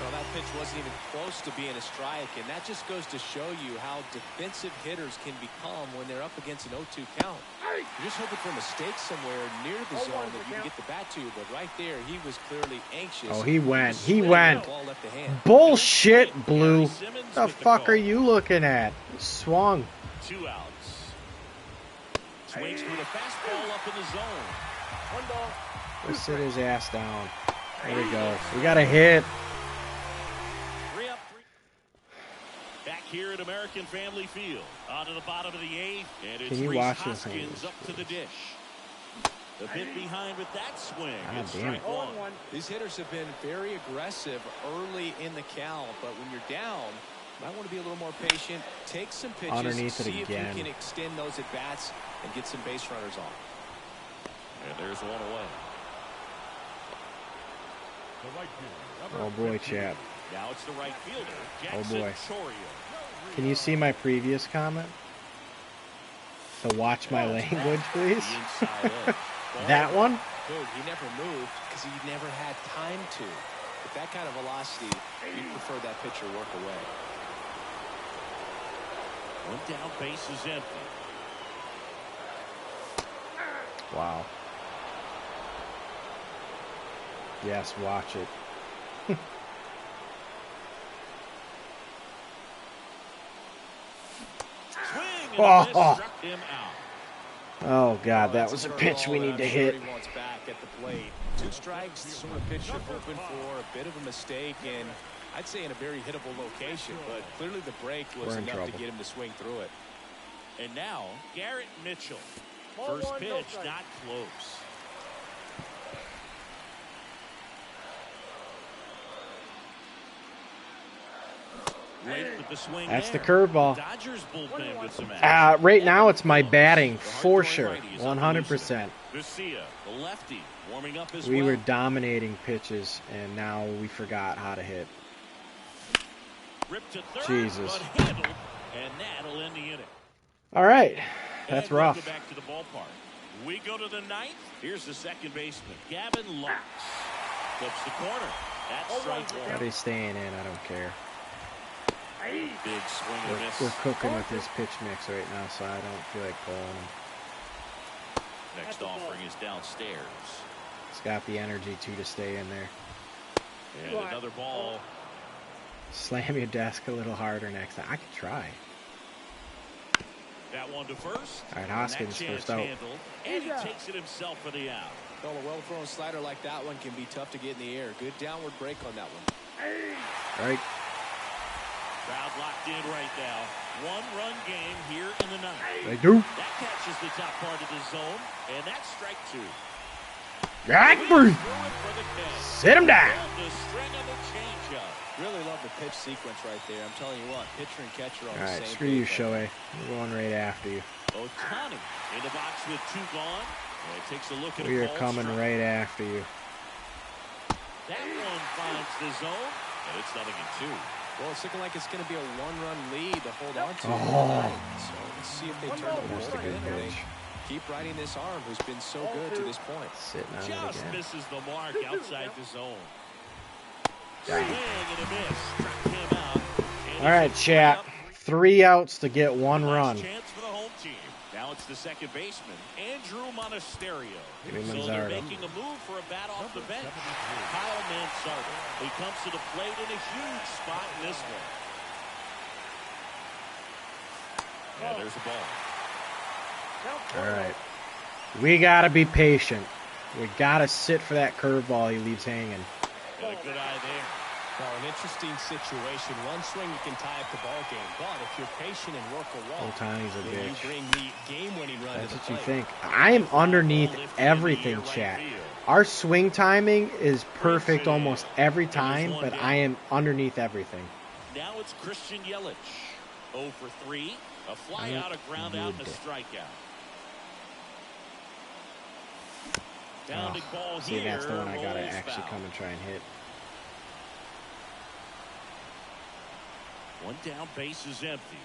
Well, that pitch wasn't even close to being a strike, and that just goes to show you how defensive hitters can become when they're up against an 0-2 count. You're just hoping for mistakes somewhere near the zone that you can get the bat to, but right there, he was clearly anxious. Oh, he went. He went. Ball left the hand. Bullshit, Blue. The fuck are you looking at? Swung. 2 outs. Swings through the fastball up in the zone. 1 ball. Let's sit his ass down. There we go. We got a hit. 3 up, 3. Back here at American Family Field. On to the bottom of the 8th. And it's Can you Reese wash your Hoskins hands, up to the dish. A bit behind with that swing. God It's damn it. strike one. These hitters have been very aggressive early in the count, but when you're down, you might want to be a little more patient. Take some pitches, Underneath it see if you again. can extend those at bats and get some base runners on. And there's one away. The right fielder, Oh number boy, 15. chap. Now it's the right fielder, Oh Jackson boy. Chourio. Can you see my previous comment? To watch my language, please. The inside edge. That one? Dude, he never moved because he never had time to. With that kind of velocity, you'd prefer that pitcher work away. One down, base is empty. Wow. Yes, watch it. Swing and Oh, a miss, oh. struck him out. Oh God, that That's was a curveball pitch we that need I'm to sure hit. He wants back at the plate. 2 strikes, the sort of pitch you're hoping for. A bit of a mistake, and I'd say in a very hittable location. But clearly the break was We're in enough trouble. to get him to swing through it. And now, Garrett Mitchell. Ball First one, no pitch, strike. not close. Late with the swing That's the there. curveball. Dodgers bullpen with some action. Right now, it's my batting The for hard-throwing sure, righty is on the 100%. Garcia, the lefty, warming up as We well. were dominating pitches, and now we forgot how to hit. Ripped to third, Jesus. but handled, and that'll end the inning. All right, that's And we'll rough. go back to the ballpark. We go to the ninth. Here's the second baseman, Gavin Lux. Flips the corner. That's strike one. Everybody's staying in. I don't care. Big swing and a miss. We're cooking with this pitch mix right now, so I don't feel like pulling him. Next offering is downstairs. It's got the energy to stay in there. And another ball. Slam your desk a little harder next time. I could try. That one to first. All right, Hoskins And that first chance out. handled, and he takes it himself for the out. Well, a well-thrown slider like that one can be tough to get in the air. Good downward break on that one. Right. Crowd locked in right now. One-run game here in the ninth. They do. That catches the top part of the zone, and that's strike two. Drag Threw through. it for the catch. Sit him down. And the string of a changeup. Really love the pitch sequence right there. I'm telling you what, pitcher and catcher on All the right, same screw you, page. Shohei. We're going right after you. Ohtani in the box with 2 gone. And takes a look at We a are ball coming strike. right after you. That one finds the zone, and it's 0-2. Well, it's looking like it's going to be a 1-run lead to hold on to. Oh. So let's see if they turn the That's a board good in and they pitch. keep riding this arm who's been so good to this point. Sitting on it Just again. misses the mark outside the zone. Dang. Swing and a miss. Struck him out. And All right, he's chat. up. 3 outs to get 1 Last run. chance for the home team. Now it's the second baseman, Andrew Monasterio. Give me So they're Manzardo. making a move for a bat off the bench. Kyle Manzardo. He comes to the plate in a huge spot in this one. Yeah, there's a ball. All right. We got to be patient. We got to sit for that curveball he leaves hanging. Got a good eye there. Well, an interesting situation. One swing you can tie up the ball game, but if you're patient and work a walk, Ohtani's a then you bitch. bring the game-winning run That's to the what you plate. think. I am underneath everything, chat. Our swing timing is perfect almost every time, but I am underneath everything. Now it's Christian Yelich. 0 for 3. A fly out, a ground out, and a Good. strikeout. Downed ball See, here. that's the one I got to rolls actually foul. come and try and hit. One down, base is empty.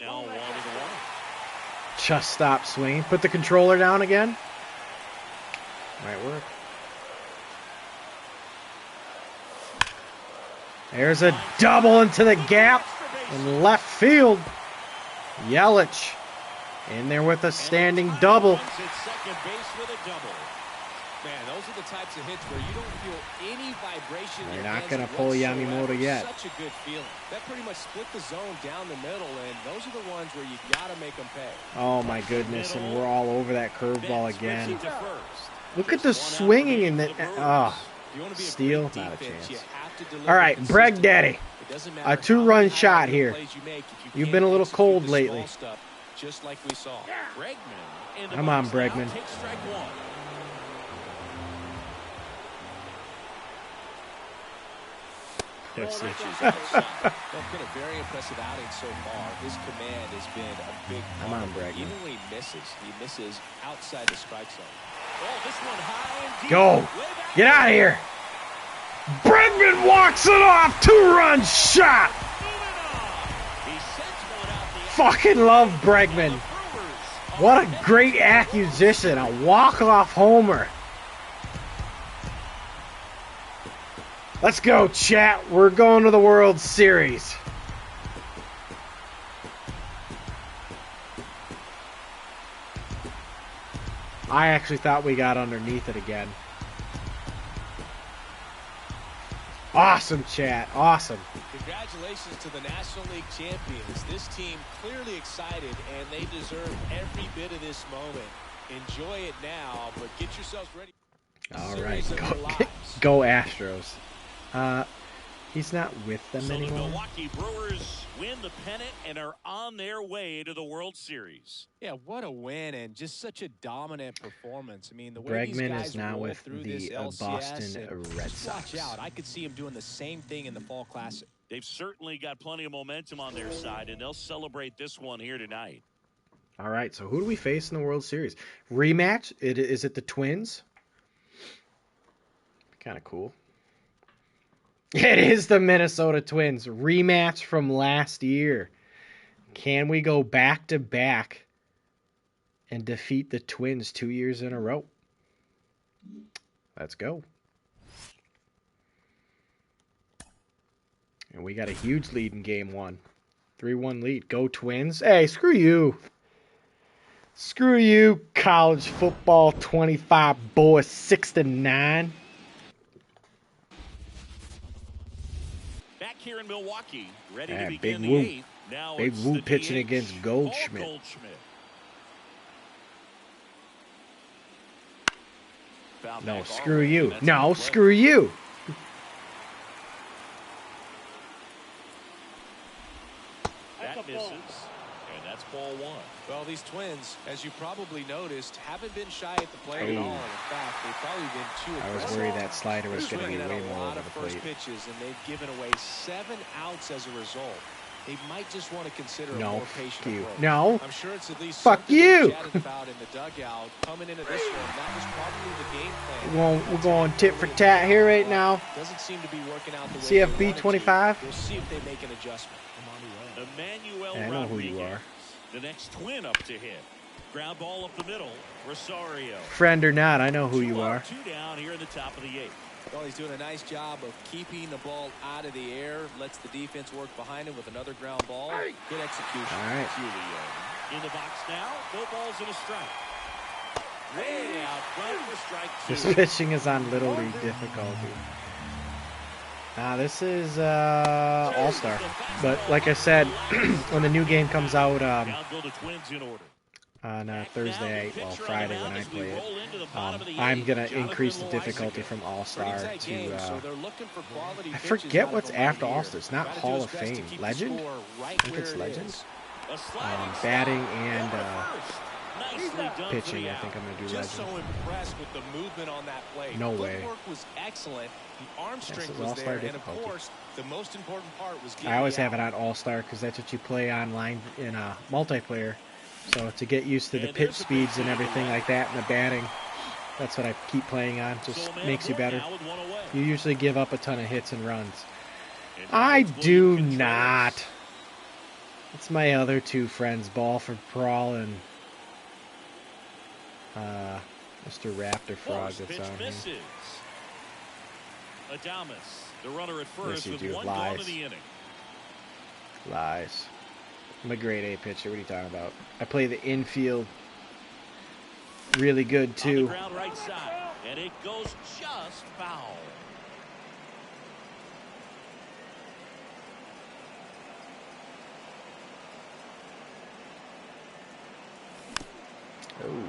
Now 1-1. Just stop swinging. Put the controller down again. Might work. There's a double into the gap in left field. Yelich in there with a standing double. At second base with a double. Man, those are the types of hits where you don't feel any vibration. in They're your not hands gonna pull whatsoever. Yamamoto yet. Such a good feeling. That pretty much split the zone down the middle, and those are the ones where you got to make them pay. Oh my goodness, and we're all over that curveball again. Switching to first. Look at the Just one out swinging in for the the Brewers. If you want to be a steal, great not a defense, chance. you have to deliver All right, Breg consistently. Daddy. It doesn't matter A how 2-run many shot high here. plays you make, if you You've can't been a little execute cold the lately. small stuff, just like we saw. Bregman in the Come on, box now. Bregman. Take strike one. Pepsi. Well, been a very impressive outing so far. His command has been a big Come part on, of it. Bregman. Even when he misses outside the strike zone. Oh, this one high and deep. Go. Way back. Get out of here. Bregman walks it off. 2-run shot. He sends one out the Fucking love Bregman. Brewers. What a great acquisition. A walk-off homer. Let's go, chat. We're going to the World Series. I actually thought we got underneath it again. Awesome, chat. Awesome. Congratulations to the National League champions. This team clearly excited, and they deserve every bit of this moment. Enjoy it now, but get yourselves ready. All Series right, of their lives. go Astros. He's not with them So the anymore. Milwaukee Brewers win the pennant and are on their way to the World Series. Yeah, what a win and just such a dominant performance. I mean, the way these Bregman guys is now roll with through the this LCS, Boston and Red just watch Sox. out. I could see him doing the same thing in the Fall Classic. They've certainly got plenty of momentum on their side, and they'll celebrate this one here tonight. All right, so who do we face in the World Series? Rematch? Is it the Twins? Kind of cool. It is the Minnesota Twins. Rematch from last year. Can we go back-to-back and defeat the Twins 2 years in a row? Let's go. And we got a huge lead in game one. 3-1 lead. Go Twins. Hey, screw you. Screw you, college football 25 boys 6-9. Back here in Milwaukee, ready Yeah, to begin Big the Woo. eighth. Now Big it's Woo the pitching DH, against Paul Goldschmidt. Foul No, back screw our way, you. and that's No, good play. screw you. That That's a misses, ball. and that's ball one. Well, these Twins, as you probably noticed, haven't been shy at the plate at Oh. all. In fact, they've probably been too I was aggressive. worried that slider was They're going to be swinging way at a more lot over of the first plate. pitches, and they've given away 7 outs as a result. They might just want to consider a No, more patient fuck you. approach. No. I'm sure it's at least Fuck something you. they chatted about in the dugout coming into this one. That was probably the game plan. We're going tit for tat here right now. Doesn't seem to be working out the way CFB they wanted to. 25. We'll see if they make an adjustment. Emmanuel I know who you Rodriguez, are. the next Twin up to hit. Ground ball up the middle. Rosario. Friend or not, I know who you are. 2 down here in the top of the eighth. Well, he's doing a nice job of keeping the ball out of the air. Lets the defense work behind him with another ground ball. Good execution. All right. Julio in the box now. No balls and a strike. Way out front for strike 2. This pitching is on Little League difficulty. This is All-Star. But like I said, when the new game comes out Down go the Twins in order. on Thursday, well, Friday when I play it, I'm going to increase the difficulty from All-Star Pretty tight game, to... so they're looking for quality I pitches forget out of what's him right after here. All-Star. It's not Gotta do Hall his of best to Fame. keep the Legend? score right I think where it's it Legend. is. A sliding Batting stop. and Over first. Nicely done. pitching, 3 I out. think I'm going to do Just Legend. so impressed with the movement on that play. No way. Footwork was excellent. The arm strength is was All-Star there, and of difficulty. course, the most important part was getting I always the have it out. on All-Star because that's what you play online in multiplayer. So to get used to the And pitch there's a speeds pitch and to everything the like that and the batting, that's what I keep playing on. So Just a man makes you aboard better. now with 1 away. You usually give up a ton of hits and runs. And now I it's do William Contreras. not. It's my other two friends, Balford Prawl and Mr. Raptor Frog First that's pitch on here. misses. Adames, the runner at first you with do, 1 gone in lies. the inning. Lies. I'm a grade A pitcher. What are you talking about? I play the infield really good On the too. ground right side, and it goes just foul. Oh.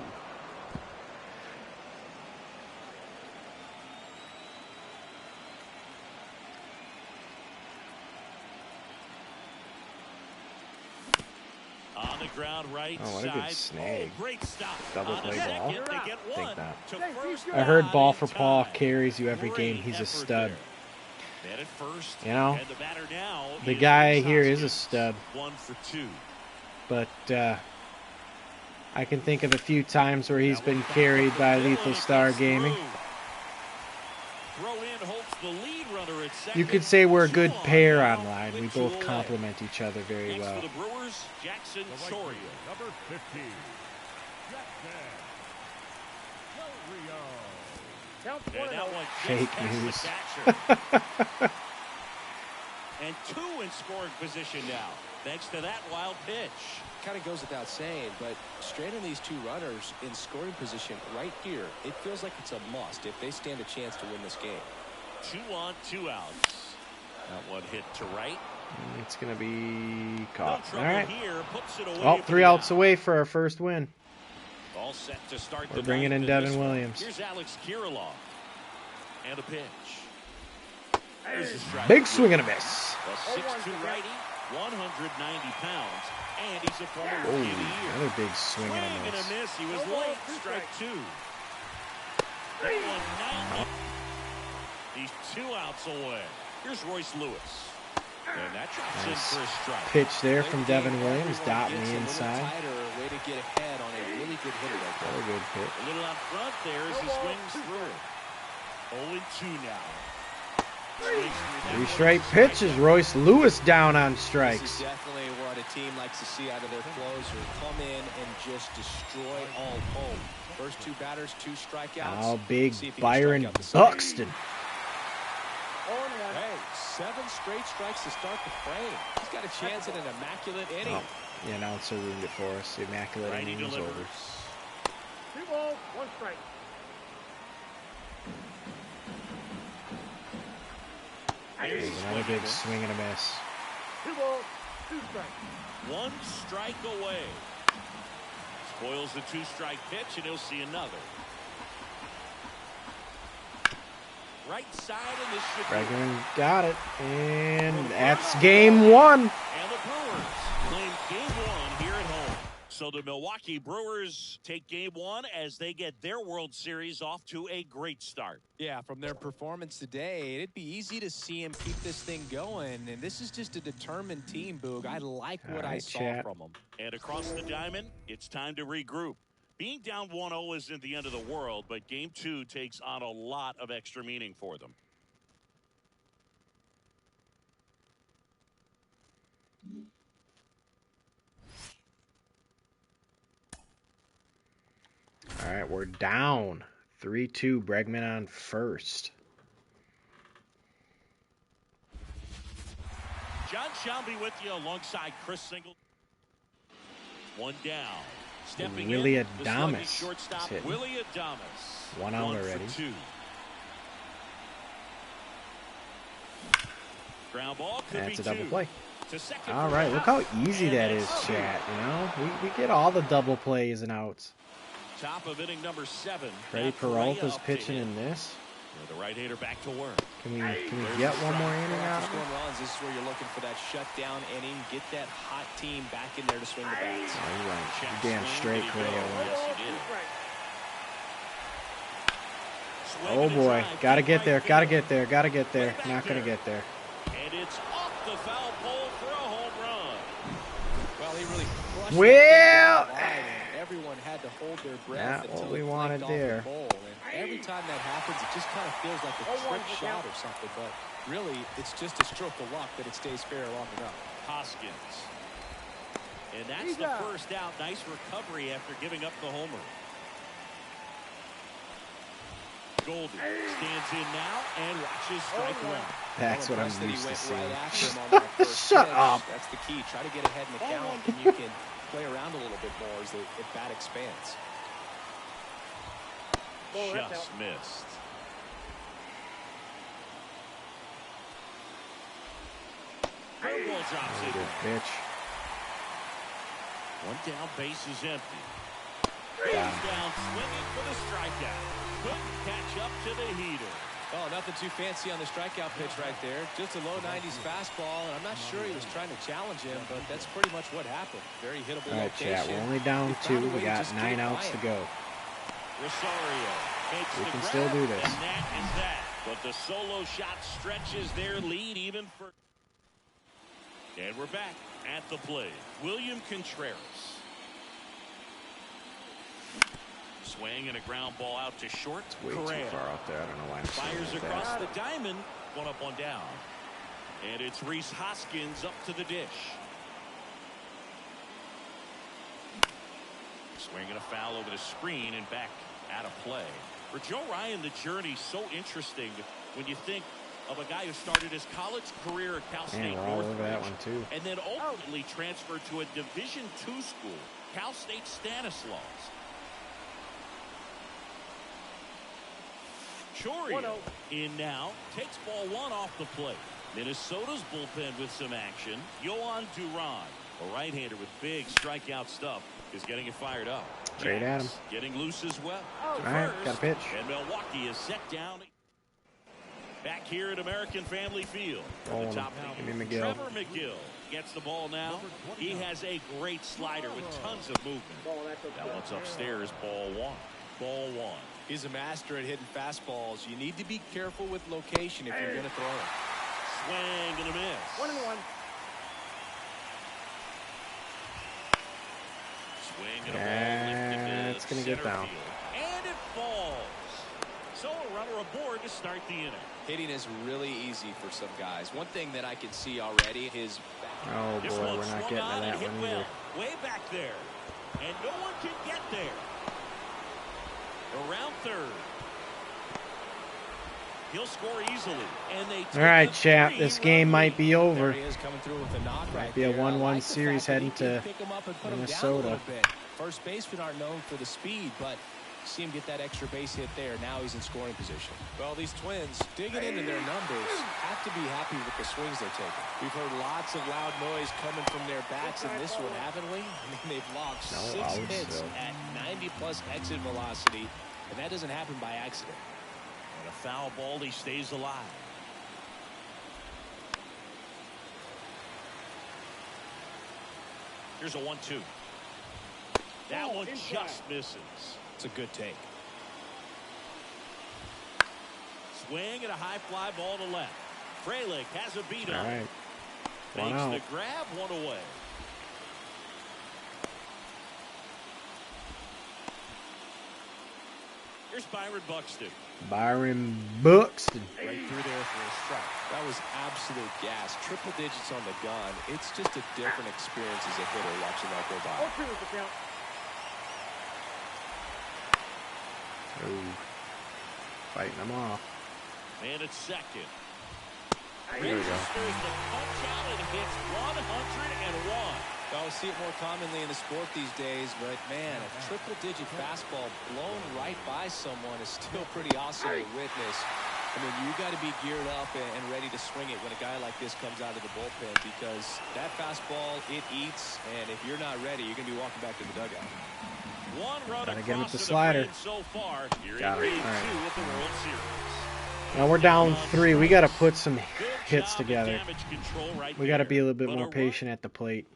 On On the ground, right Oh, what a good side. snag. Oh, great stop. Double On play a second, ball. they get I one think not. to first I heard down ball in for Paul time. carries you every game. Great He's a effort stud. there. Man at first, You know, and the batter now the is guy Rhys here is a Hoskins. stud. 1 for 2. But I can think of a few times where he's That been one back carried up the by middle, Lethal and it Star gets Gaming. through. Throw in holds the lead runner at second. You could say we're a good 2 on pair now online. with We 2 both away. complement each other very Next well. for the Brewers, Jackson The right Choria. fielder, number 15. Jackson. Del Rio. Count And 1 that and one Fake just news. past the catcher. And 2 in scoring position now, thanks to that wild pitch. Kind of goes without saying, but straight on these 2 runners in scoring position right here, it feels like it's a must if they stand a chance to win this game. 2 on, 2 outs. That one hit to right. It's going to be No caught. All trouble right. here. Puts it away Oh, for 3 the outs out. away for our first win. All set to start We're the bringing in ninth Devin this one. Williams. Here's Alex Kirilloff. And a pitch. There's a strike. Big swing and a miss. The 6'2" righty, 190 pounds, and he's a former Oh, Rookie of the Year. another big swing and a miss. miss. He was No ball, late. 2 Strike strikes. 2. That 190. He's 2 outs away. Here's Royce Lewis. And that drops in Nice for a strike. pitch there from Late game, Devin Williams, everyone dotting gets the a little inside. tighter, a way to get ahead on a really good hitter right there. Another good pitch. A little out front there as he No ball, swings 2 through. 0-2 now. Three straight pitches. Royce Lewis down on This is strikes. definitely what a team likes to see out of their closer. Come in and just destroy all hope. First 2 batters, 2 strikeouts. Now big See if he can Byron strike out the second. Buxton. 0 and 1. Hey, 7 straight strikes to start the frame. He's got a chance at an immaculate inning. Oh, the announcer ruined it for us. The immaculate Righty inning is over. delivers. 2 balls, 1 strike. Here's There's a another swing big and a swing and a miss. 2 balls, 2 strikes. miss. 1 strike away. Spoils the 2-strike pitch, and he'll see another. Right side, and this should be. Bregman got it. And that's game 1. And the Brewers claim game 1 here at home. So the Milwaukee Brewers take game 1 as they get their World Series off to a great start. Yeah, from their performance today, it'd be easy to see him keep this thing going. And this is just a determined team, Boog. I like what I right, saw chat. from them. And across the diamond, it's time to regroup. Being down 1-0 isn't the end of the world, but game 2 takes on a lot of extra meaning for them. All right, we're down 3-2. Bregman on first. John Shelby with you alongside Chris Single. 1 down. Stepping Willie in, the slugging Adames shortstop, is hitting. Willie Adames. 1 out 1 for already. 2. Ground ball could That's be a double 2. play. To second All for right, an look out. how easy And that is, that's 2. chat. You know, we get all the double plays and outs. Top of inning number 7. Freddie Got Correa Peralta's up to pitching hit. in this. The right-hander back to work. Can we There's get the one more strike. inning out After of it? scoring runs, this is where you're looking for that shutdown inning. Get that hot team back in there to swing the bats. Oh, you're right. Check You're damn swing, straight, did he Correa. go? 1 Yes, ball, he 2 did. strikes. Swing Oh and a boy, drive gotta to get right there, field. gotta get there, gotta get there. Way back Not gonna there. get there. And it's off the foul pole for a home run. Well, he really crushed Well, that thing down the line, and everyone had to hold their breath Not what until we it wanted flicked off there. the bowl. And every time that happens, it just kind of feels like a 0-1 trick to shot count. or something. But really, it's just a stroke of luck that it stays fair long enough. Hoskins. And that's He's the out. first out. Nice recovery after giving up the homer. Goldie stands in now and watches strike 1. That's what I'm impressed that he used to went seeing. right after him on that first Shut pitch. up. That's the key. Try to get ahead in the count, and you can play around a little bit more as the bat expands. Ball, that's Just out. missed. Curveball drops in. Good pitch. 1 down, base is empty. Got Goes him. down swinging for the strikeout. Couldn't catch up to the heater. Oh, nothing too fancy on the strikeout pitch right there. Just a low 90s fastball, and I'm not sure he was trying to challenge him, but that's pretty much what happened. Very hittable All right, location. chat. We're only down 2. We got 9 outs to go. Rosario makes We the can grab, still do this. and that is that. But the solo shot stretches their lead even further. And we're back at the plate. William Contreras. Swing and a ground ball out to short. It's way too far out there. I don't know why I'm fires saying across that. the diamond. One up, one down. And it's Rhys Hoskins up to the dish. Swinging a foul over the screen and back out of play. For Joe Ryan, the journey's so interesting when you think of a guy who started his college career at Cal State we're all over Northridge, that one too. and then ultimately transferred to a Division II school, Cal State Stanislaus. Chorio in now, takes ball 1 off the plate. Minnesota's bullpen with some action. Yohan Duran, a right-hander with big strikeout stuff, is getting it fired up. Straight at him. Getting loose as well. All right, got a pitch. And Milwaukee is set down. Back here at American Family Field. Oh, The top give me McGill. Trevor McGill gets the ball now. He has a great slider with tons of movement. That one's upstairs. Ball 1. Ball 1. He's a master at hitting fastballs. You need to be careful with location if you're going to throw it. Swing and a miss. 1-1. Swing and a ball lifted It's to going to get center down. field. And it falls. So a runner aboard to start the inning. Hitting is really easy for some guys. One thing that I can see already is Oh This boy, one we're not swung getting on to and that hit one well. either. Way back there. And no one can get there. Around third. He'll score easily. And they All right, chap. 3-run This game might be there over. he is coming through with a knock Might right be a there. I 1-1 like the series fact that he heading can to pick him up and put him down a Minnesota. little bit. First basemen aren't known for the speed, but see him get that extra base hit there. Now he's in scoring position. Well, these Twins, digging into their numbers, have to be happy with the swings they're taking. We've heard lots of loud noise coming from their bats in this one, haven't we? I mean, they've logged 6 hits at 90-plus exit velocity, and that doesn't happen by accident. And a foul ball, he stays alive. Here's a 1-2. That one just misses. It's a good take. Swing and a high fly ball to left. Frelick has a beat All on it. right. One Makes out. the grab, 1 away. Here's Byron Buxton. Byron Buxton. Right through there for a strike. That was absolute gas. Triple digits on the gun. It's just a different experience as a hitter watching that go by. 0-2 is the count. Oh, fighting them off. And it's second. There we go. Registers the punch out and hits 101. I'll see it more commonly in the sport these days, but man, a triple-digit fastball blown right by someone is still pretty awesome to witness. I mean, you got to be geared up and ready to swing it when a guy like this comes out of the bullpen, because that fastball, it eats, and if you're not ready, you're going to be walking back to the dugout. 1 run Gotta get him across with the to slider. plate so far. You're Got in it. game All right. 2 of the World Series. Now we're down 3. We got to put some Good hits job of together. damage control right We got to there. be a little bit But more run. patient at the plate.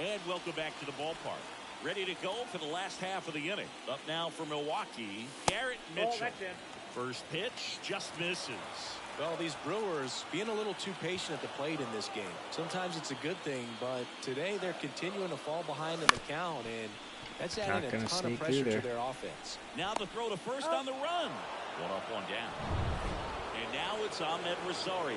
And welcome back to the ballpark. Ready to go for the last half of the inning. Up now for Milwaukee, Garrett Mitchell. That's in. First pitch just misses. Well, these Brewers being a little too patient at the plate in this game. Sometimes it's a good thing, but today they're continuing to fall behind in the count, and that's adding a gonna ton of sneak pressure through to there. their offense. Now the throw to first on the run. 1 up, 1 down. And now it's Ahmed Rosario.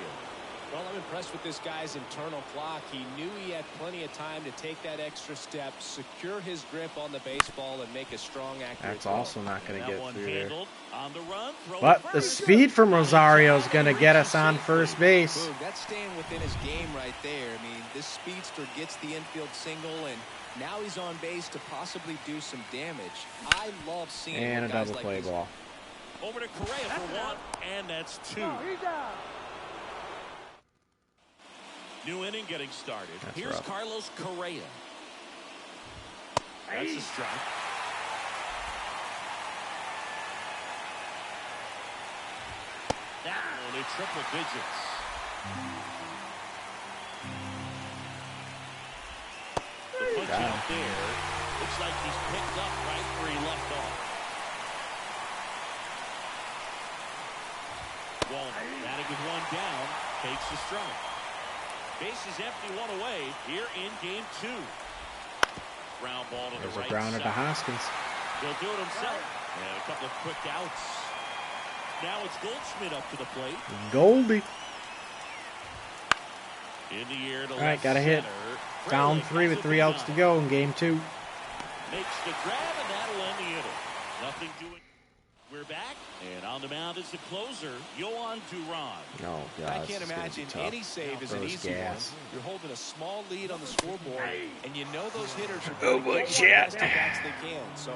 Well, I'm impressed with this guy's internal clock. He knew he had plenty of time to take that extra step, secure his grip on the baseball, and make a strong, accurate That's throw. also not going to That get one through there. handled on the run. Throw But to the first. speed from Rosario is going to get us on first base. Boog, that's staying within his game right there. I mean, this speedster gets the infield single, and now he's on base to possibly do some damage. I love seeing And a what guys double like play these- ball. Over to Correa for 1, and that's 2. Oh, he's out. New inning getting started. That's Here's rough. Carlos Correa. That's a strike. That one in triple digits. The punch out there. Looks like he's picked up right where he left off. Walden batting with one down. Takes the strike. Bases empty, one away here in game 2. Ground ball to the right side. Browner to Hoskins. He'll do it himself. And a couple of quick outs. Now it's Goldschmidt up to the plate. Goldie. In the air to All right, got a hit. Down 3 with 3 outs to go in game 2. Makes the grab, and that'll end the inning. Nothing doing. We're back, and on the mound is the closer, Yohan Duran. No, God, I can't imagine any save is an easy one. You're holding a small lead on the scoreboard, and you know those hitters are going to get the best bats they can. So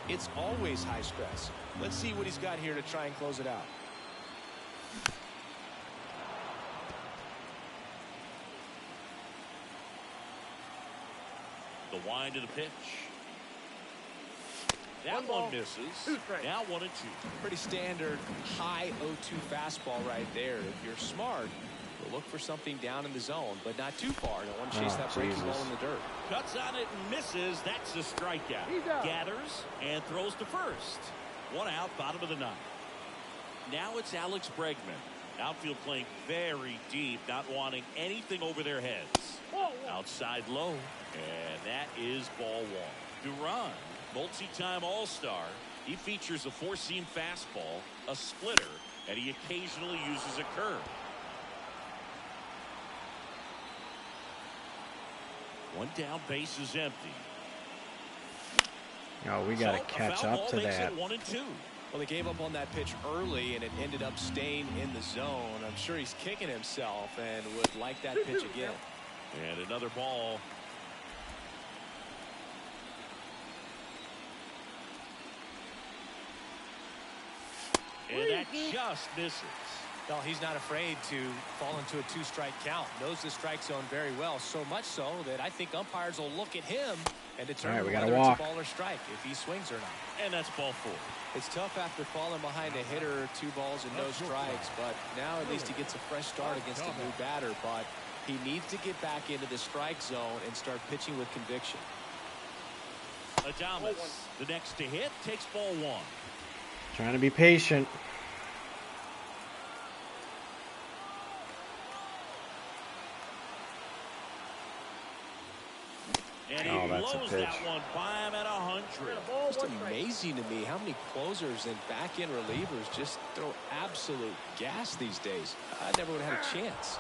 it's always high stress. Let's see what he's got here to try and close it out. The wind of the pitch. That one misses. Now 1-2. Pretty standard high 0-2 fastball right there. If you're smart, you'll look for something down in the zone, but not too far. Don't want to chase that breaking ball in the dirt. Cuts on it and misses. That's a strikeout. Gathers and throws to first. 1 out, bottom of the 9th. Now it's Alex Bregman. Outfield playing very deep, not wanting anything over their heads. Outside low, and that is ball 1. Duran, multi-time All-Star. He features a 4-seam fastball, a splitter, and he occasionally uses a curve. 1 down, base is empty. Oh, we got to catch up to that. 1-2. Well, they gave up on that pitch early, and it ended up staying in the zone. I'm sure he's kicking himself and would like that pitch again. And another ball. And that just misses. Well, he's not afraid to fall into a 2-strike count. Knows the strike zone very well, so much so that I think umpires will look at him and determine whether it's a ball or strike, if he swings or not. And that's ball 4. It's tough after falling behind a hitter, 2 balls and no strikes, but now at least he gets a fresh start against a new batter, but he needs to get back into the strike zone and start pitching with conviction. Adames, the next to hit, takes ball 1. Trying to be patient. And he blows that one by him at 100. It's amazing to me how many closers and back-end relievers just throw absolute gas these days. I never would have had a chance.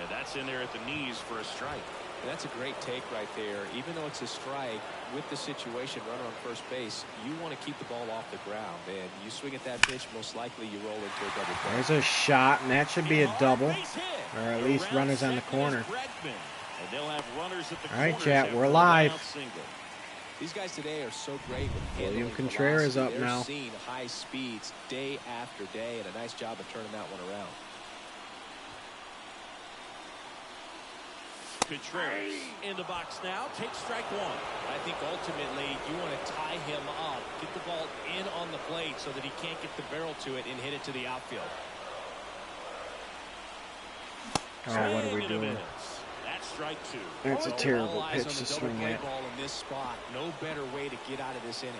And that's in there at the knees for a strike. And that's a great take right there. Even though it's a strike, with the situation, runner on first base, you want to keep the ball off the ground. And you swing at that pitch, most likely you roll into a double play. There's a shot, and that should be a double. Or at least runners on the corner. And they'll have runners at the all right, chat, we're live. These guys today are so great with handling William Contreras velocity. up now. They're seeing high speeds day after day, and a nice job of turning that one around. Contreras in the box now, takes strike 1. I think ultimately you want to tie him up, get the ball in on the plate so that he can't get the barrel to it and hit it to the outfield. Oh, what are we doing? That's strike 2. That's a terrible pitch to swing at. Ball in this spot. No better way to get out of this inning.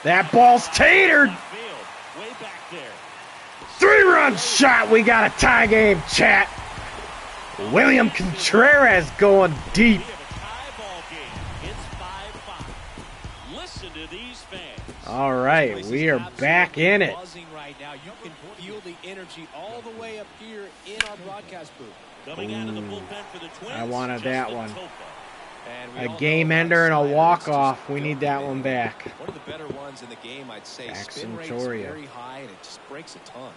That ball's tatered. Way back there. 3-run shot. We got a tie game, chat. William Contreras going deep. Listen to these fans. All right, we are back in it. Right now. You can feel the energy all the way up here in our broadcast booth. Coming out of the bullpen for the Twins. I wanted that one. A game ender and a walk-off. We need that one back. One of the better ones in the game, I'd say. Spin rate's very high, and it just breaks a ton.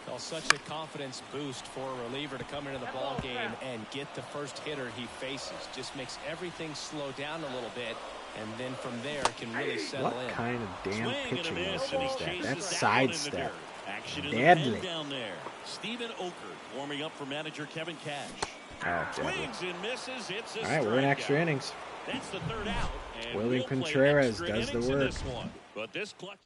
Well, such a confidence boost for a reliever to come into the ball game and get the first hitter he faces. Just makes everything slow down a little bit, and then from there can really settle in. What kind of damn pitching is that? That's side step. Deadly. Down there. Stephen Oker warming up for manager Kevin Cash. Oh, swings and misses. It's a all right, we're in extra innings. That's the 3rd out. And William Contreras does the work. But this clutch.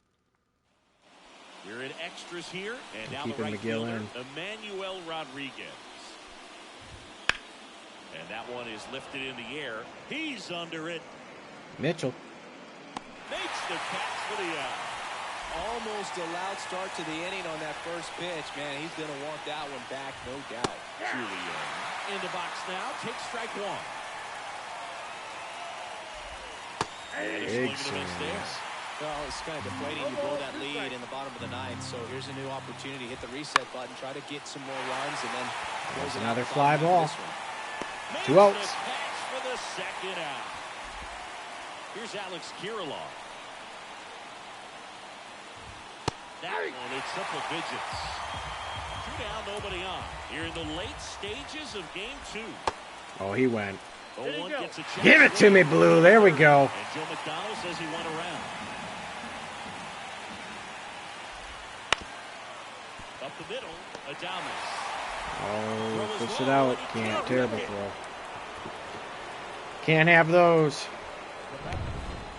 We're in extras here, and now keeping the right McGill fielder, in. Emmanuel Rodriguez. And that one is lifted in the air. He's under it. Mitchell. Makes the catch for the out. Almost a loud start to the inning on that first pitch. Man, he's going to want that one back, no doubt. Julian in the box now. Takes strike one. And a swing and a miss there. Well, it's kind of deflating. You blow that lead in the bottom of the ninth, so here's a new opportunity. Hit the reset button, try to get some more runs, and then there's another fly ball. Makes 2 outs. the catch for the second out. Here's Alex Kirilloff. That one in triple digits. 2 down, nobody on. Here in the late stages of game 2. Oh, he went. 0-1 gets a chance. Give it to me, Blue. There we go. And Joe McDonald says he went around. Up the middle, Adames. Oh, push it out. Can't. Terrible throw. Can't have those.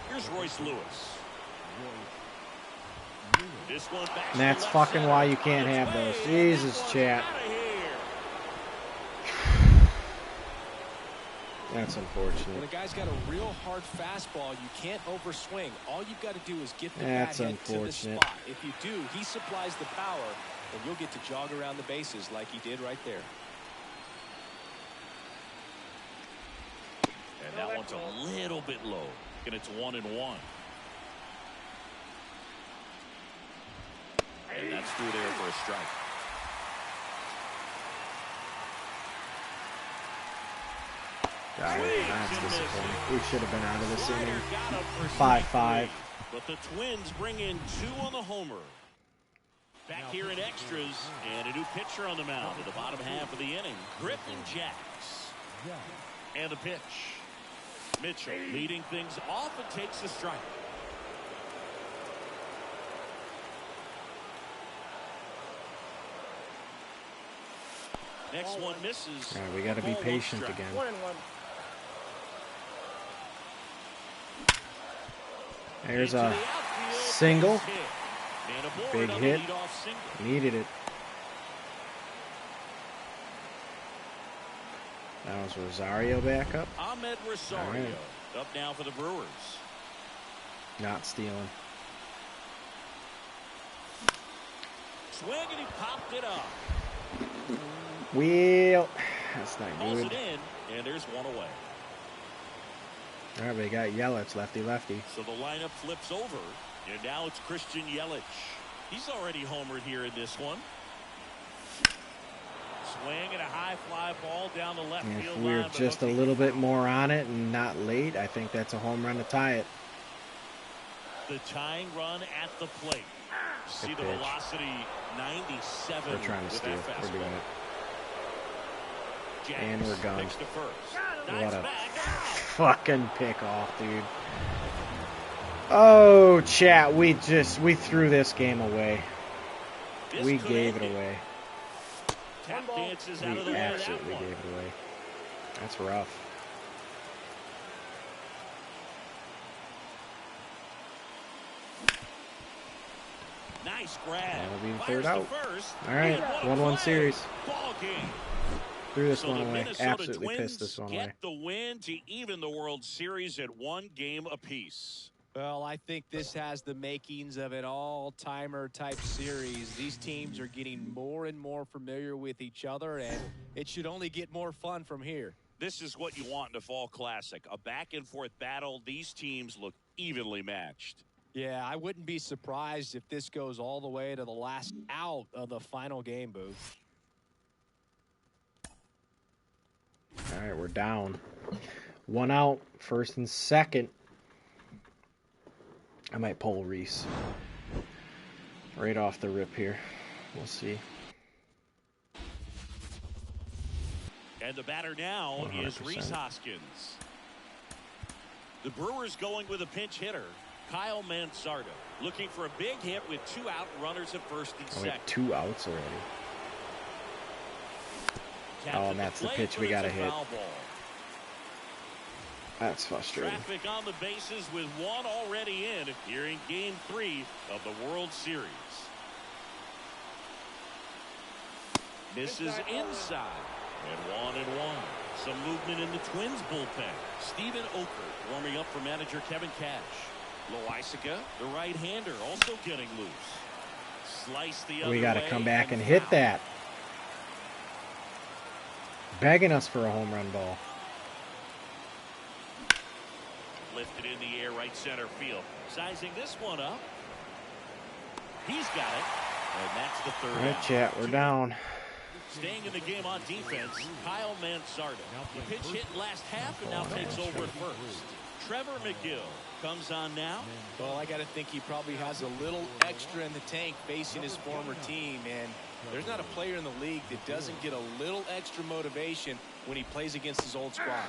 Here's Royce Lewis. This one back And that's fucking why you can't have those. Jesus, chat. That's When unfortunate. a guy's got a real hard fastball, you can't overswing. All you've got to do is get the That's bat hit to the unfortunate. spot. If you do, he supplies the power, and you'll get to jog around the bases like he did right there. And that one's a little bit low. And it's 1-1. And that's through there for a strike. That's disappointing. We should have been out of this inning. 5-5. But the Twins bring in 2 on the homer. Back here in extras, and a new pitcher on the mound in the bottom half of the inning. Griffin Jacks. And the pitch. Mitchell leading things off and takes the strike. Next one misses. All right, we got to be patient again. 1-1. There's a single. Big hit. Needed it. That was Rosario back up. Ahmed Rosario right. up now for the Brewers. Not stealing. Swing and he popped it up. Wheel. That's not Calls good. it in, and there's one away. All right, we got Yelich, lefty-lefty. So the lineup flips over, and now it's Christian Yelich. He's already homered here in this one. Swing and a high fly ball down the left And field if we're line. just a little bit more on it and not late, I think that's a home run to tie it. The tying run at the plate. See the pitch. velocity, 97. We're trying to with steal. that We're doing fastball. it. Jacks And we're gone. picks to first. What Dives a back. fucking pick off, dude. Oh, chat, we threw this game away. This We could gave end it away. Tap dances out of the We way of that absolutely one. gave it away. That's rough. Nice grab. That'll be the Fires third to out. first. All right, And 1-1 play. series. Ball game. Threw this So one the away. Minnesota Absolutely Twins pissed this one away. get the win to even the World Series at 1 game apiece. Well, I think this has the makings of an all-timer type series. These teams are getting more and more familiar with each other, and it should only get more fun from here. This is what you want in a fall classic. A back-and-forth battle. These teams look evenly matched. Yeah, I wouldn't be surprised if this goes all the way to the last out of the final game, Booth. All right, we're down. 1 out, first and second. I might pull Reese right off the rip here. We'll see. And the batter now is 100%. Rhys Hoskins. The Brewers going with a pinch hitter, Kyle Mansardo, looking for a big hit with 2 out, runners at first and Oh, wait, second. 2 outs already. Tapped Oh, at and the that's the plate, pitch but we it's gotta a hit. foul ball. That's frustrating. Traffic on the bases with 1 already in here in Game 3 of the World Series. Misses inside. And 1-1. Some movement in the Twins bullpen. Steven Oker warming up for manager Kevin Cash. Loaisiga, the right-hander, also getting loose. Slice the other way. We got to come back and hit that. Begging us for a home run ball. Lifted in the air, right center field. Sizing this one up. He's got it. And that's the third. All right, chat, we're down. Staying in the game on defense, Kyle Mansardo. The pitch hit last half and now takes over at first. Trevor McGill comes on now. Well, I got to think he probably has a little extra in the tank facing his former team. And there's not a player in the league that doesn't get a little extra motivation when he plays against his old squad.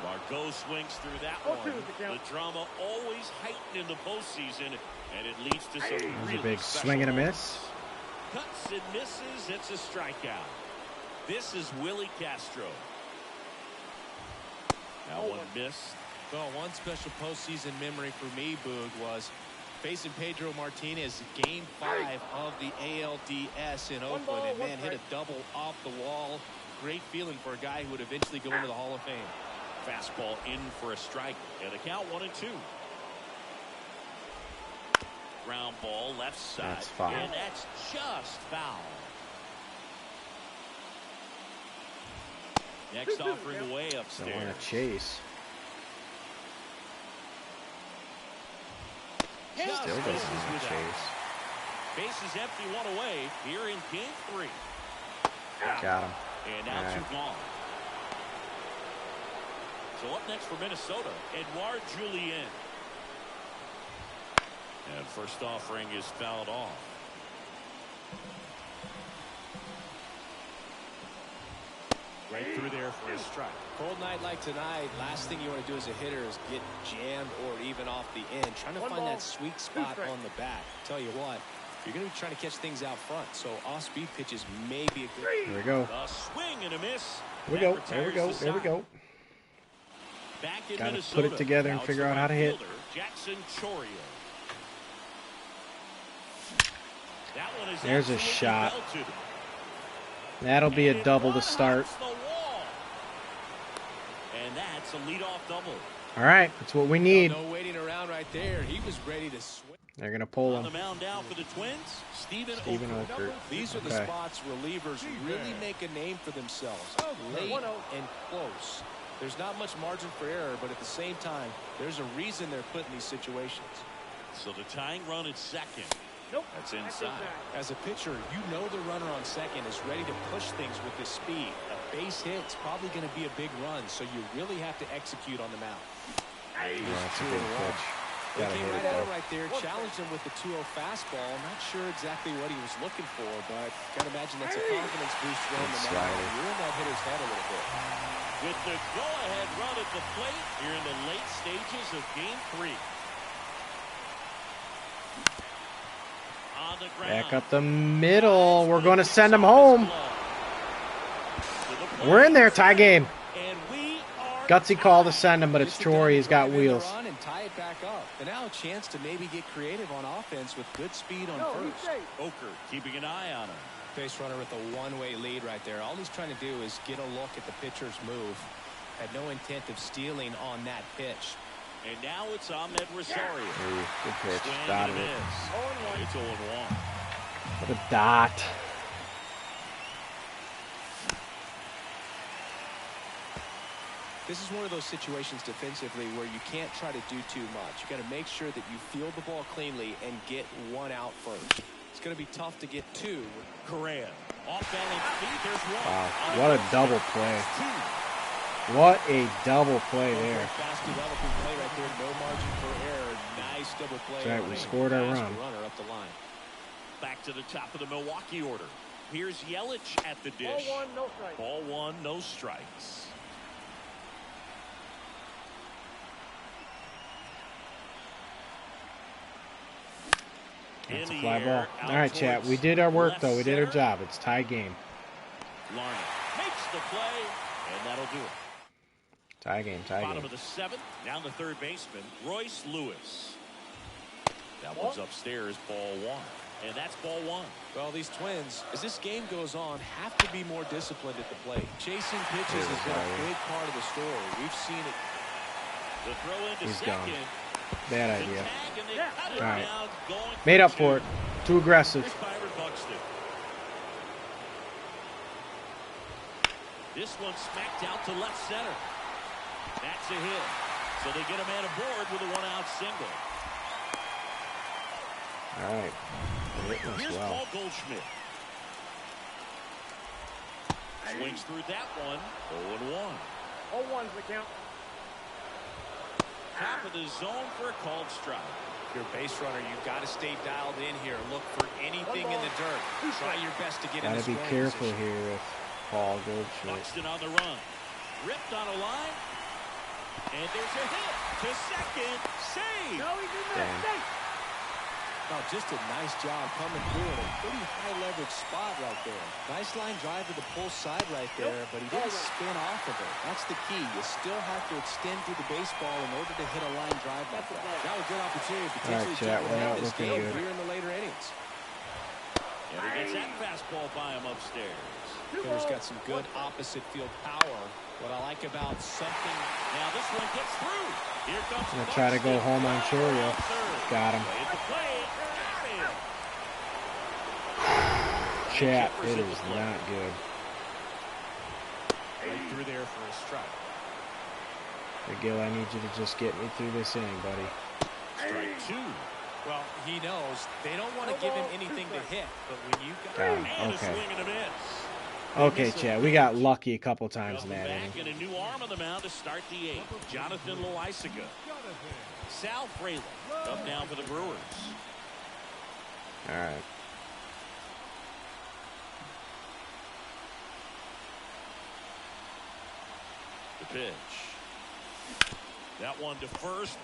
Margot swings through that one. The drama always heightened in the postseason, and it leads to some really a big swing and a miss. Cuts and misses. It's a strikeout. This is Willie Castro. Now one missed. Well, one special postseason memory for me, Boog, was facing Pedro Martinez Game 5 of the ALDS in Oakland. And, man, hit a double off the wall. Great feeling for a guy who would eventually go into the Hall of Fame. Fastball in for a strike. And the count 1-2. Ground ball left side. That's foul. And that's just foul. Next offering away upstairs. Don't want to chase. Still doesn't want to chase. Bases empty, one away here in game 3. Got him. And now two gone. So up next for Minnesota, Edouard Julien. And first offering is fouled off. Right through there for a strike. Cold night like tonight, last thing you want to do as a hitter is get jammed or even off the end. Trying to find that sweet spot on the bat. Tell you what, you're going to be trying to catch things out front, so off-speed pitches may be a good. Here we go. A swing and a miss. Here we go. There we go. There we go. Got to put it together and figure out how to hit. Jackson Chorio. There's a shot. That'll be a double to start. And that's a leadoff double. All right, that's what we need. No waiting around right there. He was ready to swing. They're going to pull On him. the mound now for the Twins, Steven Oker. These are the spots relievers really make a name for themselves. Late and close. There's not much margin for error, but at the same time, there's a reason they're put in these situations. So the tying run at second. Nope. That's inside. As a pitcher, you know the runner on second is ready to push things with his speed. A base hit's probably going to be a big run, so you really have to execute on the mound. That's a good pitch. He Gotta came hit right it, at him though. right there, challenged him with the 2-0 fastball. Not sure exactly what he was looking for, but gotta imagine that's a confidence boost throwing the mound. You're in that hitter's head a little bit. With the go-ahead run at the plate here in the late stages of Game 3. On the ground. Back up the middle. We're going to send him home. We're in there. Tie game. And we are Gutsy call to send him, but it's Troy. He's got wheels. And tie it back up. And now a chance to maybe get creative on offense with good speed on first. Oker keeping an eye on him. Base runner with a one-way lead right there. All he's trying to do is get a look at the pitcher's move. Had no intent of stealing on that pitch. And now it's Ahmed Rosario. Ooh, good pitch. Swing and Dotted a it. miss. It's 0-1. What a dot. This is one of those situations defensively where you can't try to do too much. You got to make sure that you field the ball cleanly and get one out first. It's going to be tough to get two. Correa. Off balance feet. There's one. Wow, what a double play. What a double play there. Fast developing play right there. No margin for error. Nice double play. That's right, we scored our run. Runner up the line. Back to the top of the Milwaukee order. Here's Yelich at the dish. Ball 1, no strikes. Ball 1, no strikes. That's a fly ball. All right, chat. We did our work, though. We did our job. It's tie game. Larned makes the play, and that'll do it. Tie game, tie Bottom game. of the 7th, down the third baseman, Royce Lewis. That one's upstairs, ball 1. And that's ball one. Well, these Twins, as this game goes on, have to be more disciplined at the plate. Chasing pitches has been a big part of the story. We've seen it. The throw into He's second. gone. Bad idea. Tag, and they cut it All right. down, going Made up two. for it. Too aggressive. Here's Byron Buxton. This one smacked out to left center. That's a hit. So they get a man aboard with a one-out single. All right. Here's Well. Paul Goldschmidt. Swings through that one. 0-1. 0-1's the count. Top of the zone for a called strike. If you're a base runner, you've got to stay dialed in here. Look for anything in the dirt. Try your best to get in the Gotta be scoring careful position. here with Paul Goldschmidt. Buxton on the run. Ripped on a line. And there's a hit to second. Save. No, he did Damn. not stay. Oh, just a nice job coming through in a pretty high leverage spot right there. Nice line drive to the pull side right there, but he didn't spin off of it. That's the key. You still have to extend through the baseball in order to hit a line drive like that. Now a good opportunity to potentially Chat, jump we're ahead not this looking game good. here in the later innings. And he gets that fastball by him upstairs. Hitter's got some good opposite field power. What I like about something. Now this one gets through. Here comes Gonna try to go home on Chorio. Got him. Play at the plate. Chat, it is not good. Right through there for a strike. McGill, I need you to just get me through this inning, buddy. Strike two. Well, he knows they don't want to give him anything to hit, but when you've got Got him. And a Okay. swing and a miss. Okay, Chad, we got lucky a couple times in Coming that back inning. and a new arm on the mound to start the eighth. Jonathan Loaisiga. Sal Fraley up now for the Brewers. All right. The pitch. That one to first.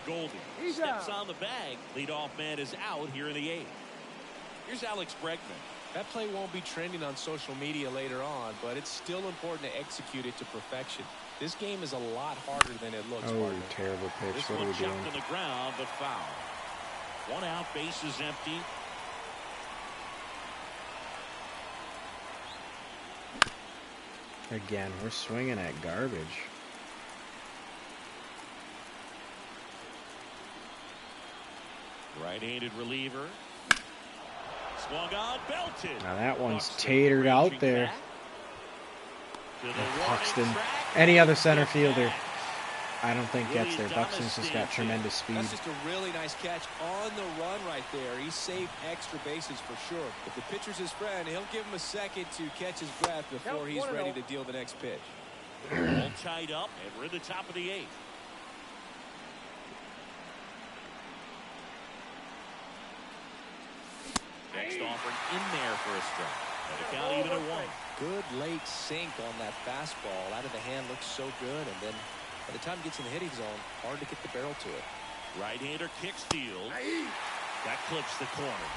Goldie He's steps out. on the bag. Leadoff man is out here in the eighth. Here's Alex Bregman. that play won't be trending on social media later on, but it's still important to execute it to perfection. This game is a lot harder than it looks. Oh, partner. terrible pitch. This What are one we doing? chopped on the ground, but foul. One out, base is empty. Again, we're swinging at garbage. Right-handed reliever. Swung on, belted. Now that one's Buxton tatered out reaching there. back to the warning Buxton. track. Any other center fielder, Back. I don't think gets there. Really Buxton's just got dominated. tremendous speed. That's just a really nice catch on the run right there. He saved extra bases for sure. If the pitcher's his friend, he'll give him a second to catch his breath before Count he's 1-0. ready to deal the next pitch. All tied up, and we're at the top of the eighth. Next offering in there for a strike. And the count even at one. Good late sink on that fastball. Out of the hand looks so good, and then by the time it gets in the hitting zone, hard to get the barrel to it. Right-hander kick steals. That clips the corner.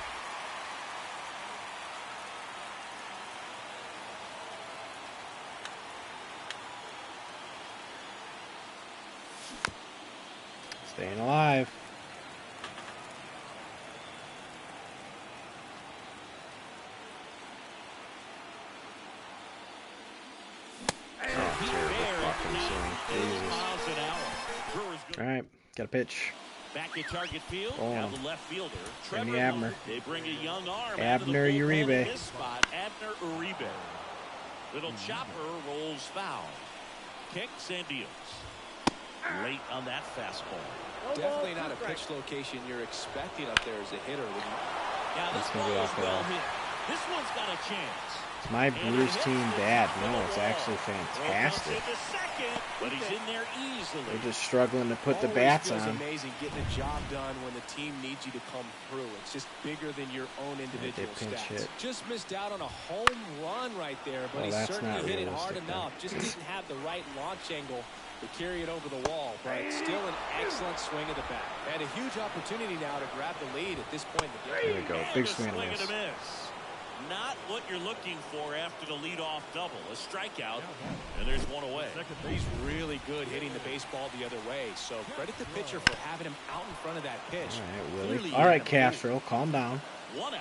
Staying alive. He terrible barely fucking swing. 98 Jesus. miles an hour. Brewers go All right, got a pitch. back to target field. Oh. Now the left fielder. Give me Trevor Abner. Long. They bring a young arm. Abner out of the bullpen Uribe. in this spot. Abner Uribe. Little chopper rolls foul. Kicks and deals. Late on that fastball. Definitely not a pitch location you're expecting up there as a hitter. When you, Now this That's gonna ball be is off the well wall. hit. This one's got a chance. Is my Brewers team bad? No, it's actually Throw fantastic. comes into second, but he's in there easily. They're just struggling to put the always bats feels on. amazing getting a job done when the team needs you to come through. It's just bigger than your own individual pinch stats. hit. Just missed out on a home run right there, but Well, he that's certainly not hit it hard realistic, enough. Just didn't have the right launch angle to carry it over the wall, but still an excellent swing of the bat. And a huge opportunity now to grab the lead at this point in the game. There we go. Big swing and a and miss. a miss. Not what you're looking for after the leadoff double. A strikeout, and there's one away. He's really good hitting the baseball the other way. So credit the pitcher for having him out in front of that pitch. All right, Willie. All right, Castro, calm down. 1 out.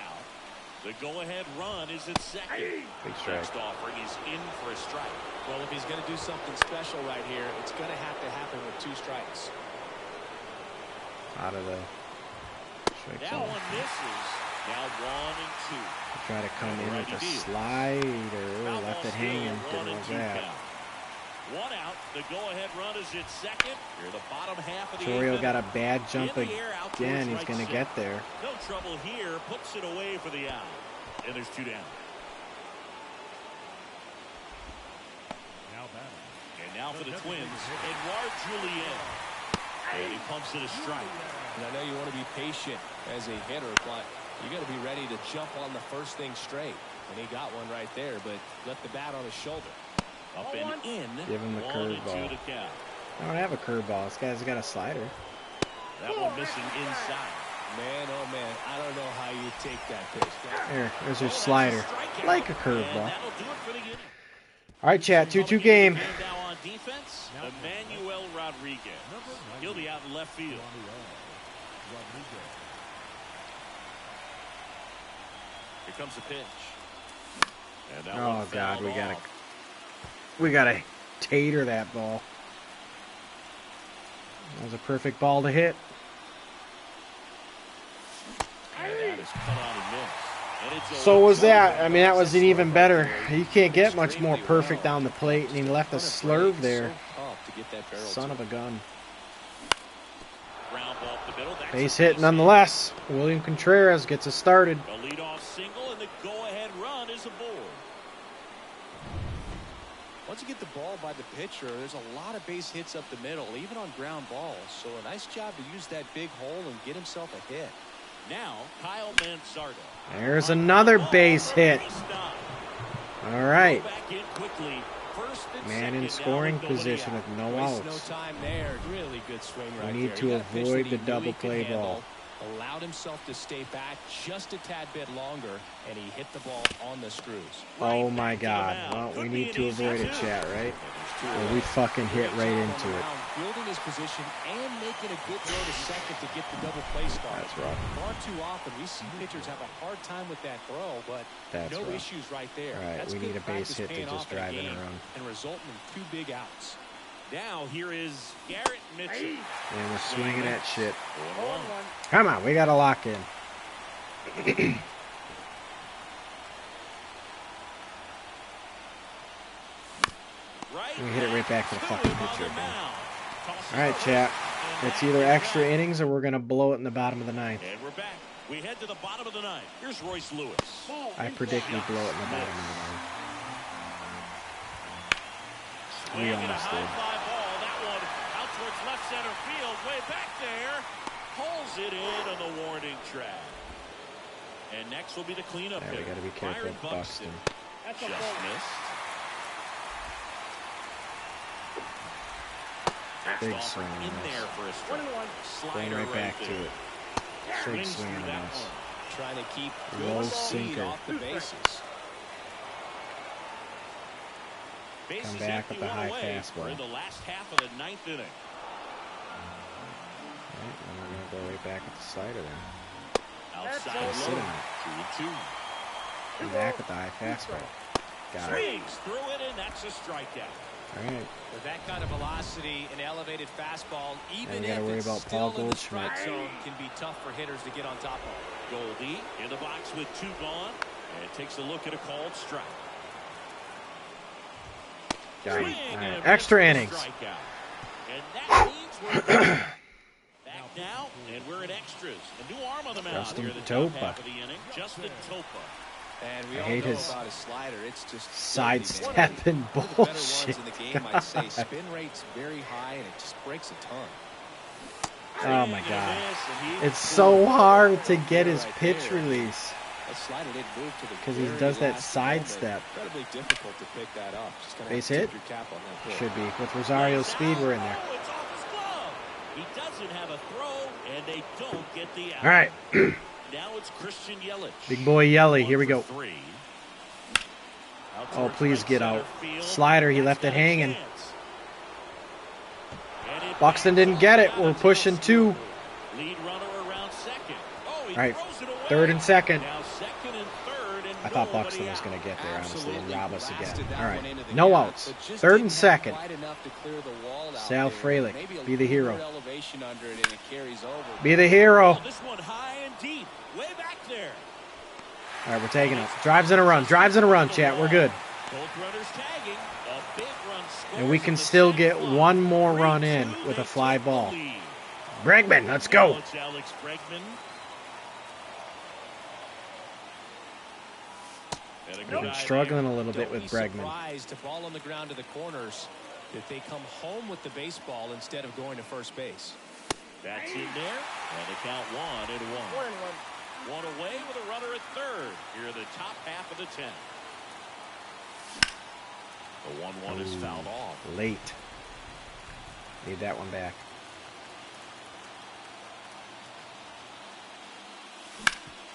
The go-ahead run is at second. Big strike. Next offering is in for a strike. Well, if he's going to do something special right here, it's going to have to happen with 2 strikes. Out of the strike That zone. one misses. Now 1 and 2. Try to come in with a slider. Left it hanging. Didn't like that. 1 out. The go-ahead run is at second. Here, the bottom half of the Torrio 8th got a inning. bad jump In the air, out again. towards He's right going to center. get there. No trouble here. Puts it away for the out. And there's 2 down. Now batting. And now for the Twins, Edouard Julien. And he pumps it a strike. And I know you want to be patient as a hitter, but you got to be ready to jump on the first thing straight. And he got one right there, but left the bat on his shoulder. Up and in. Give him the 1 and 2 curveball. to count. I don't have a curveball. This guy's got a slider. That one missing inside. Man, oh man, I don't know how you take that pitch. There's your slider. Like a And curveball. that'll do it for the inning. All right, chat. 2-2 game. Now on defense, Emmanuel Rodriguez. He'll be out in left field. Here comes the pitch. And that one Oh God, fouled off. we gotta tater that ball. That was a perfect ball to hit. And that is cut on and missed. And it's So over. was that. I mean, that was an even better. You can't get much more perfect down the plate, and he left a slurve there. Son of a gun. Ground ball up the middle. That's Base a hit nonetheless. William Contreras gets us started. A leadoff single, and the go-ahead run is aboard. Once you get the ball by the pitcher, there's a lot of base hits up the middle, even on ground balls. So a nice job to use that big hole and get himself a hit. Now, Kyle Mansardo. There's another base hit. All right. Back in quickly. First and Man in second scoring down with nobody position out. with no Waste no outs. time there. Really good swing right We need there. to He got a pitch avoid that the he double knew he could play handle, ball. allowed himself to stay back just a tad bit longer, and he hit the ball on the screws. Oh my God. Well, we need to avoid it, chat, right? Or we fucking hit right into it. Building his position and making a good throw to second to get the double play started. That's rough. Far too often we see pitchers have a hard time with that throw, but That's no rough. issues right there. All right, That's we good need a base practice hit to paying just off in a drive in a game run. and resulting in 2 big outs. Now, here is Garrett Mitchell. And we're swinging that shit. 1-1. Come on, we got to lock in. Right We hit it right back to the fucking him on pitcher the again. mound. Tosses All right, it chat. and It's that either is extra out. innings or we're going to blow it in the bottom of the ninth. And we're back. We head to the bottom of the ninth. Here's Royce Lewis. I predict we blow it in the bottom of the ninth. We Swing and a almost high did. fly ball. That one out towards left center field. Way back there. Pulls it in on the warning track. And next will be the cleanup Yeah, we hitter, got to be careful Byron of busting. That's a Just ball. missed. Big Next swing offer in on this. there for a strike. 21. Going Slider right back to there. it. Big Swings swing through on that this. one. Trying to keep Low good speed sinker. off the bases. Bases Come back empty, with the one high away. fastball. We're in the last half of the ninth inning. Right, and we're going to go right back with the slider then. Outside That's sit low. on it. 2-2. Come back with the high fastball. Got it. Swings through it, and that's a strikeout. All right. With that kind of velocity and elevated fastball, even we gotta if worry it's about still Paul in the Goldschmidt. strike zone, can be tough for hitters to get on top of. Goldie in the box with 2 gone, and takes a look at a called strike. Got it. Swing All and right. a miss Extra for a innings. strikeout. And that means we're back now, and we're in extras. A new arm on the mound Justin here in the top Topa. half of the inning. Justin Topa. And we I all hate know his about his slider. It's just Sidestepping One of the better bullshit. ones in the game, I'd say. Spin rate's very high, and it just breaks a ton. Oh my Swing and a God. miss, and he It's so hard to get his pitch release. That slider didn't move to the 'Cause he very does that last moment. sidestep. Incredibly difficult to pick that up. Just gonna Base have to hit? tip your cap on that pitch. Should be. With Rosario's speed, we're in there. Oh, it's off his glove. He doesn't have a throw, and they don't get the out. All right. now it's Christian Yelich. Big boy Yelly. Here we go. 1 for 3. Out Oh, towards please right get center out. field. Slider, he That's left it got a hanging. chance. And it Buxton bangs didn't get it. off We're out of pushing left 2. field. Lead runner around second. Oh, he All right, throws it away. 3rd and 2nd. Now second and third, and I thought nobody Buxton was out. going to get there, honestly, and rob us blasted again. that All one right, into the no gap, outs. but just 3rd didn't and have 2nd. quite enough to clear the wall out Sal there. Frelick, Maybe a be the hero. little elevation under it, and it carries over. Be the hero. Oh, this one high and deep, way back there. All right, we're taking it. Drives in a run. Drives in a run, chat. We're good. Both runners tagging. A big run scores And we at can the still same get spot. one more run in 3-2, with a they fly take the ball. lead. Bregman, let's Now go. it's Alex Bregman. And a good Been eye struggling there. a little bit Don't with be Bregman. surprised if ball on the ground to the corners, if they come home with the baseball instead of going to first base. That's in there. And the count 1-1. 1-1. One away with a runner at third. Here in the top half of the 10th. The 1-1 is fouled off. Late. Need that one back.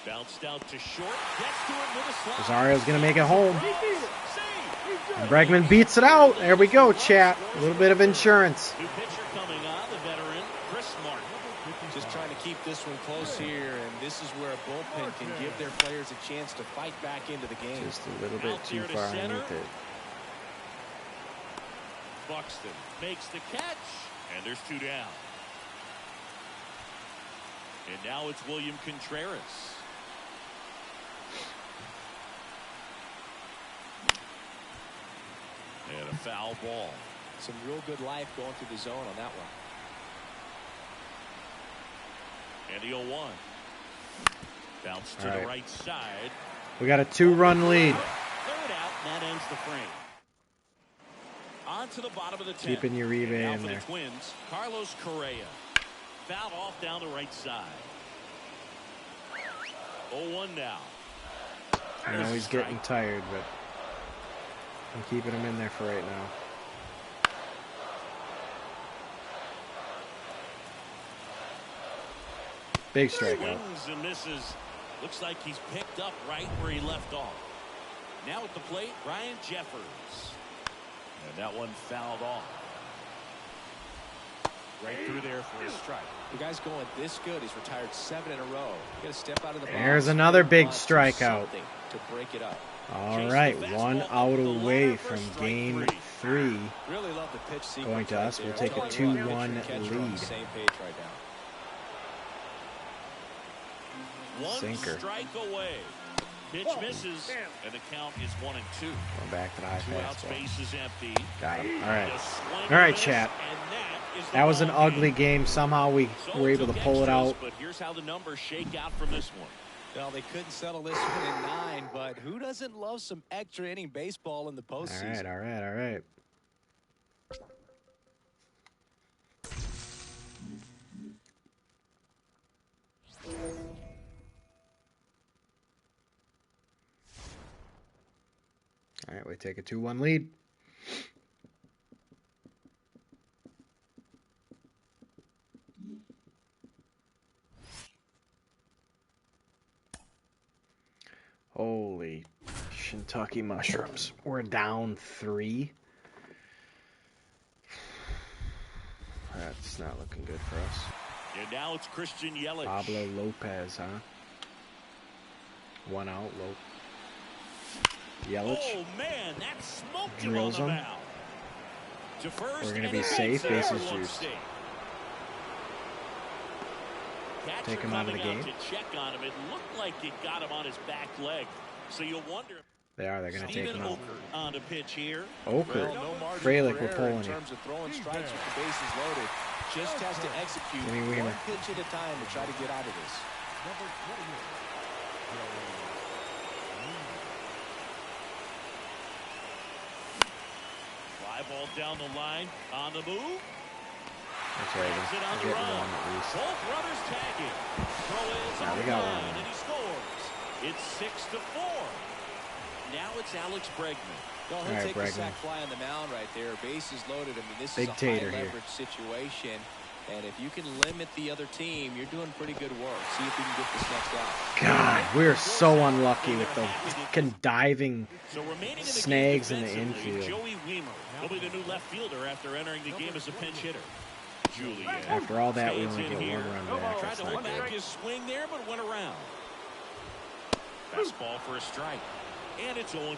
Bounced out to short. Gets to him with a slide. Rosario's going to make it home. Save. And Bregman beats it out. There we go, chat. A little bit of insurance. New pitcher coming on, the veteran, Chris Martin. Just trying to keep this one close here, and this is where a bullpen can give their players a chance to fight back into the game. Just a little bit too far underneath it. Buxton makes the catch, and there's 2 down. And now it's William Contreras. And a foul ball. Some real good life going through the zone on that one. And the 0-1. Bounce to the right side. We got a 2-run lead. Third out, and that ends the frame. On to the bottom of the 10th. Keeping Uribe Now in for there. the Twins, Carlos Correa. Fouled off down the right side. 0-1 now. I know he's getting tired, but I'm keeping him in there for right now. Big strikeout. Swings and misses. Looks like he's picked up right where he left off. Now at the plate, Ryan Jeffers. And that one fouled off. Right through there for a strike. The guy's going this good. He's retired 7 in a row. You got to step out of the box. There's another big Do strikeout. something to break it up. All right, 1 out away from game 3. Really love the pitch sequence Going to right us, there. we'll take a I'm telling you what, 2-1 pitcher and catcher on the lead. same page right now. One Sinker. strike away. Pitch misses, and the count is 1-2. Going back to the high 2 outs, fastball. base is empty. Got him. All right. The swing All right, miss, chat. and that is the That was an ball ugly game. Somehow we So were able to took pull it extras, out. But here's how the numbers shake out from this one. Well, they couldn't settle this one in 9, but who doesn't love some extra inning baseball in the postseason? All right. All right, we take a 2-1 lead. Holy Kentucky mushrooms. We're down 3. That's not looking good for us. And now it's Christian Yelich. Pablo Lopez, huh? 1 out, Yelich. Oh, man, that smoked him on Drills the him. mound. To first, We're gonna and be he safe, makes it bases everyone juiced. safe. Catcher Take him out of the coming game. To check on him. It looked like it got him on his back leg. So you'll wonder. They're going to take Steven him out. Oker on the pitch here. Oker. Well, no margin Frelick, for we're error pulling in you. terms of throwing strikes with the bases loaded. Just has to execute Give me Wiener. one pitch at a time to try to get out of this. Fly ball down the line on the move. That's right. Gets it on We're the getting run. one at least. Both runners tagging. Throw is Yeah, on we the got line, one. and he scores. It's 6-4. Now it's Alex Bregman. Well, All he'll right, take the Bregman. sack fly on the mound right there. Bases loaded. I mean, this Big is a tater high here. leverage situation. And if you can limit the other team, you're doing pretty good work. See if you can get this next out. God, we're so unlucky with the fucking diving So remaining in the snags in game the defensively, infield. Joey Weimer will be the new left fielder after entering the game as a pinch hitter. Julian. After all that, we Fades only in get here. one run back. Tried That's to not hold back good. his swing there, but went around. Fastball for a strike. And it's 0-2.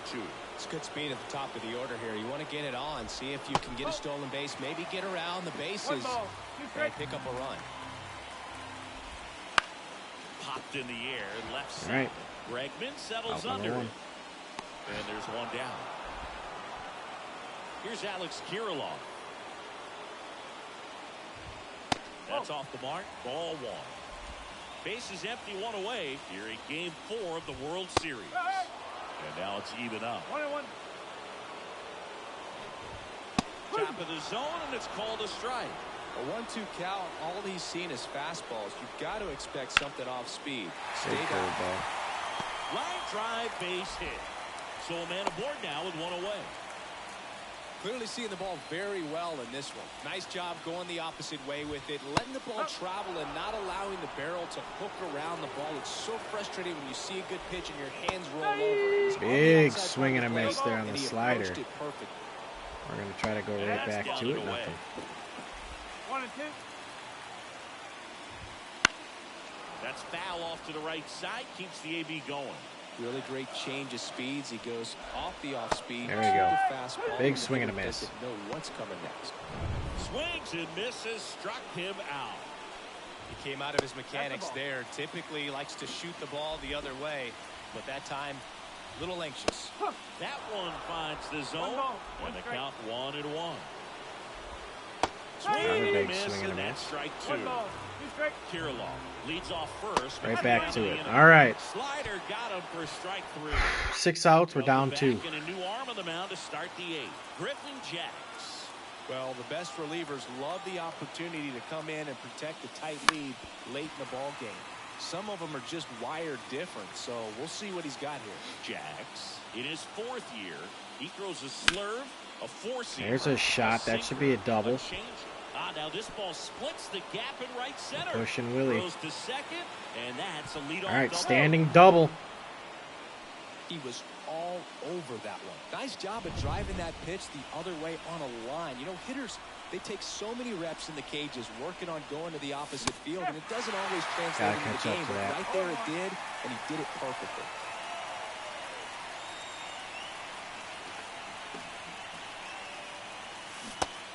It's good speed at the top of the order here. You want to get it on, see if you can get a stolen base, maybe get around the bases and pick up a run. Popped in the air, left All side. right. Bregman settles Out under one. it. And there's one down. Here's Alex Kirilloff. That's off the mark. Ball one. Base is empty, one away here in Game 4 of the World Series. And now it's even up. 1-1. Top of the zone, and it's called a strike. A 1-2 count, all he's seen is fastballs. You've got to expect something off speed. Stay Big down. curveball. Line drive, base hit. So a man aboard now with one away. Clearly seeing the ball very well in this one. Nice job going the opposite way with it, letting the ball travel and not allowing the barrel to hook around the ball. It's so frustrating when you see a good pitch and your hands roll over. He's on the Big outside swing and a part of the miss plate, there on and the he slider. approached it perfectly. We're going to try to go right back to it. Nothing. 1-2. That's foul off to the right side. Keeps the AB going. Really great change of speeds. He goes off the off speed. There we to go. the fastball. Big The swing and a hitter miss. doesn't know what's coming next. Swings and misses. Struck him out. He came out of his mechanics there. Typically likes to shoot the ball the other way, but that time a little anxious. That one finds the zone. And the count 1-1. Swing Another and a big miss, swing and a that's miss. strike 2. 1 ball. 2 strike. Kirilloff leads off first. Right back to it. And All right. Slider got him for strike 3. 6 outs. We're down 2. And a new arm on the mound to start the 8th. Griffin Jacks. Well, the best relievers love the opportunity to come in and protect a tight lead late in the ball game. Some of them are just wired different, so we'll see what he's got here. Jacks in his 4th year. He throws a slurve, a 4-seamer. There's a shot. That should be a double. Now this ball splits the gap in right center. Pushing Willie. Throws to second, and that's a leadoff All right, double. standing double. He was all over that one. Nice job of driving that pitch the other way on a line. You know, hitters, they take so many reps in the cages working on going to the opposite field, and it doesn't always translate Gotta into catch the up game. to But that. right there it did, and he did it perfectly.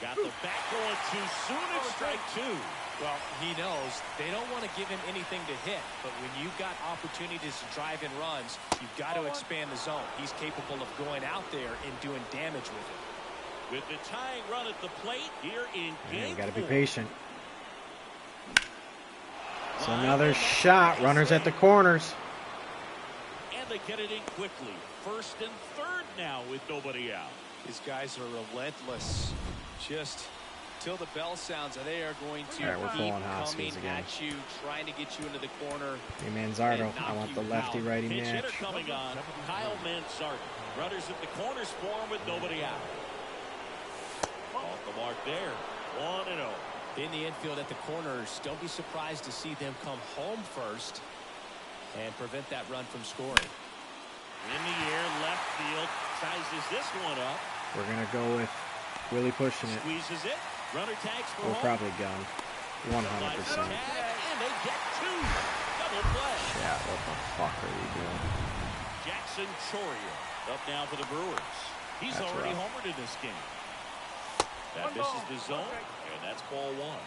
Got the bat going too soon. It's strike 2. Well, he knows they don't want to give him anything to hit, but when you've got opportunities to drive in runs, you've got to expand the zone. He's capable of going out there and doing damage with it. With the tying run at the plate here in Yeah, game got to be 4. patient. It's another shot. Runners at the corners. And they get it in quickly. First and third now with nobody out. These guys are relentless. Just till the bell sounds, they are going to All right, we're keep pulling coming Hoskins again. at you, trying to get you into the corner. Hey, Manzardo. I want the lefty-righty Pitch hitter match. coming on. Kyle Manzardo. Runners at the corners for him with nobody out. Off the mark there. 1-0. In the infield at the corners, don't be surprised to see them come home first and prevent that run from scoring. In the air, left field. Sizes this one up. We're going to go with Willie pushing it. Squeezes it. Runner tags for We're home. probably gone. 100%. Tag, and they get 2. Double play. Yeah, what the fuck are you doing? Jackson Choria up now for the Brewers. He's That's already rough. homered in this game. That misses the zone, and that's ball 1.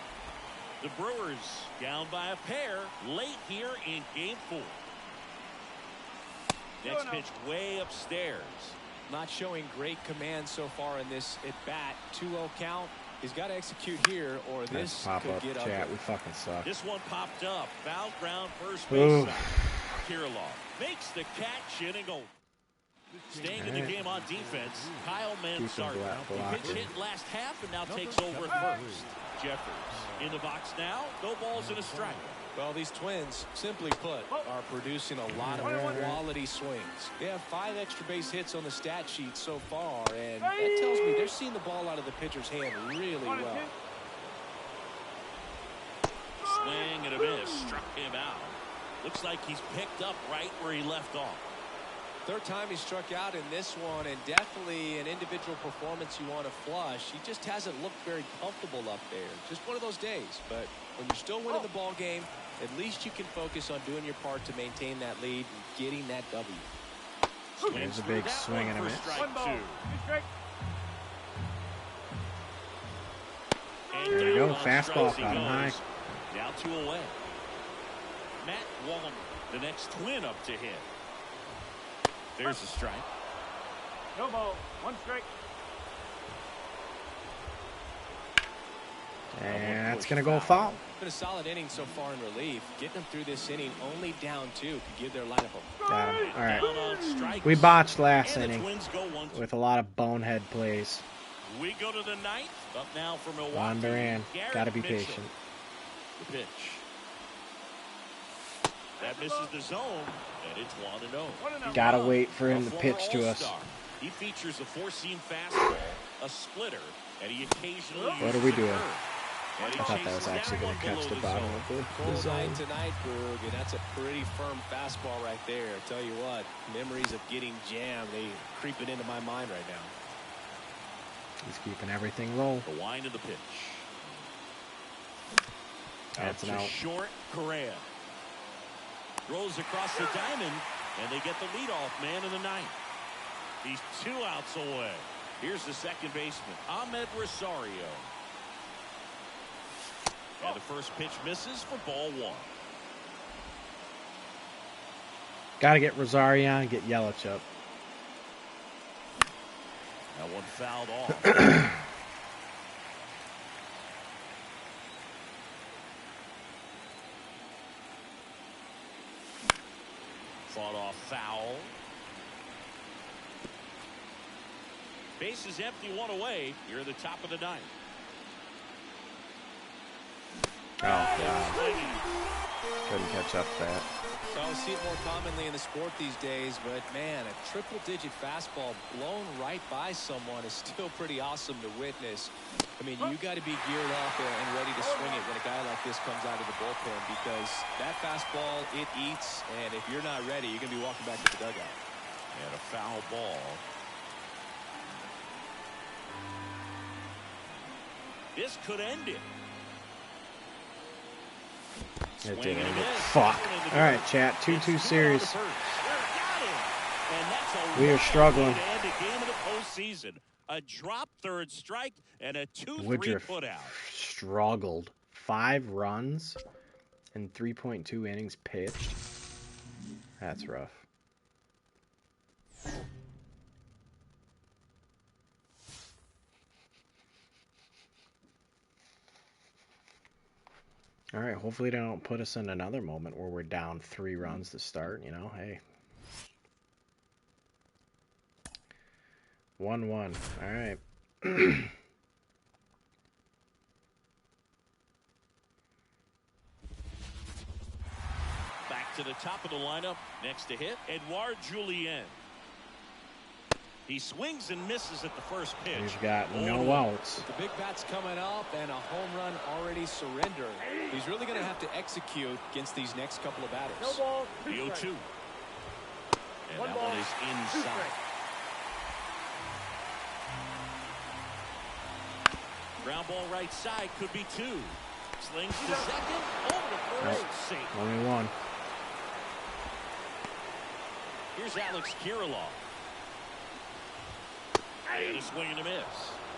The Brewers down by a pair late here in game 4. Next pitch way upstairs. Not showing great command so far in this at-bat. 2-0 count. He's got to execute here, or Let's this pop could up get chat. ugly. We fucking suck. This one popped up. Foul ground first Ooh. base side. Kirilloff makes the catch in and goal. Staying in the game on defense, Kyle Manzardo. blocked. Pitch hit last half and now takes over at first. Jeffers in the box now. No balls and a strike. Well, these Twins, simply put, are producing a lot of quality swings. They have 5 extra base hits on the stat sheet so far, and that tells me they're seeing the ball out of the pitcher's hand really well. swing and a miss. Struck him out. Looks like he's picked up right where he left off. Third time he struck out in this one, and definitely an individual performance you want to flush. He just hasn't looked very comfortable up there. Just one of those days. But when you're still winning the ball game, at least you can focus on doing your part to maintain that lead and getting that W. There's a big swing and a miss. One ball. 2 strike. There you go. Fastball caught him high. Now 2 away. Matt Wallner, the next twin up to hit. There's a strike. No ball. 1 strike. And that's going to go foul. Been a solid inning so far in relief. Getting them through this inning only down 2 could give their lineup a... Got him. All right. We botched last inning with a lot of bonehead plays. We go to the 9th. Up now for Milwaukee. Juan Duran. Got to be patient. The pitch. That misses the zone, and it's 1-0. Got to wait for him to pitch to us. He features a 4-seam fastball, a splitter, and he occasionally... What are we doing? I thought that was actually going to catch the bottom of the Cold zone. night tonight, Boog, and that's a pretty firm fastball right there. I tell you what, memories of getting jammed, they creeping into my mind right now. He's keeping everything roll. The wind of the pitch. That's an out. Short, Correa. Rolls across the diamond, and they get the leadoff man in the 9th. He's 2 outs away. Here's the second baseman, Ahmed Rosario. And the first pitch misses for ball 1. Got to get Rosario and get Yelich up. That one fouled off. Fought off foul. Base is empty, 1 away. You're at the top of the 9th. Oh, wow. Couldn't catch up to that. So I see it more commonly in the sport these days, but man, a triple-digit fastball blown right by someone is still pretty awesome to witness. I mean, you got to be geared up and ready to swing it when a guy like this comes out of the bullpen, because that fastball, it eats, and if you're not ready, you're going to be walking back to the dugout. And a foul ball. This could end it. It did. Fuck. All right, chat. 2-2 series. We are struggling. A drop third strike and a 2-3 Woodruff putout. struggled. 5 runs in 3.2 innings pitched. That's rough. All right, hopefully they don't put us in another moment where we're down 3 runs to start, you know, hey. 1-1, all right. Back to the top of the lineup, next to hit, Edouard Julien. He swings and misses at the first pitch. He's got no outs. The big bat's coming up and a home run already surrendered. He's really going to have to execute against these next couple of batters. No ball. The 0-2. And One that ball, one is 2 inside. strikes. Ground ball right side, could be 2. Slings to second, over to first, safe. Only 1. Here's Alex Kirilloff. And a swing and a miss.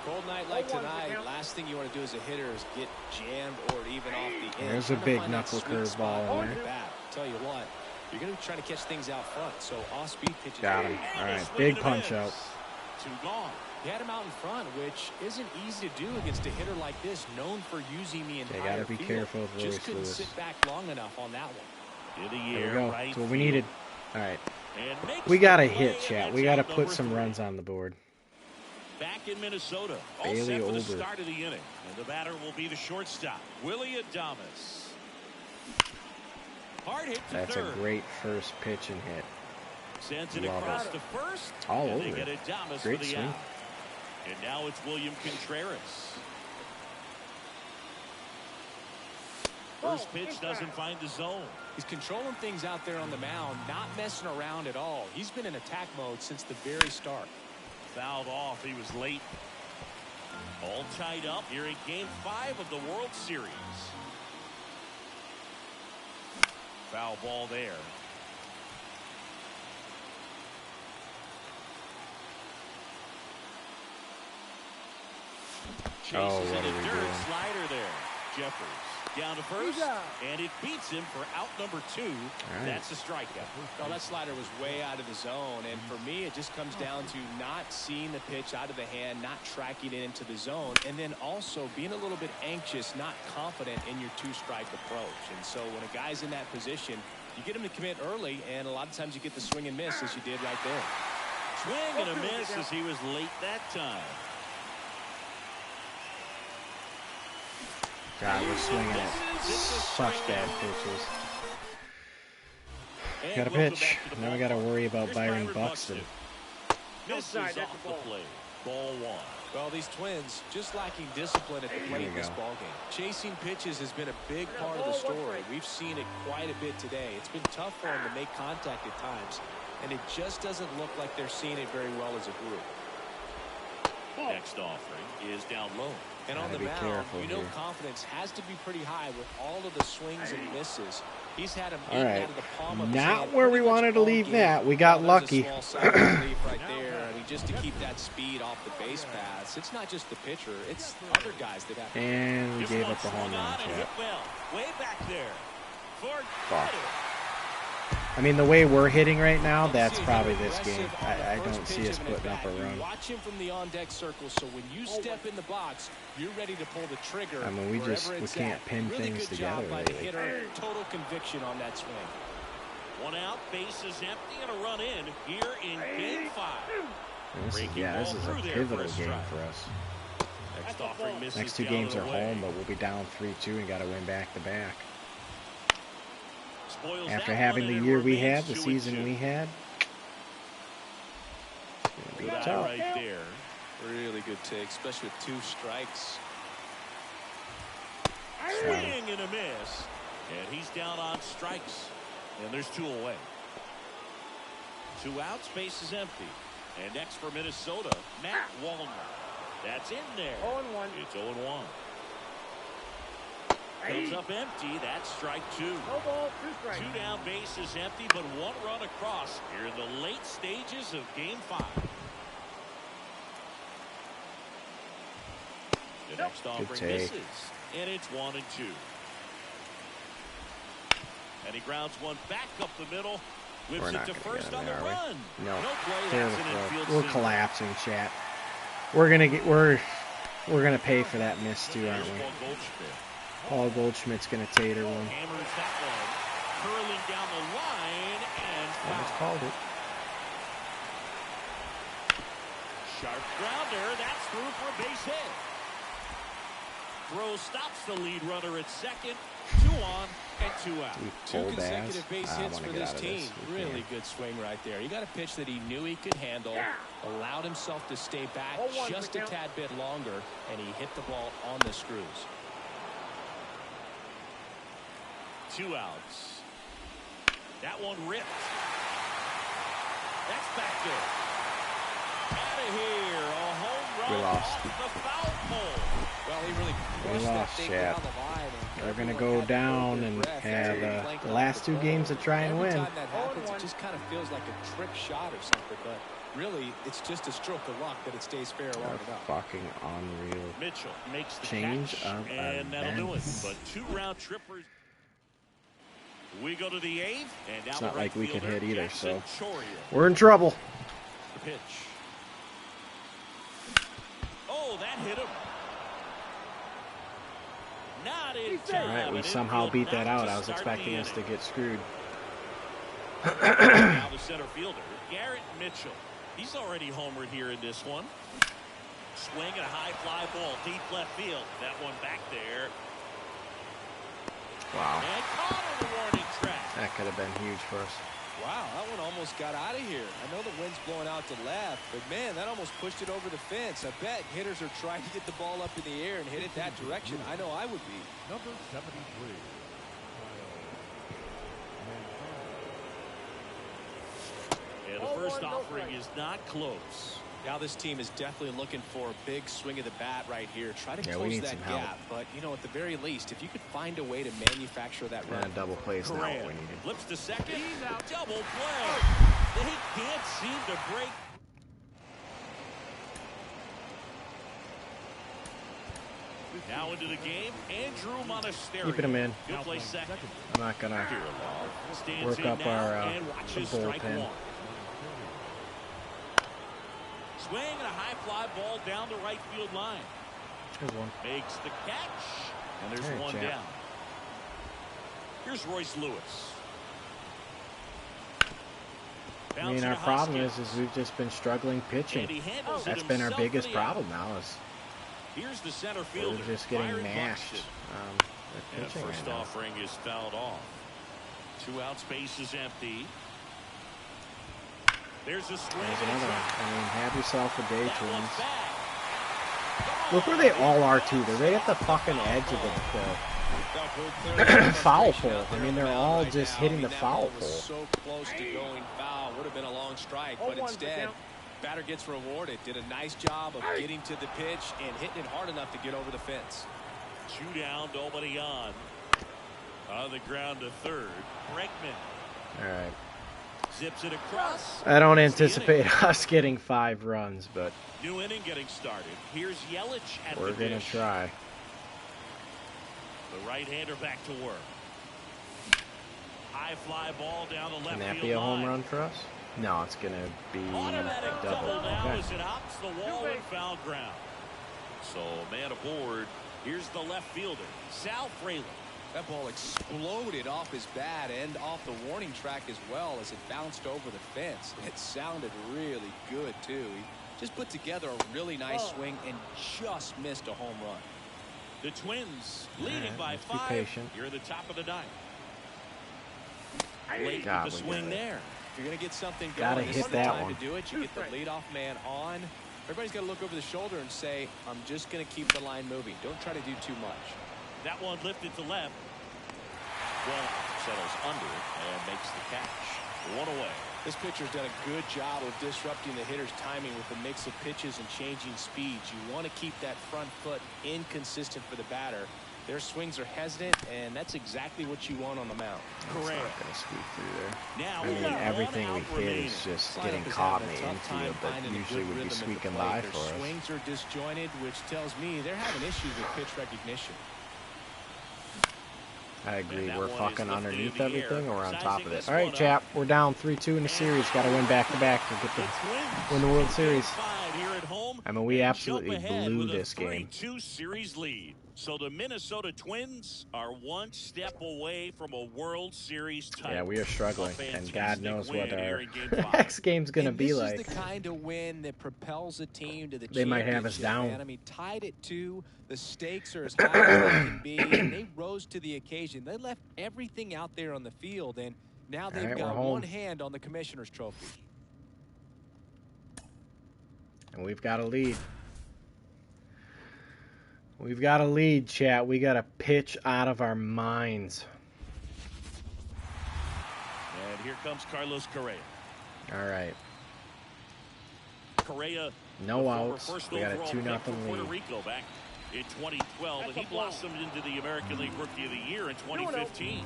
Cold night like tonight, last thing you want to do as a hitter is get jammed or even off the end. There's a big knuckle curveball in there. Tell you what, you're going to be trying to catch things out front, so off-speed pitches. Got him. All right, big punch out. 2 gone. He had him out in front, which isn't easy to do against a hitter like this, known for using the entire They got to be field. careful of Just Royce couldn't Lewis. sit back long enough on that one. In the There we air, go. right That's what we field. needed. All right. And makes We got to the play, hit, and chat. that's We got to out put number some 3. runs on the board. Back in Minnesota, all Bailey set for the Ober. start of the inning. And the batter will be the shortstop, Willie Adames. Hard hit to That's third. a great first pitch and hit. Sends it Love across it. to first. All and over they it. get Adames Great for the swing. out. And now it's William Contreras. First pitch doesn't find the zone. He's controlling things out there on the mound, not messing around at all. He's been in attack mode since the very start. Fouled off. He was late. All tied up here in Game 5 of the World Series. Foul ball there. Chases in a dirt slider there. Jeffers down to first, and it beats him for out number 2. Right. That's a strikeout. Well, that slider was way out of the zone, and for me, it just comes down to not seeing the pitch out of the hand, not tracking it into the zone, and then also being a little bit anxious, not confident in your 2-strike approach. And so when a guy's in that position, you get him to commit early, and a lot of times you get the swing and miss, as you did right there. Swing and a miss as he was late that time. God, we're swinging at such bad pitches. Got a pitch. Now we got to worry about Byron Buxton. Misses off the plate. Ball 1. Well, these Twins just lacking discipline at the plate in this ballgame. Chasing pitches has been a big part of the story. We've seen it quite a bit today. It's been tough for them to make contact at times, and it just doesn't look like they're seeing it very well as a group. Next offering is down low. And on the mound, you know confidence has to be pretty high with all of the swings and misses. He's had him all right. out of the palm of his Not hand where we wanted to leave that. We got lucky. Right there. I mean, just to keep that speed off the base paths. It's not just the pitcher. It's other guys that have to. And we gave up the home run. Way back there. Fuck. I mean, the way we're hitting right now, that's probably this game. I don't see us putting up a run. Watch him from the on-deck circle, so when you step in the box, you're ready to pull the trigger. I mean, we can't pin things together lately. Total conviction on that swing. 1 out, base is empty, and a run in here in Game 5. This is a pivotal game for us. Next 2 games are home, but we'll be down 3-2 and got to win back-to-back. After having the year we had, the season we had, it's going to be tough. Right there. Really good take, especially with 2 strikes. Swing and a miss. And he's down on strikes. And there's 2 away. 2 outs, base is empty. And next for Minnesota, Matt Wallner. That's in there. 0-1. It's 0-1. Comes up empty. That's strike 2. No ball, 2 strikes. 2 down, base is empty, but 1 run across here in the late stages of Game 5. The next offering misses, and it's 1-2. And he grounds one back up the middle. Whips it to first on the run. No play. That's an infield we're single. collapsing, chat. We're gonna pay for that miss too, aren't we? Paul Goldschmidt's gonna tater one. Hammers that one, curling down the line, and Almost called it. Sharp grounder. That's through for a base hit. Throw stops the lead runner at second. 2 on and 2 out. 2 consecutive base hits for this team. Really good swing right there. He got a pitch that he knew he could handle, allowed himself to stay back just a tad bit longer, and he hit the ball on the screws. 2 outs. That one ripped. That's back there. Out of here. A home run. We lost. Off the foul pole. Well, he really pushed that thing down the line. They're going to go down and have the last 2 games to try and win. Every time that happens, it just kind of feels like a trick shot or something, but really, it's just a stroke of luck that it stays fair long enough. Fucking unreal. Mitchell makes the Change catch, of and that'll do it. events. But 2 round trippers. We go to the 8th, and now It's not like we can hit either, so Choria. we're in trouble. The pitch. Oh, that hit him. Not in time. All right, we somehow beat that out. I was expecting us to get screwed. Now the center fielder, Garrett Mitchell. He's already homered here in this one. Swing and a high fly ball, deep left field. That one back there. Wow. And caught on the warning track. That could have been huge for us. Wow, that one almost got out of here. I know the wind's blowing out to left, but man, that almost pushed it over the fence. I bet hitters are trying to get the ball up in the air and hit it that direction. I know I would be. Number 73. first offering is not close. Now this team is definitely looking for a big swing of the bat right here. Try to close that gap. But, you know, at the very least, if you could find a way to manufacture that run. And double plays now what we needed. Flips to second. Double play. They can't seem to break. Now into the game, Andrew Monasterio. Keeping him in. He'll play second. I'm not going to work up our bullpen. Swing and a high fly ball down the right field line. There's one. Makes the catch, and there's one down. Here's Royce Lewis. I mean, our problem is we've just been struggling pitching. That's been our biggest problem now. Here's the center fielder. We're just getting mashed. And the first offering is fouled off. 2 outs, base is empty. There's a swing. There's another one. I mean, have yourself a day, Twins. Look where they all are, too. They're right at the fucking edge of the foul pole. I mean, they're all just hitting the foul pole. So close to going foul. Would have been a long strike, but instead, batter gets rewarded. Did a nice job of getting to the pitch and hitting it hard enough to get over the fence. 2 down, nobody on. On the ground to third. Bregman. All right. Zips it across. I don't anticipate us getting 5 runs, but new inning getting started. Here's Yelich at we're going to try. The right-hander back to work. High fly ball down the left field line. Can that be a home run for us? No, it's going to be double. Now Okay. as it hops the wall and foul ground. So man aboard. Here's the left fielder, Sal Frelick. That ball exploded off his bat and off the warning track as well as it bounced over the fence. It sounded really good, too. He just put together a really nice swing and just missed a home run. The Twins leading by 5. You're at the top of the 9th. Late with the swing there. If you're going to get something going, this is the time to do it. You get the leadoff man on. Everybody's got to look over the shoulder and say, I'm just going to keep the line moving. Don't try to do too much. That one lifted to left. Well, settles under it and makes the catch. 1 away. This pitcher's done a good job of disrupting the hitter's timing with a mix of pitches and changing speeds. You want to keep that front foot inconsistent for the batter. Their swings are hesitant, and that's exactly what you want on the mound. Correct. Not going to squeak through there. Now I mean, everything we hit is just getting caught in the infield, but usually would be squeaking by for us. Their swings are disjointed, which tells me they're having issues with pitch recognition. I agree. We're fucking underneath everything, or we're on top of it. All right, chap. We're down 3-2 in the series. Got to win back-to-back to get the win the World Series. I mean, we absolutely blew this game. 3-2 series lead. So the Minnesota Twins are 1 step away from a World Series title. Yeah, we are struggling, and God knows what our next game's going to be like. This is the kind of win that propels a team to the championship. They might have us down. Man. I mean, tied at 2. The stakes are as high as they can be, and they rose to the occasion. They left everything out there on the field, and now they've got one hand on the commissioner's trophy. And we've got a lead. We've got a lead, chat. We got to pitch out of our minds. And here comes Carlos Correa. All right. Correa, no outs. We got a 2-0 lead. Puerto Rico back in 2012, and he blossomed into the American League Rookie of the Year in 2015.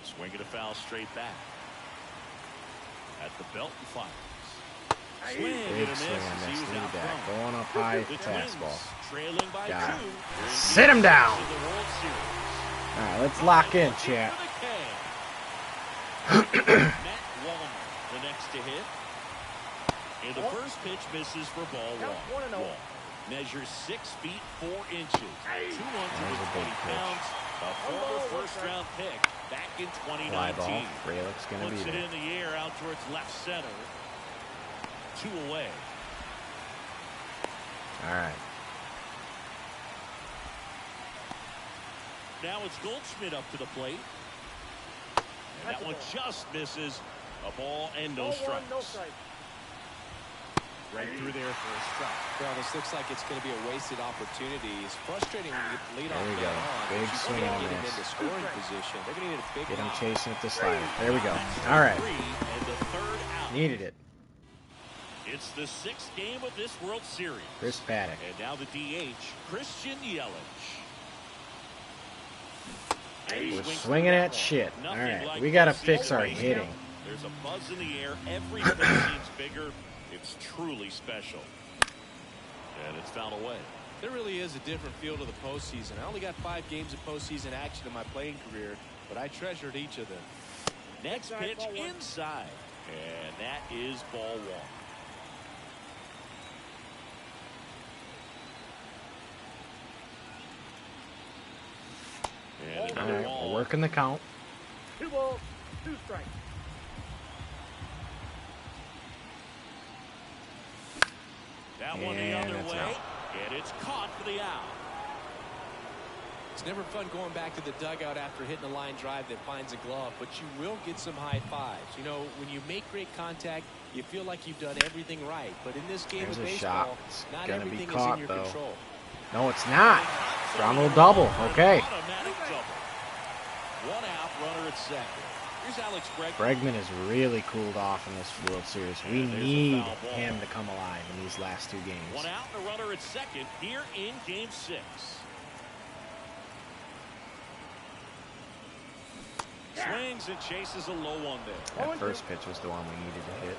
Swing and a foul straight back. At the belt and fires. Swing and a miss. He was out front. Going up high, fastball. Trailing by 2. Sit him down. All right, let's lock in, chat. Matt Wallner, the next to hit. And the first pitch misses for ball 1. Wall measures 6 feet 4 inches. 220 pounds. A former first-round pick back in 2019. Fly ball. Frelick's going to be Puts it there. in the air out towards left center. 2 away. All right. Now it's Goldschmidt up to the plate. And that one just misses. A ball and no strikes. Right through there for a strike. Well, this looks like it's going to be a wasted opportunity. It's frustrating when you get the lead off There we go. man on. Big swing and a get him miss. into scoring position. They're going to need a big Get him hit. chasing at the slider. There we go. All right. And the 3rd out. Needed it. It's the 6th game of this World Series. Chris Paddock. And now the DH, Christian Yelich. We're swinging at shit. All right, we got to fix our hitting. There's a buzz in the air. Every pitch seems bigger. It's truly special. And it's fouled away. There really is a different feel to the postseason. I only got 5 games of postseason action in my playing career, but I treasured each of them. Next pitch inside. And that is ball 1. And all right, we're working the count. 2 balls, 2 strikes. That one the And other it's way. out. And it's caught for the out. It's never fun going back to the dugout after hitting a line drive that finds a glove, but you will get some high fives. You know, when you make great contact, you feel like you've done everything right. But in this game There's of a baseball, shot. It's not gonna be everything caught, is in your though. control. No, it's not. Ground rule double. Okay. Automatic double. 1 out, runner at second. Here's Alex Bregman. Bregman has really cooled off in this World Series. We And there's a need foul ball. him to come alive in these last 2 games. 1 out and a runner at second here in Game 6. Swings and chases a low one there. That first pitch was the one we needed to hit.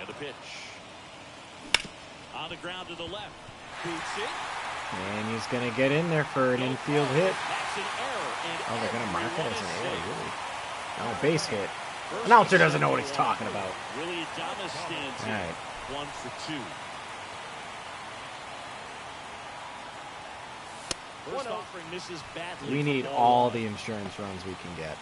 And the pitch. On the ground to the left. Boots it. And he's going to get in there for an infield hit. That's an error. And Oh, they're going to mark it as an everyone error, is safe. really? No, base hit. First Announcer and doesn't know what second he's run. talking about. Willie Adames stands All in. right. 1 for 2. First offering misses badly. We for need ball all 1. the insurance runs we can get.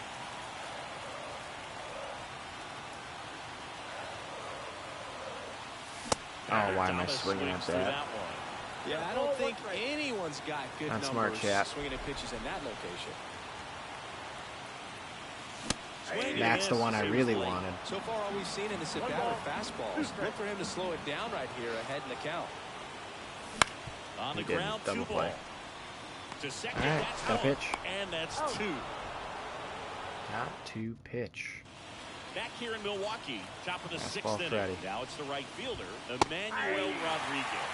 Oh, why am I Adames swinging at swings through that? one. Yeah, I don't think anyone's got good Not numbers smart, chat. swinging at pitches in that location. Swing and That's the miss. one I It was really late. wanted. So far, all we've seen in this at-bat are fastballs. Look for him to slow it down right here ahead in the count. On the He didn't. ground, Double 2 play. ball. To second, All right, that's got a one. pitch. And that's 2. Got to pitch. Back here in Milwaukee, top of the Fastball 6th inning. Freddy. Now it's the right fielder, Emmanuel Rodriguez.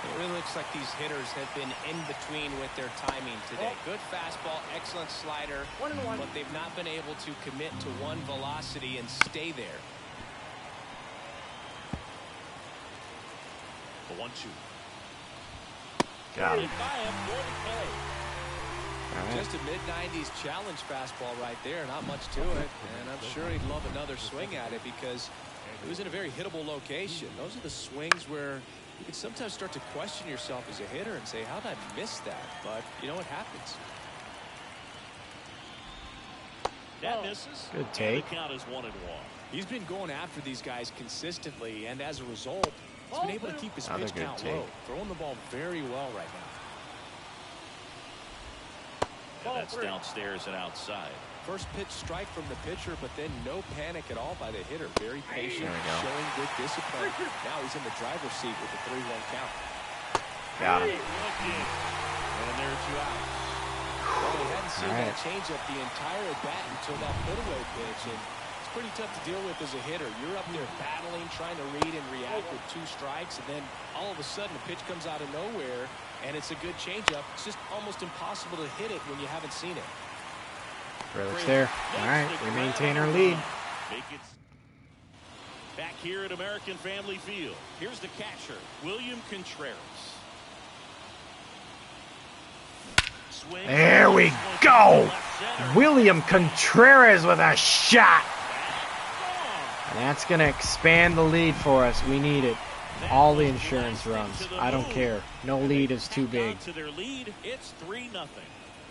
It really looks like these hitters have been in between with their timing today. Good fastball, excellent slider, 1-1. but they've not been able to commit to one velocity and stay there. The 1-2. Got him. Hit by him for the K. All right. Just a mid-90s challenge fastball right there. Not much to it. And I'm sure he'd love another swing at it because it was in a very hittable location. Those are the swings where you can sometimes start to question yourself as a hitter and say, how did I miss that? But you know what happens. That misses. Good And take. the count is 1-1. He's been going after these guys consistently, and as a result, he's been able to keep his Another pitch good count take. low. Throwing the ball very well right now. And that's downstairs and outside. First pitch strike from the pitcher, but then no panic at all by the hitter. Very patient, There we go. showing good discipline. Now he's in the driver's seat with the 3-1 count. Got him. And there are 2 outs. Well, he hadn't seen All that right. changeup the entire at bat until that put-away pitch, and it's pretty tough to deal with as a hitter. You're up there battling, trying to read and react with 2 strikes, and then all of a sudden a pitch comes out of nowhere, and it's a good changeup. It's just almost impossible to hit it when you haven't seen it. Frelick's there. All right, we maintain our lead. Make it back here at American Family Field. Here's the catcher, William Contreras. Swing. There we go. William Contreras with a shot. And that's going to expand the lead for us. We need it. All the insurance runs. I don't care. No lead is too big. To their lead, it's 3-0.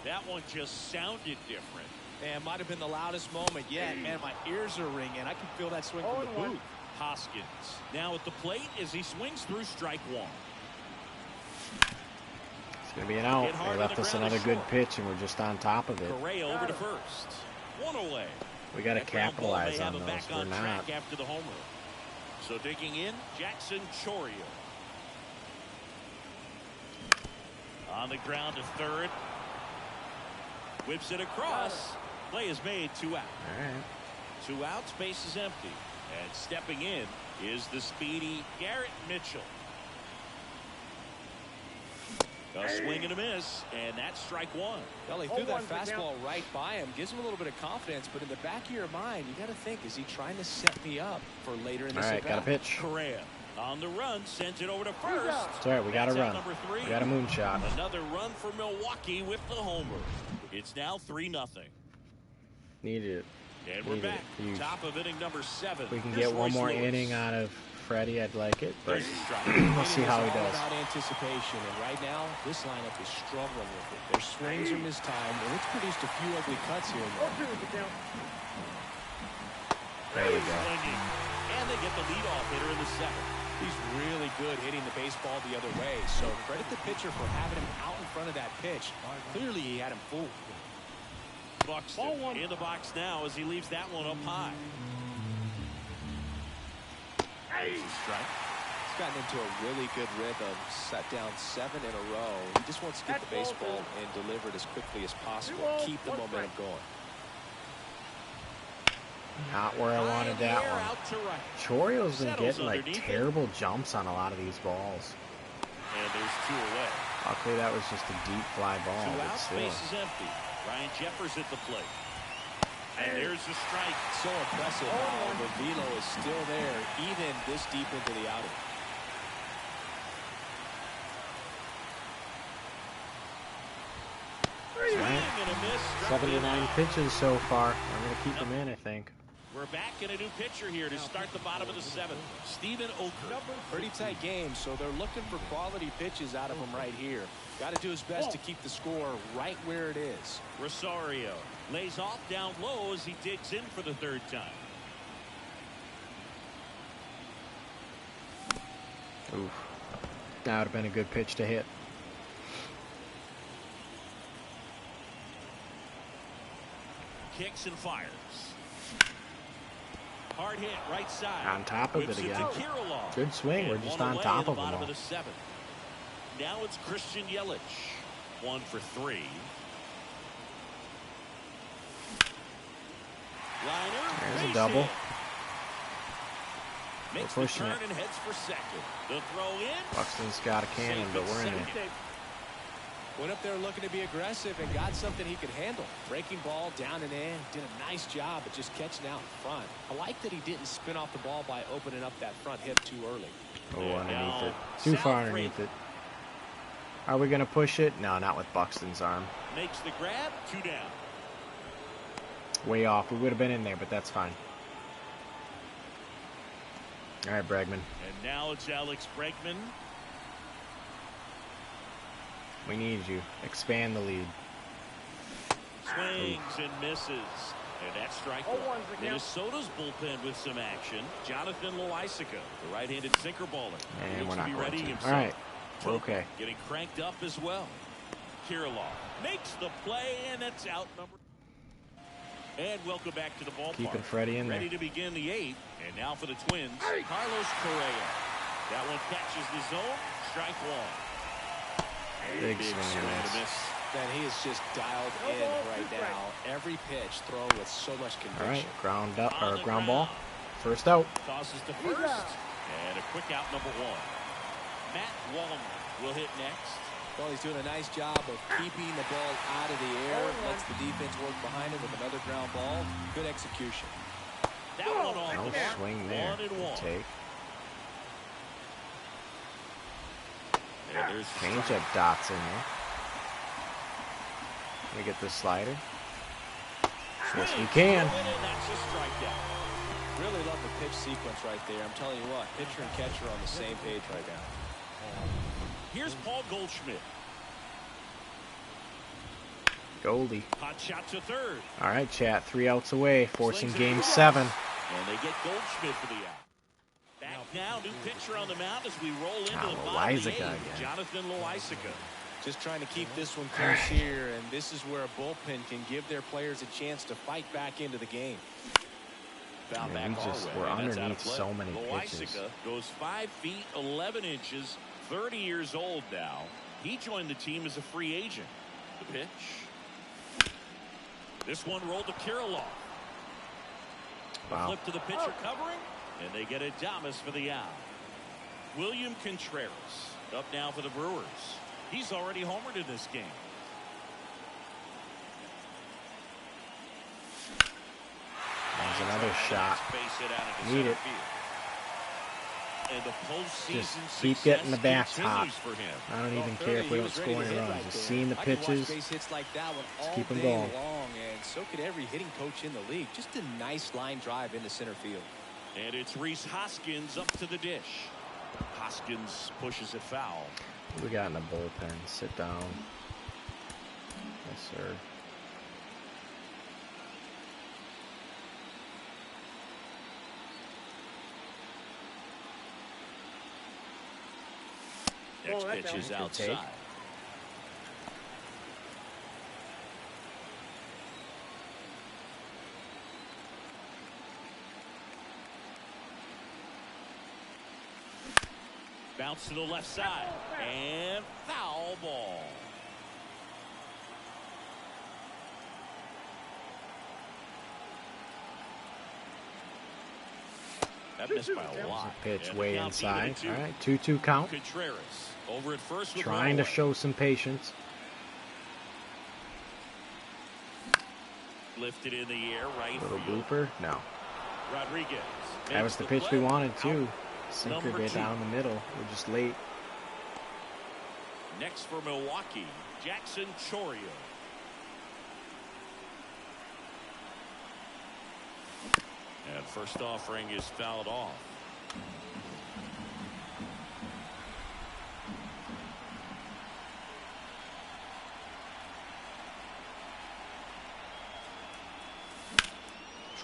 That one just sounded different. And might have been the loudest moment yet. Man, my ears are ringing. I can feel that swing from the booth. Hoskins now at the plate as he swings through strike 1. It's going to be an out. They left us another good pitch, and we're just on top of it. Correa over to first. 1 away. We got to That ground ball may capitalize have on him those. back We're on not. track after the home run. So digging in, Jackson Chourio. On the ground to third. Whips it across. Play is made. 2 out. All right. 2 outs. Base is empty. And stepping in is the speedy Garrett Mitchell. A swing and a miss, and that's strike 1. Well, he threw that fastball right by him. Gives him a little bit of confidence, but in the back of your mind, you got to think, is he trying to set me up for later in this All right, got a pitch. Correa on the run, sends it over to first. It's all right, we got a run. Number 3. We got a moonshot. Another run for Milwaukee with the homer. It's now 3-0. Needed it. And we're back. Huge. Top of inning number 7. We can Here's get one Royce more Lewis. inning out of Freddie, I'd like it, but There's a strike. we'll see how he It's all does. about anticipation, and right now, this lineup is struggling with it. Their swings are mistimed, and it's produced a few ugly cuts here and there. There we go. Swinging. And they get the leadoff hitter in the 7th. He's really good hitting the baseball the other way, so credit the pitcher for having him out in front of that pitch. Clearly, he had him fooled. Buxton in the box now as he leaves that one up high. Strike. He's gotten into a really good rhythm, set down 7 in a row. He just wants to get the baseball and deliver it as quickly as possible. Keep the momentum going. Not where I wanted that one. Out to right. Chorio's been Settles getting like underneath it. terrible jumps on a lot of these balls. And there's 2 away. Luckily, that was just a deep fly ball, 2 but outs, still. base is empty. Ryan Jeffers at the plate. And there's the strike. So impressive how the velo is still there, even this deep into the outing. Swing and a miss. Struck 79 out. pitches so far. I'm going to keep them in, I think. We're back in a new pitcher here to start the bottom of the 7th. Stephen Oker. Pretty tight game, so they're looking for quality pitches out of him right here. Got to do his best to keep the score right where it is. Rosario lays off down low as he digs in for the 3rd time. Oof. That would have been a good pitch to hit. Kicks and fires. Hard hit right side. On top of Whips it again. to Kirilloff. Good swing. We're And just one on away top in the of them bottom all. of the 7th. Now it's Christian Yelich. 1 for 3. Liner. There's a base double. hit. Makes the pushing turn it. and heads for second. The throw in. Buxton's got a cannon, Safe but at we're in it. second. Went up there looking to be aggressive and got something he could handle. Breaking ball down and in. Did a nice job at just catching out in front. I like that he didn't spin off the ball by opening up that front hip too early. Oh, And underneath now it. Too far South underneath Ray it. Are we going to push it? No, not with Buxton's arm. Makes the grab. 2 down. Way off. We would have been in there, but that's fine. All right, Bregman. And now it's Alex Bregman. We need you. Expand the lead. Swings and misses. And that's strike 1. Minnesota's bullpen with some action. Jonathan Loaisiga, the right-handed sinker baller. And we're Looks to not be going ready to. himself. All right. We're okay. Getting cranked up as well. Kirilloff makes the play, and that's out number. And welcome back to the ballpark. Keeping Freddie in there. Ready to begin the 8th. And now for the Twins, Carlos Correa. That one catches the zone. Strike 1. Big Big swing swing and and miss. a miss. Man, he is just dialed in right now. Every pitch thrown with so much All conviction. right. Ground up On or the ground ball. ground. First out. Tosses to first. And a quick out number 1. Matt Wallner will hit next. Well, he's doing a nice job of keeping the ball out of the air. Lets the defense work behind it with another ground ball. Good execution. That one off No the mark. swing there. 1 and 1. Take. And there's the Change strike. up dots in there. Can we get this slider? Yes, we can. And that's a strikeout. Really love the pitch sequence right there. I'm telling you what, pitcher and catcher are on the same page right now. Here's Paul Goldschmidt. Goldie. Hot shot to third. All right, chat. 3 outs away. Forcing Slings it game across. 7. And they get Goldschmidt for the out. Back now, new pitcher on the mound as we roll into Now the bottom of the Loaisiga 8th. again. Jonathan Loaisiga. Just trying to keep this one close here, and this is where a bullpen can give their players a chance to fight back into the game. foul Man, back our way. we're And that's out of underneath play. so many pitches. Loaisiga goes 5 feet 11 inches, 30 years old now. He joined the team as a free agent. The pitch. This one rolled to Kirilloff. Wow. Flip to the pitcher covering, and they get Adames for the out. William Contreras up now for the Brewers. He's already homered in this game. There's another shot. Need it. And the postseason Just keep getting the bats hot. for him. I don't even care if we don't score any runs. Just seeing the pitches, Hits like that one all keep them day going. long, and so could every hitting coach in the league. Just a nice line drive into center field. And it's Rhys Hoskins up to the dish. Hoskins pushes it foul. What we got in the bullpen? Sit down. Yes, sir. Next that pitch down. is Good outside. take. Bounce to the left side. And foul ball. That missed by a lot. Pitch And the way count's even at inside. 2. All right, 2-2 count. Contreras over at first with Trying to Runaway. show some patience. Lifted in the air, right Little field. blooper. No. Rodriguez. That was makes the the pitch play. we wanted Out. too. Sinker Number bit 2. down the middle. We're just late. Next for Milwaukee, Jackson Chourio. And first offering is fouled off.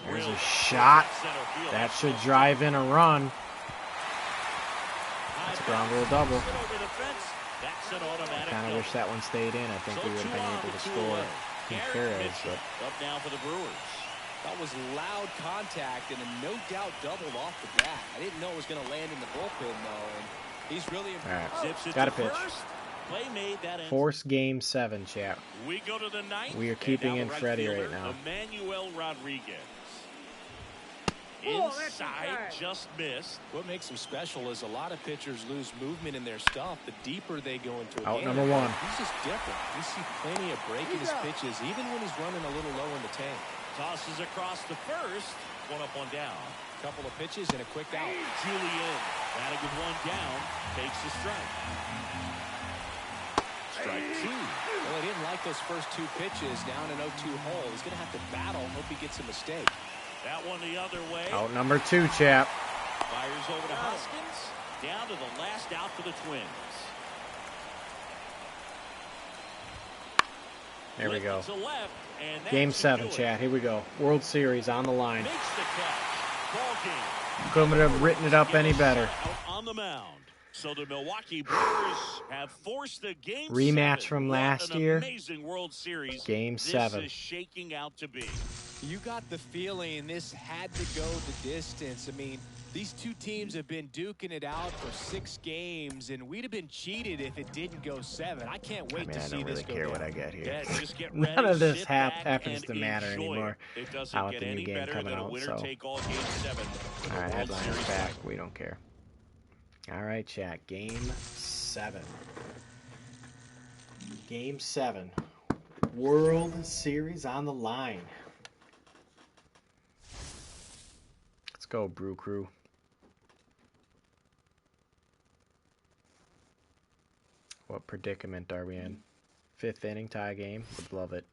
There's a Drilled shot. towards center field. That should drive in a run. That's a ground rule double. Over the fence. That's an automatic Kind of double. wish that one stayed in. I think So we would have 2 been on, able to 2 score away. Garrett Contreras, Mitchell but up now for the Brewers. That was loud contact and a no doubt doubled off the bat. I didn't know it was going to land in the bullpen though, and he's really all right. Zips it Got a to pitch. first. Play made that ends. Force game 7, chat. We go to the 9th. We are and keeping now in the right Freddie fielder, right now. Emmanuel Rodriguez. Oh, that's Inside, inside. just missed. What makes him special is a lot of pitchers lose movement in their stuff the deeper they go into a Out game. number 1. He's just different. We see plenty of break in his pitches, even when he's running a little low in the tank. Tosses across the first. 1 up, 1 down. Couple of pitches and a quick out. Julian batting with 1 down. Takes the strike. Strike 2. Well, he didn't like those first 2 pitches down an 0-2 hole. He's going to have to battle. Hope he gets a mistake. That one the other way. Out number 2, chap. Fires over to Hoskins. Down to the last out for the Twins. There we go. To left, and that Game should 7, do it. chat. Here we go. World Series on the line. Makes the catch. Ball game. Couldn't have written it up any better. Out on the mound. So the Milwaukee Brewers have forced the game Rematch 7. from What last an year. Amazing World Series. Game 7. This is shaking out to be. You got the feeling this had to go the distance. I mean, these 2 teams have been duking it out for 6 games, and we'd have been cheated if it didn't go 7. I can't wait to I see don't really this go care down. what I get here. Yeah, just get None ready, of this sit back, happens and to matter enjoy anymore. It doesn't How get the new any game better coming than a out, winner so. take all game 7. for the All right, World headlines Series back. title. We don't care. All right, chat. Game 7. Game 7. World Series on the line. Let's go, Brew Crew. What predicament are we in? 5th inning tie game. Would love it.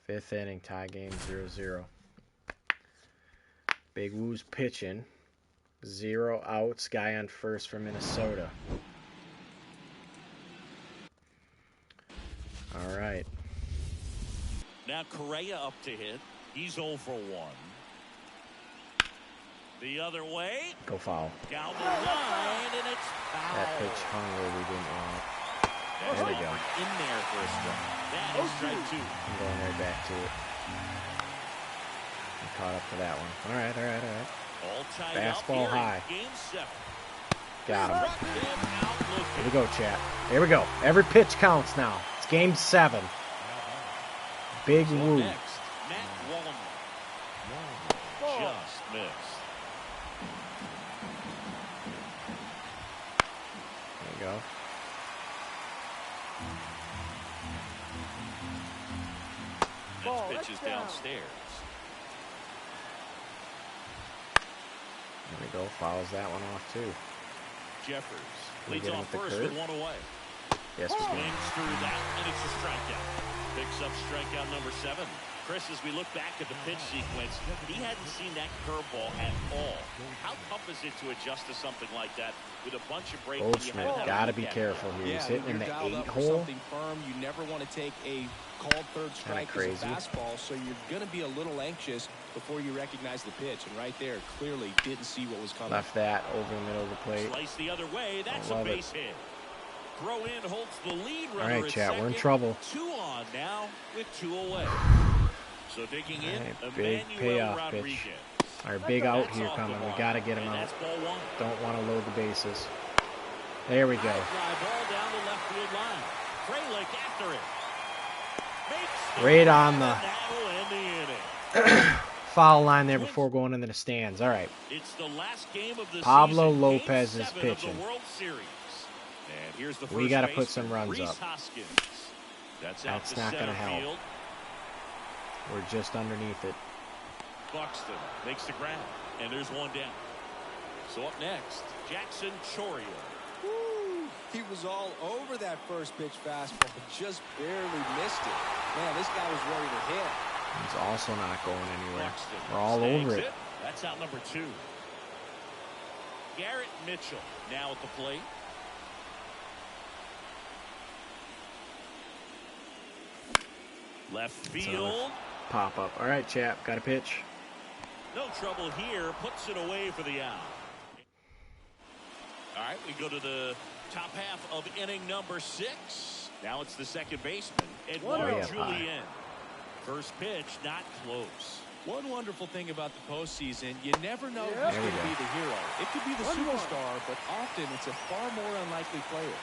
5th inning tie game 0-0. Big Woo's pitching. 0 outs. Guy on first for Minnesota. All right. Now Correa up to hit. He's 0 for 1. The other way. Go foul. Down the line, and it's foul. That pitch hung where we didn't want it. That's There we go. in there for a strike. That is strike 2. I'm going right back to it. Caught up to that one. All right. All tied Fastball up here high. in Game 7. Got him. Struck him out looking. Here we go, chat. Here we go. Every pitch counts now. It's Game 7. Big So woo. next, Matt Wallner. Just missed. There you go. Next pitch is downstairs. There we go. Fouls that one off, too. Jeffers We leads get him off with the first curve? with one away. Yes, we can. Swings through that, and it's a strikeout. Picks up strikeout number 7. Chris, as we look back at the pitch sequence, he hadn't seen that curveball at all. How tough is it to adjust to something like that with a bunch of breaks? Goldschmidt, got to be careful here. He's hitting in the 8-hole. Something firm. You never want to take a called third strike as a fastball, so you're going to be a little anxious before you recognize the pitch. And right there, clearly didn't see what was coming. Left that over the middle of the plate. Slice the other way. That's a base hit. Throw in holds the lead runner. All right, chat, we're in trouble. 2 on now with 2 away. So digging in, big payoff Rodriguez. pitch. Our big out here coming. We got to get him out. That's ball 1. Don't want to load the bases. There we go. Fly ball down the left field line. Frelick after it. Makes Right on the inning. foul line there before going into the stands. All right. It's the last game of the Pablo season, Lopez Game is 7 pitching. Of the World Series. And here's the first We got to put baseman, some runs Rhys up. Hoskins. That's out That's to not going to center help. field. We're just underneath it. Buxton makes the grab, and there's one down. So up next, Jackson Chourio. Woo! He was all over that first pitch fastball, just barely missed it. Man, this guy was ready to hit. He's also not going anywhere. Buxton We're all snags over it. That's out number 2. Garrett Mitchell now at the plate. Left field. Pop up. All right, chap. Got a pitch. No trouble here. Puts it away for the out. All right, we go to the top half of inning number 6. Now it's the second baseman, Eduardo Julien. First pitch, not close. One wonderful thing about the postseason, you never know who's going to be the hero. It could be the superstar, but often it's a far more unlikely player.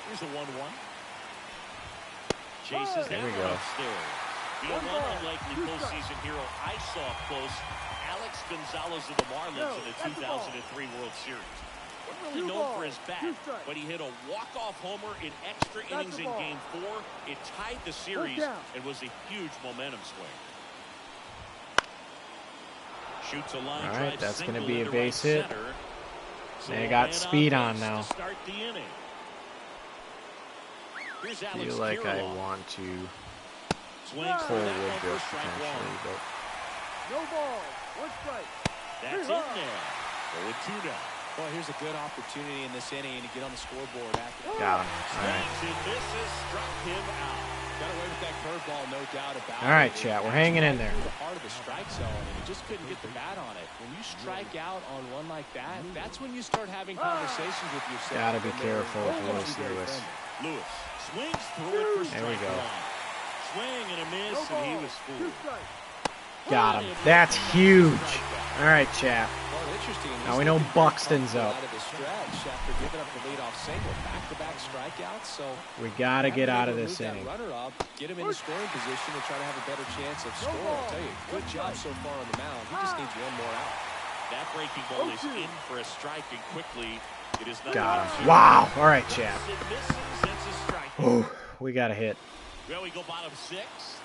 Here's a 1-1. Chases that one upstairs. The one unlikely postseason hero I saw up close, Alex Gonzalez of the Marlins in the 2003 World Series. Wasn't really known for his bat, but he hit a walk-off homer in extra innings in Game 4. It tied the series and was a huge momentum swing. Shoots a line drive. All right, that's going to be a into base right hit. center. So They got speed on base now. to start the inning. Here's I Alex feel like I Kirilloff. want to Swings pull through that one Woodruff for strike potentially, one. but No ball. 1 strike. That's in there. Go with 2 down. Well, here's a good opportunity in this inning to get on the scoreboard after. got him. All right. Swings and misses, struck him out. Got away with that curveball, no doubt about it. All right, chat. We're hanging in there. The heart of the strike zone, and he just couldn't get the bat on it. When you strike out on one like that, that's when you start having conversations with yourself. Got to be careful with Lewis. Lewis swings through it for There we strike go. 1. Swing and a miss, and he was 2 fooled. strikes. Got him. That's huge. All right, chap. Well, interesting. Now we know Buxton's up. Out of the stretch after giving up the leadoff single, back-to-back strikeouts. So We got to get out of move this that inning. runner up, get him in the scoring position, and try to have a better chance of scoring. I'll tell you, good job so far on the mound. He just needs one more out. That breaking ball is in for a strike, and quickly it is not. Got him. Wow. All right, chap. It misses, it's a strike. Oh, we got a hit. Well, we go bottom 6.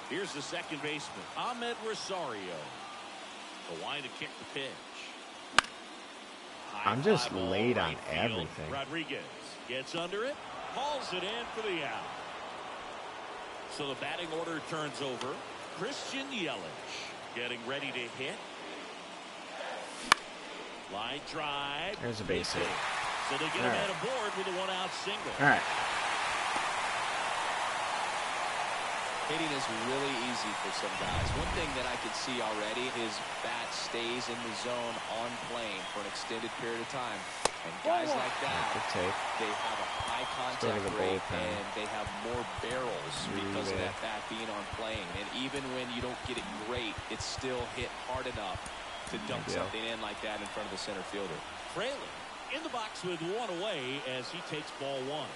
Here's the second baseman, Ahmed Rosario. The line to kick the pitch. I'm just High fly ball late on right field. everything. Rodriguez gets under it, hauls it in for the out. So the batting order turns over. Christian Yelich getting ready to hit. Line drive. There's a base hit. So they get him at a board with a 1-out single. All right. Hitting is really easy for some guys. One thing that I could see already, his bat stays in the zone on plane for an extended period of time. And guys like that, take. they have a high contact rate and they have more barrels because of that bat being on plane. And even when you don't get it great, it's still hit hard enough to dunk something in like that in front of the center fielder. Fraley in the box with one away as he takes ball one.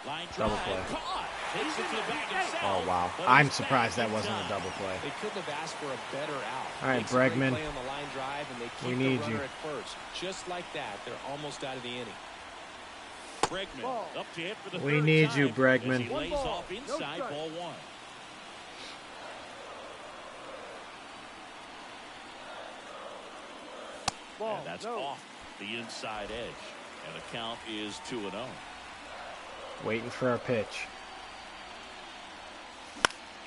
Line drive, caught. Takes it to the back and south. Oh, wow. I'm surprised that wasn't a double play. They couldn't have asked for a better out. All right, Bregman. Play on the line drive and they keep we need the runner you. at first. Just like that, they're almost out of the inning. Bregman up to hit for the we need you, Bregman. He lays off inside ball one. And that's off the inside edge. And the count is 2-0. Waiting for a pitch.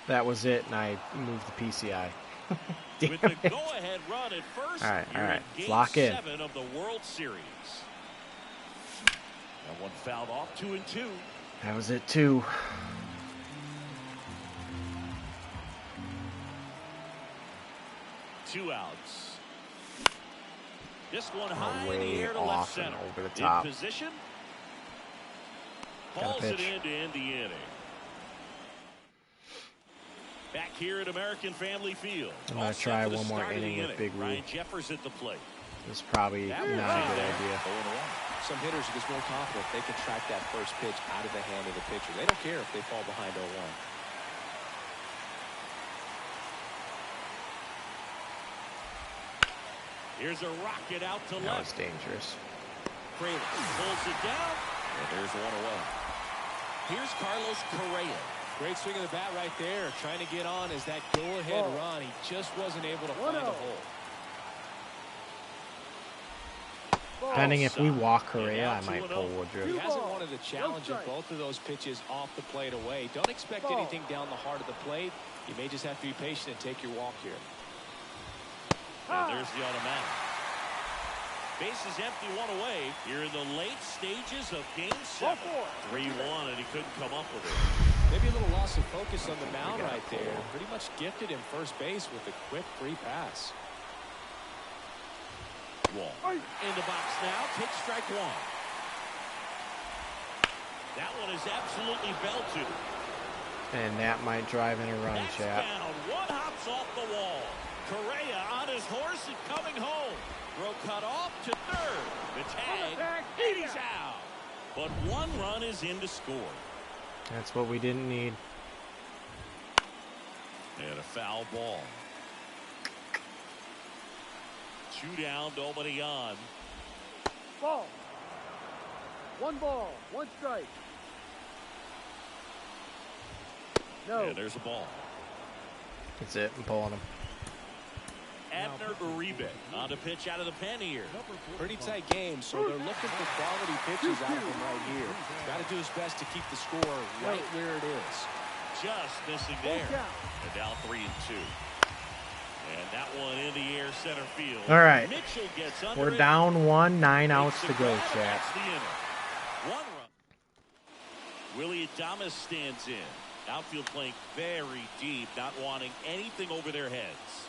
That was it, and I moved the PCI. With the go-ahead run at first, all right. Game Lock in. 7 of the World Series. That one fouled off, 2-2. That was it, too. Two outs. This one high in the Way air to left off and center. over the top. In position. Got a Hauls it pitch. in to end the inning. Back here at American Family Field. I'm going to try one more inning with Big Ryan Lee. Jeffers at the plate. This is probably not a good idea. Some hitters are just more confident they can track that first pitch out of the hand of the pitcher. They don't care if they fall behind 0-1. Here's a rocket out to That left. was dangerous. Fraley pulls it down, and there's one away. Here's Carlos Correa. Great swing of the bat right there. Trying to get on as that go-ahead run. He just wasn't able to find a hole. Depending if we walk Correa, I might pull Woodruff. He hasn't wanted the challenge of both of those pitches off the plate away. Don't expect anything down the heart of the plate. You may just have to be patient and take your walk here. And there's the automatic. Bases empty, one away. Here in the late stages of Game 7. 3-1, and he couldn't come up with it. Maybe a little loss of focus on the mound right there. Pretty much gifted him first base with a quick free pass. Wall in the box now. Take strike one. That one is absolutely belted. And that might drive in a run, That's chap. down. One hops off the wall. Correa on his horse and coming home. Throw cut off to third. The tag, and he's out. But one run is in to score. That's what we didn't need. And a foul ball. 2 down, nobody on. Ball. 1 ball, 1 strike. No. And there's a ball. That's it. I'm pulling him. Abner Uribe on the pitch out of the pen here. Pretty tight game, so they're looking for quality pitches out of him right here. Got to do his best to keep the score right where it is. Just missing there. And now 3-2. And that one in the air center field. All right. Mitchell gets under We're it. down 1, 9 outs to go, chat. That's the inning. 1 run. Willie Adames stands in. Outfield playing very deep, not wanting anything over their heads.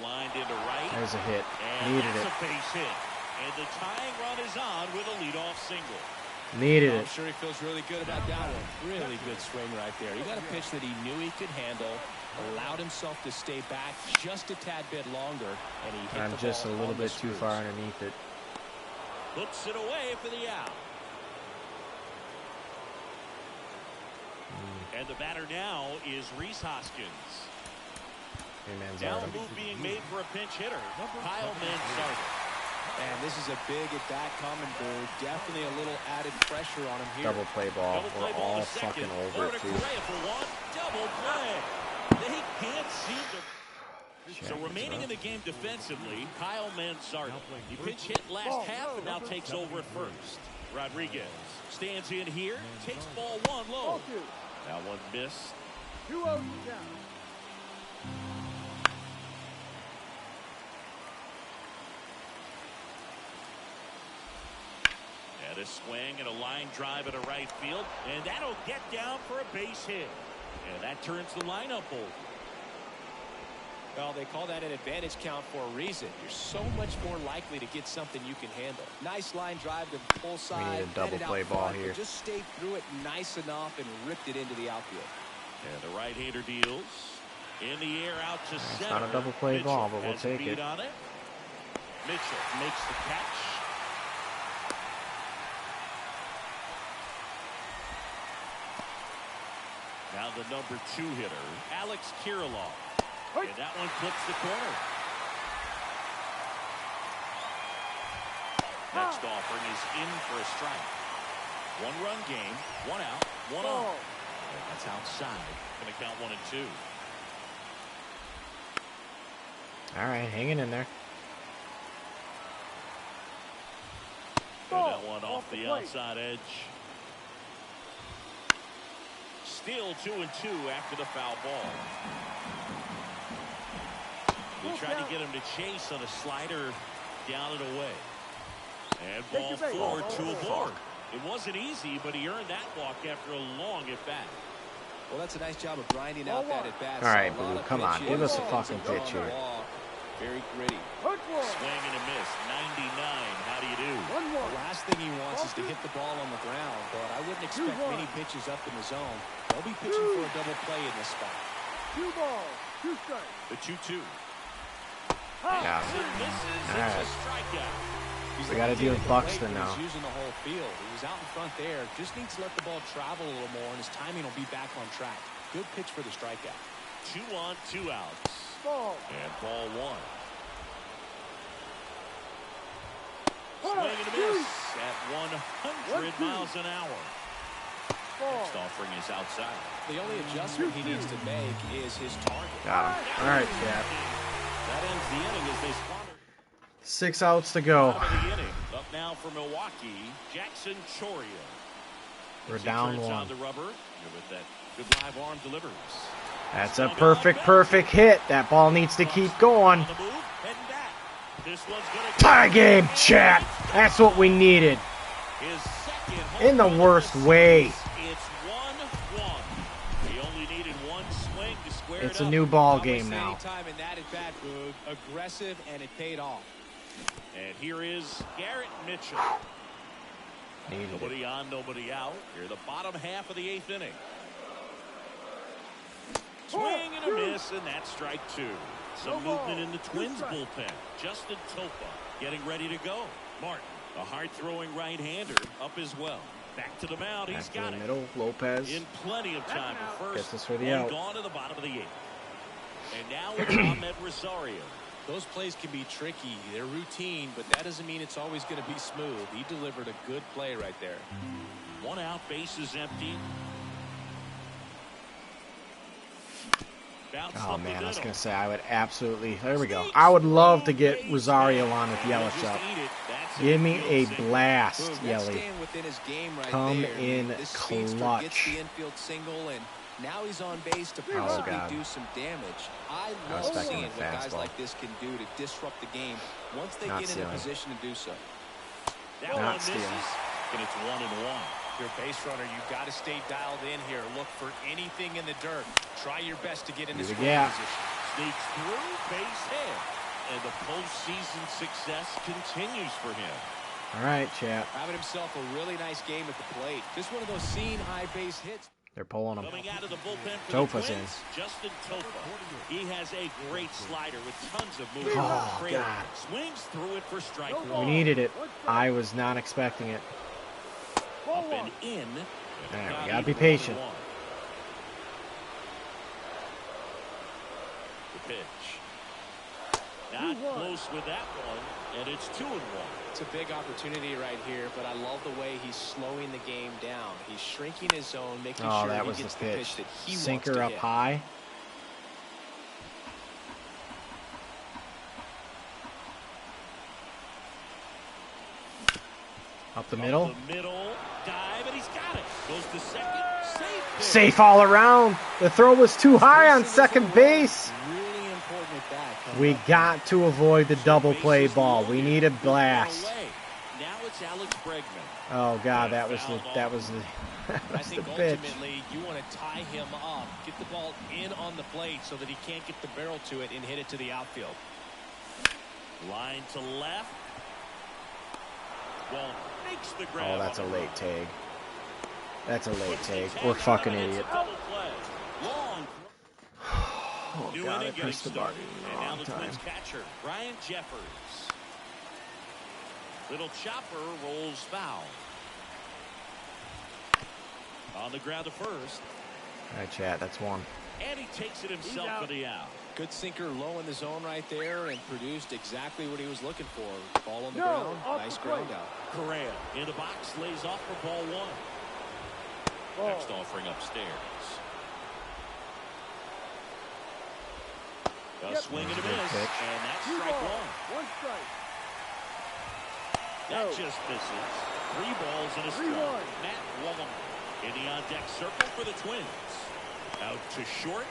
Lined into right. There's a hit. And Needed that's it. a base hit. And the tying run is on with a leadoff single. Needed I'm it. sure he feels really good about that one. Really good swing right there. He got a pitch that he knew he could handle, allowed himself to stay back just a tad bit longer, and he hit I'm the just a ball little on the bit too screws. far underneath it. Puts it away for the out. And the batter now is Rhys Hoskins. Hey, Now Manzardo. a move being made for a pinch hitter, Kyle Manzardo. And this is a big at-bat coming, Bird. Definitely a little added pressure on him here. Double play ball. Double play We're ball all to second. fucking over to it, too. Correa for one. Double play. They can't seem to. So remaining in the game defensively, Kyle Manzardo. He pinch hit last half and now takes over at first. Rodriguez stands in here, takes ball 1 low. That one missed. 2-0 down. And a swing and a line drive at a right field, and that'll get down for a base hit. And that turns the lineup over. Well, they call that an advantage count for a reason. You're so much more likely to get something you can handle. Nice line drive to the pull side. We need a double play ball here. Just stayed through it nice enough and ripped it into the outfield. And the right-hander deals. In the air out to center. It's not a double play ball, but we'll take it. On it. Mitchell makes the catch. Now the number 2 hitter, Alex Kirilloff. And that one clips the corner. Next offering is in for a strike. 1-run game, 1 out, 1 on. That's outside. Going to count 1 and 2. All right, hanging in there. And that one off the outside edge. Still 2 and 2 after the foul ball. He tried to get him to chase on a slider down and away. And ball 4 to a board. It wasn't easy, but he earned that walk after a long at-bat. Well, that's a nice job of grinding out that at-bat. All right, Boo, come on. Give us a fucking pitch here. Very gritty. Swing and a miss. 99. How do you do? The last thing he wants is to hit the ball on the ground, but I wouldn't expect many pitches up in the zone. They'll be pitching for a double play in this spot. 2 balls, 2 strikes. The 2-2. Yeah. Misses. All right. It's a strikeout. We got to deal with Buxton now. He was using the whole field. He was out in front there. Just needs to let the ball travel a little more, and his timing will be back on track. Good pitch for the strikeout. 2 on, 2 outs. Ball. And ball 1. Swing and a miss at 100 miles an hour. Next offering is outside. The only adjustment he needs to make is his target. Got him. All right, Chap. That ends the inning as they squander. 6 outs to go. Out of the inning. Up now for Milwaukee, Jackson Choria. We're down 1. On the rubber with that good live arm delivers. That's a perfect hit. That ball needs to keep going. On the move, heading back. This one's gonna Tie game, chat. That's what we needed. His second home In the run worst of way. It's 1-1. He only needed 1 swing to square It's it a up. new ball game now. Anytime in that at-bat, Boog. Aggressive, and it paid off. And here is Garrett Mitchell. Needed it. Nobody on, nobody out. Here the bottom half of the 8th inning. Swing and a miss, and that's strike 2. Some movement in the Twins bullpen. Justin Topa getting ready to go. Martin, a hard-throwing right-hander, up as well. Back to the mound. He's Back to got the it. middle. Lopez. In plenty of time for first. Gets us for the One out. gone to the bottom of the 8th. And now it's Ahmed Rosario. Those plays can be tricky. They're routine, but that doesn't mean it's always going to be smooth. He delivered a good play right there. 1 out, bases empty. Oh, man, I was going to say, I would absolutely... There we go. I would love to get Rosario on with Yelich up. Give me a blast, Yelly. Come in clutch. Now he's on base to possibly do some damage. I love seeing what guys like this can do to disrupt the game once they get in a position to do so. That one misses, and it's 1-1. Your base runner, you've got to stay dialed in here. Look for anything in the dirt. Try your best to get in the scoring position. Sneaks through, base hit. And the postseason success continues for him. All right, chap. Having himself a really nice game at the plate. Just one of those seeing high base hits. They're pulling him. Coming out of the bullpen for Topa's the in. Twins, Justin Topa. He has a great slider with tons of movement. Oh, God. Swings through it for strike 1. We needed it. I was not expecting it. Up and in. Right, we gotta be patient. The pitch. Not close with that one, and it's 2-1. It's a big opportunity right here, but I love the way he's slowing the game down. He's shrinking his zone, making sure that he was gets the the pitch. pitch that he Sinker wants to up hit. high. Up the middle. Up the middle. Dive, and he's got it. Goes to second. Safe all around. The throw was too high on second base. Really important at that. We got to avoid the double play ball. We need a blast. Now it's Alex Bregman. Oh God, that was the I that's the think pitch. ultimately you want to tie him up, get the ball in on the plate so that he can't get the barrel to it and hit it to the outfield. Line to left. Wall makes the grab. Oh, that's a on the late run. tag. That's a late Puts the take. tag We're on, fucking and it's a idiot. double play. Long. Oh New God, I inning pressed the getting button started. in the And now wrong the time. Twins catcher, Brian Jeffers. Little chopper rolls foul. On the ground to first. All right, chat. That's one. And he takes it himself for the out. Good sinker low in the zone right there and produced exactly what he was looking for. Ball on the ground. Nice ground out. Correa in the box, lays off for ball one. Next offering upstairs. A swing and a Good miss, pitch. and that's 2 strike balls, one. 1 strike. That just misses. 3 balls and a 3-1. strike. Matt Wallman in the on-deck circle for the Twins. Out to short.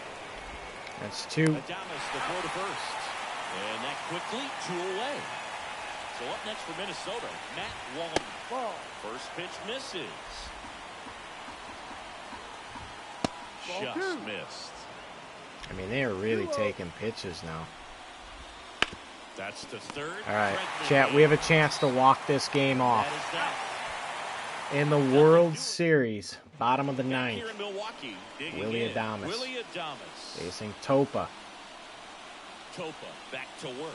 That's 2. Adames the throw to first. And that quickly 2 away. So up next for Minnesota, Matt Wallman. Ball. First pitch misses. Ball Just 2. missed. I mean, they are really taking pitches now. That's the third. All right, Bregman chat. We have a chance to walk this game off That is that. in the World Series, bottom of the Back ninth. here in Milwaukee, digging Willie in. Adames. Willie Adames. Facing Topa. Topa back to work.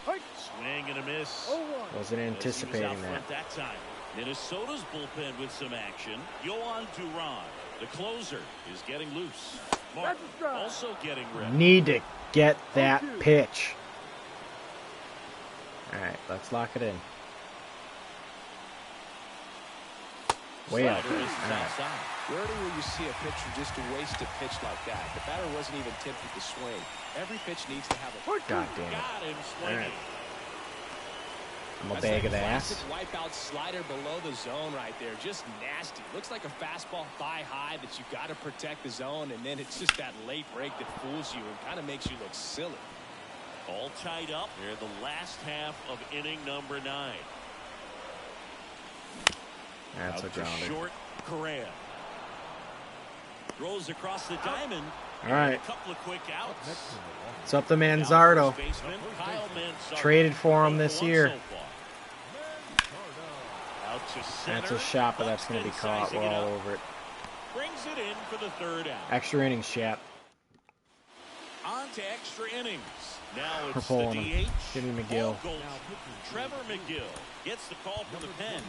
Hike. Swing and a miss. 0-1. Wasn't As he was anticipating out that. front that time. Minnesota's bullpen with some action. Yohan Duran, the closer, is getting loose. Martin That's a strike. also getting ready. Need to get that 0-2. pitch. All right, let's lock it in. Way out. Slider All misses right. outside. Rarely will you see a pitcher just waste a pitch like that. The batter wasn't even tempted to swing. Every pitch needs to have a... God damn it. Got him All swinging. right. I'm a That's bag that of ass. classic wipeout slider below the zone right there. Just nasty. Looks like a fastball thigh high that you got to protect the zone, and then it's just that late break that fools you and kind of makes you look silly. All tied up here in the last half of inning number 9. That's a Out to grounder. short, Correa. Throws across the diamond. All right. A couple of quick outs. It's up to Manzardo. First baseman, Kyle Manzardo. Traded for him 0 this for 1 year. so far. Out to center. That's a shot, but that's going to be Buxton caught. sizing We're it all up. over it. Brings it in for the third out. Extra innings, chat. On to extra innings. Now We're it's pulling the him. DH. Jimmy McGill. Paul Goldschmidt. Trevor McGill gets the call from the pen.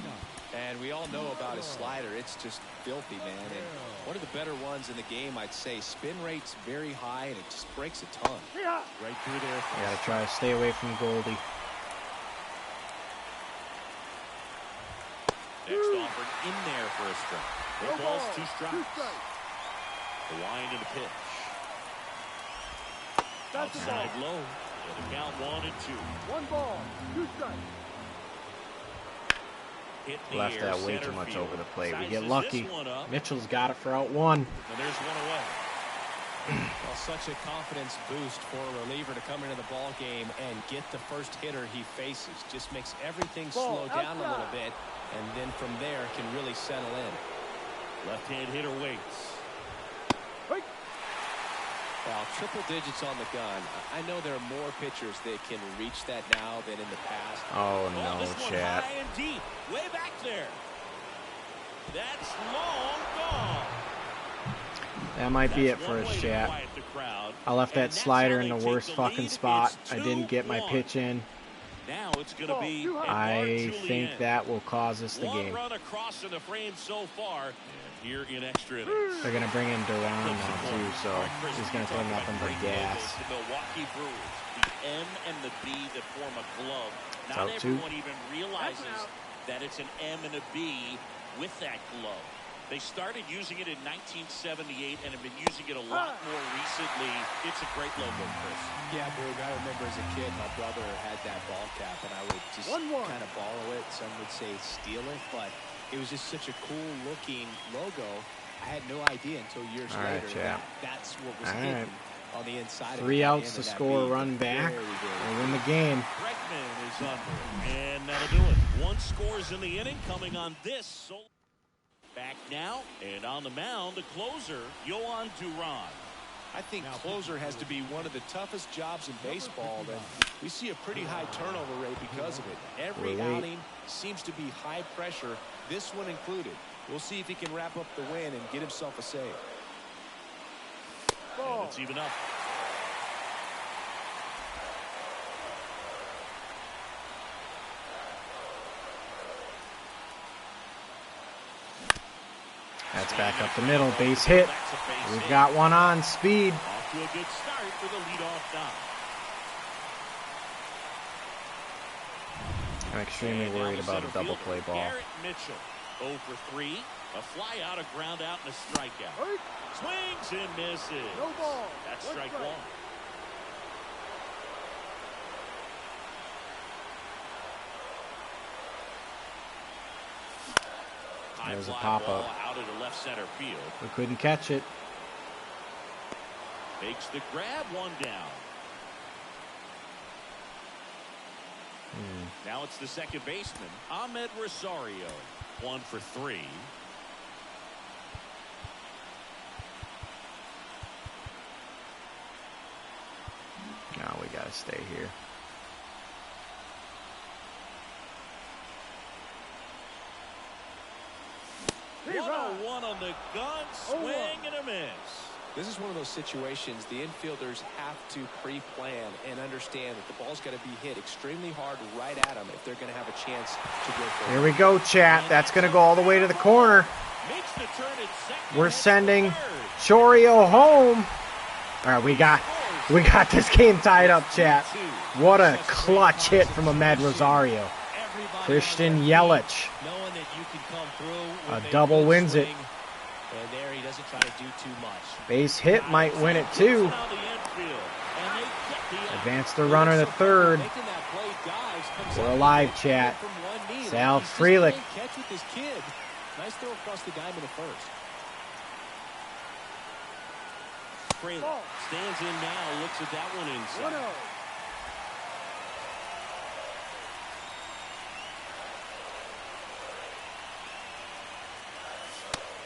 And we all know about his slider. It's just filthy, man. And one of the better ones in the game, I'd say. Spin rate's very high, and it just breaks a ton. Yeah. Right through there. I got to try to stay away from Goldie. Next offered in there for a strike. No No balls, ball. 2 2 strikes. strikes. The wind and the pitch. That's the Outside ball. low. And the count 1-2. 1 ball. 2 strikes. Hit in the Left air, that way center too much field. over the plate. We Sizes get this lucky. one up, Mitchell's got it for out 1. and there's one away. Well, such a confidence boost for a reliever to come into the ball game and get the first hitter he faces. Just makes everything Ball slow down a little outside. bit, and then from there can really settle in. Left-hand hitter waits. Hike. Well, triple digits on the gun. I know there are more pitchers that can reach that now than in the past. Oh, Oh, no, this one chat. high and deep, way back there. That's long gone. That might be it That's for one us, way to chat. quiet the crowd. I left And that that's slider how in they the take worst the fucking lead. spot. It's I didn't get my 2-1. pitch in. Now it's going to be Ball, Edouard I think Julien. that will cause us the One game. run across in the frame so far. And here in extra innings. They're going to bring in Duran now, too, so All right, Chris, he's you going to talk throw nothing about but great gas. logos, the Milwaukee Brewers, the M and the B that form a glove. Not Out two. everyone even realizes that it's an M and a B with that glove. They started using it in 1978 and have been using it a lot more recently. It's a great logo, Chris. Yeah, Boog, I remember as a kid, my brother had that ball cap, and I would just 1-1. kind of borrow it. Some would say steal it, but it was just such a cool-looking logo. I had no idea until years All right, later chap. that's what was All hidden right. on the inside. 3 of outs the to end of that score a bead. run back Very, very and win the game. Bregman is under, and that'll That'll do it. One scores in the inning coming on this. Back now, and on the mound, the closer, Yohan Duran. I think closer has to be one of the toughest jobs in baseball. That we see a pretty high turnover rate because of it. Every outing seems to be high pressure, this one included. We'll see if he can wrap up the win and get himself a save. And it's even up. That's back up the middle. Base hit. We've got one on. Speed. Off to a good start for the leadoff knock. I'm extremely worried about a double play ball. Garrett Mitchell, 0 for 3. A fly out, a ground out, and a strikeout. Swings and misses. No ball. That's strike one. There's a pop-up. Out into left center field. We couldn't catch it. Makes the grab, one down. Now it's the second baseman, Ahmed Rosario. 1 for 3. No, we gotta stay here. One on the gun, swing and a miss. This is one of those situations the infielders have to pre-plan and understand that the ball's got to be hit extremely hard right at them if they're going to have a chance to go forward. Here we go, chat. That's going to go all the way to the corner. Makes the turn at second. We're sending Chorio home. All right, we got this game tied up, chat. What a clutch hit from Ahmed Rosario. Christian Yelich. Knowing that you can come through A double wins it. And there he doesn't try to do too much. Base hit might win it too. Advance the runner to third. We're alive, chat. Sal Frelick. Catch with his kid. Nice throw across the diamond at first. Frelick stands in now, looks at that one inside.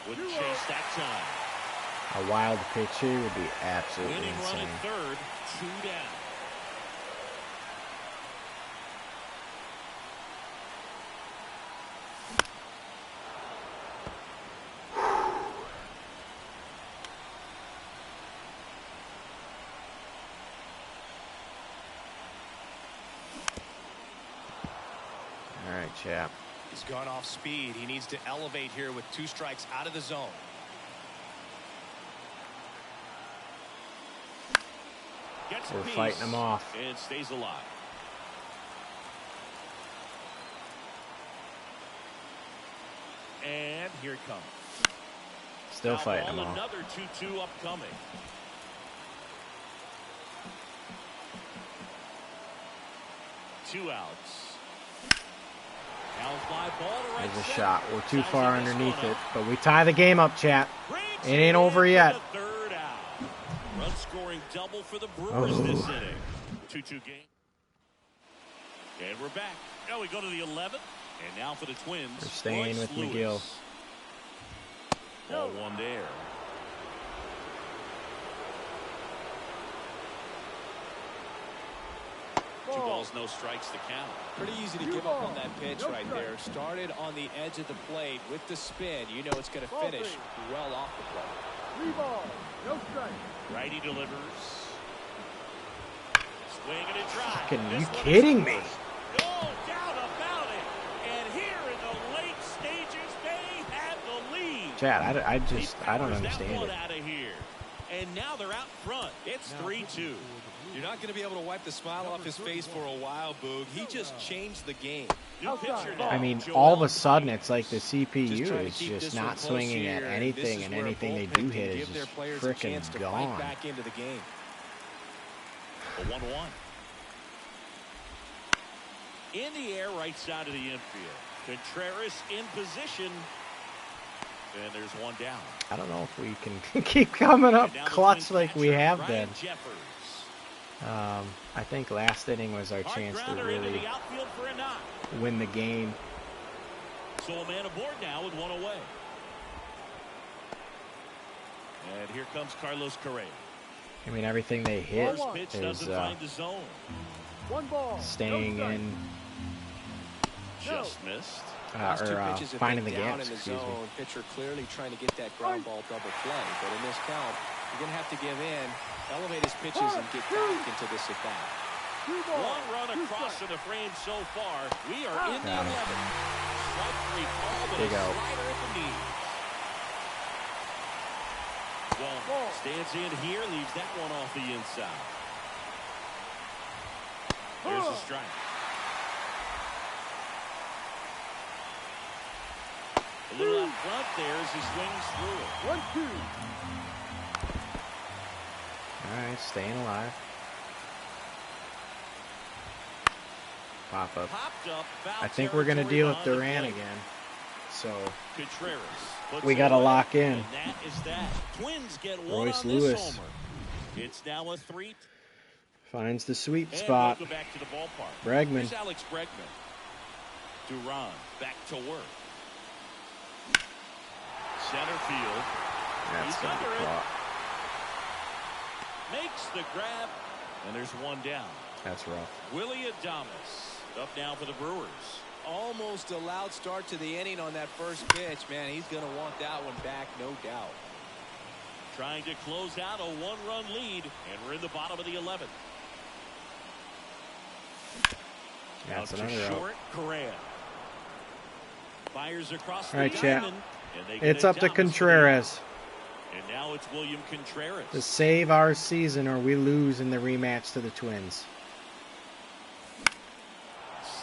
Wouldn't chase that time. A wild pitch here would be absolutely Winning run insane. at third, 2 down. All right, chap. He's gone off speed. He needs to elevate here with 2 strikes out of the zone. We're fighting him off. And stays alive. And here it comes. Still fighting him off. Another 2-2 upcoming. Two outs. There's a shot. We're too far underneath it, but we tie the game up, chat. It ain't over yet. Third out. Run scoring double for the Brewers this inning. 2-2 game. And we're back. Now we go to the 11th. And now for the Twins. We're staying with McGill. Ball one there. Two balls, no strikes to count. Pretty easy to give up on that pitch right there. Started on the edge of the plate with the spin. You know it's going to finish well off the plate. 3 balls, no strike. Righty delivers. Swing and a drive. Fucking you kidding me? No doubt about it. And here in the late stages, they have the lead. Chad, I don't understand it. Out of here. And now they're out front. It's 3-2. You're not going to be able to wipe the smile off his face for a while, Boog. He just changed the game. I mean, all of a sudden, it's like the CPU is just not swinging at anything, and anything they do hit is just freaking gone. Back into the game. A 1-1. In the air, right side of the infield. Contreras in position. And there's one down. I don't know if we can keep coming up clutch like we have been. I think last inning was our chance to really win the game. So a man aboard now with one away. And here comes Carlos Correa. I mean, everything they hit First pitch is doesn't find the zone. One ball. staying No strike. in, Just missed. Last two pitches have finding been the down gaps. in the Excuse me. zone. Pitcher clearly trying to get that ground ball double play. But in this count, you're going to have to give in, elevate his pitches, and get back into this at bat. Two balls. One run Two across in strikes. the frame so far. We are in the Got him. 11th. Strike three call, but a Big out. slider at the knee. Well, stands in here, leaves that one off the inside. There's a strike. A little out front there as he swings through it. 1-2. All right, staying alive. Pop up. Popped up, foul I think we're gonna territory deal with behind the Duran plate. again. So Contreras puts we it gotta away, lock in. and that is that. Twins get one Royce on Lewis this homer. It's now a 3. finds the sweet And spot. we'll go back to the ballpark. Bregman. Here's Alex Bregman. Duran back to work. Center field. That's He's gonna be under it. caught. Makes the grab. And there's one down. That's rough. Willie Adames up now for the Brewers. Almost a loud start to the inning on that first pitch. Man, he's going to want that one back, no doubt. Trying to close out a 1-run lead. And we're in the bottom of the 11th. That's Out to another out. short, Correa. Fires across All right, the chat. diamond. And they get It's up to Adames for the Contreras out. And now it's William Contreras. to save our season, or we lose in the rematch to the Twins.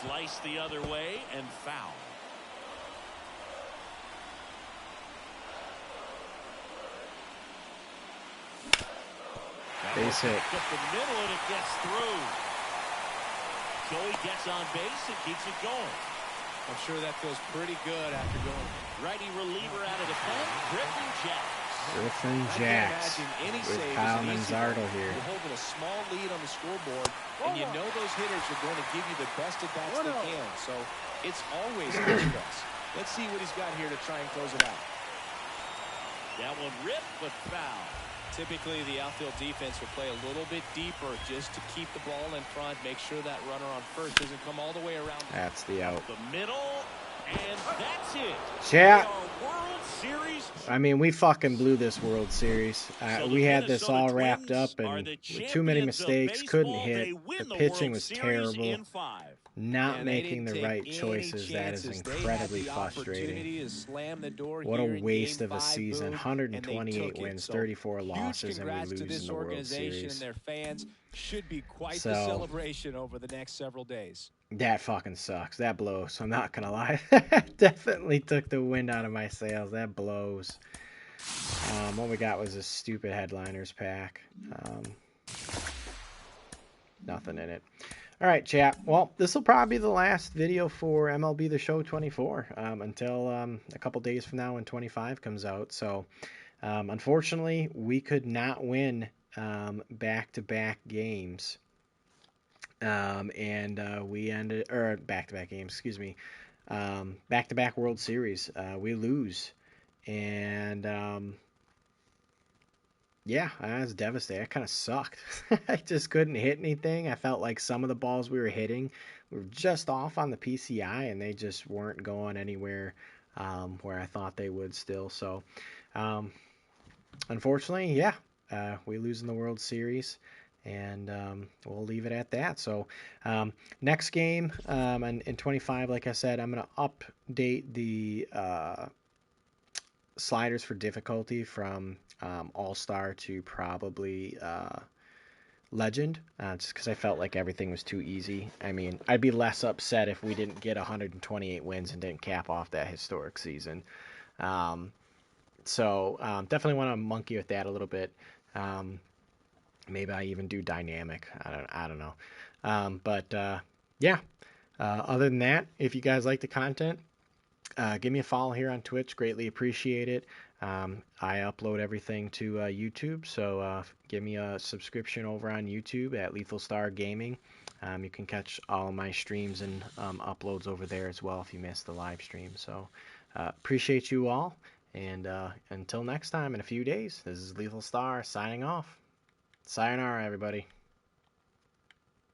Slice the other way and foul. Base hit. Up the middle and it gets through. Joey gets on base and keeps it going. I'm sure that feels pretty good after going. Righty reliever out of the pen, Griffin Jacks. Griffin I can't Jacks imagine any with save Kyle is an easy Manzardo one. here. You're holding a small lead on the scoreboard, and you know those hitters are going to give you the best at bats they can. So it's always high stress. Let's see what he's got here to try and close it out. That one ripped, but foul. Typically, the outfield defense will play a little bit deeper just to keep the ball in front, make sure that runner on first doesn't come all the way around. That's the out. The middle, and that's it. Chat. We are World Series. I mean, we fucking blew this World Series. So the We had this Minnesota all wrapped Twins up, are and the with too many champions of mistakes, couldn't baseball. hit. They win The the pitching World was Series terrible. in 5. Not And they making didn't the take right any choices. That is chances. They had incredibly the frustrating. opportunity to slam the door What here a in waste Game of a 5, season. boom, 128 and they took wins, it. So 34 huge losses, and we congrats to lose in this the World organization Series. and their fans. Should be quite So- the celebration over the next several days. That fucking sucks. That blows. I'm not gonna lie. Definitely took the wind out of my sails. That blows. What we got was a stupid headliners pack. Nothing in it. All right, chat. Well, this will probably be the last video for MLB The Show 24 until a couple days from now when 25 comes out. So, unfortunately, we could not win back-to-back games. We ended, or back-to-back games, excuse me, back-to-back World Series. We lose. And, yeah, I was devastated. I kind of sucked. I just couldn't hit anything. I felt like some of the balls we were hitting were just off on the PCI, and they just weren't going anywhere where I thought they would still. So, unfortunately, yeah, we lose in the World Series, and we'll leave it at that. So, next game, in 25, like I said, I'm going to update the sliders for difficulty from All-Star to probably Legend, just because I felt like everything was too easy. I mean, I'd be less upset if we didn't get 128 wins and didn't cap off that historic season. So definitely want to monkey with that a little bit. Maybe I even do dynamic. I don't know. But yeah. Other than that, if you guys like the content, give me a follow here on Twitch. Greatly appreciate it. I upload everything to YouTube, so give me a subscription over on YouTube at Lethal Star Gaming. You can catch all of my streams and uploads over there as well if you missed the live stream. So appreciate you all, and until next time in a few days, this is Lethal Star signing off. Sayonara, everybody.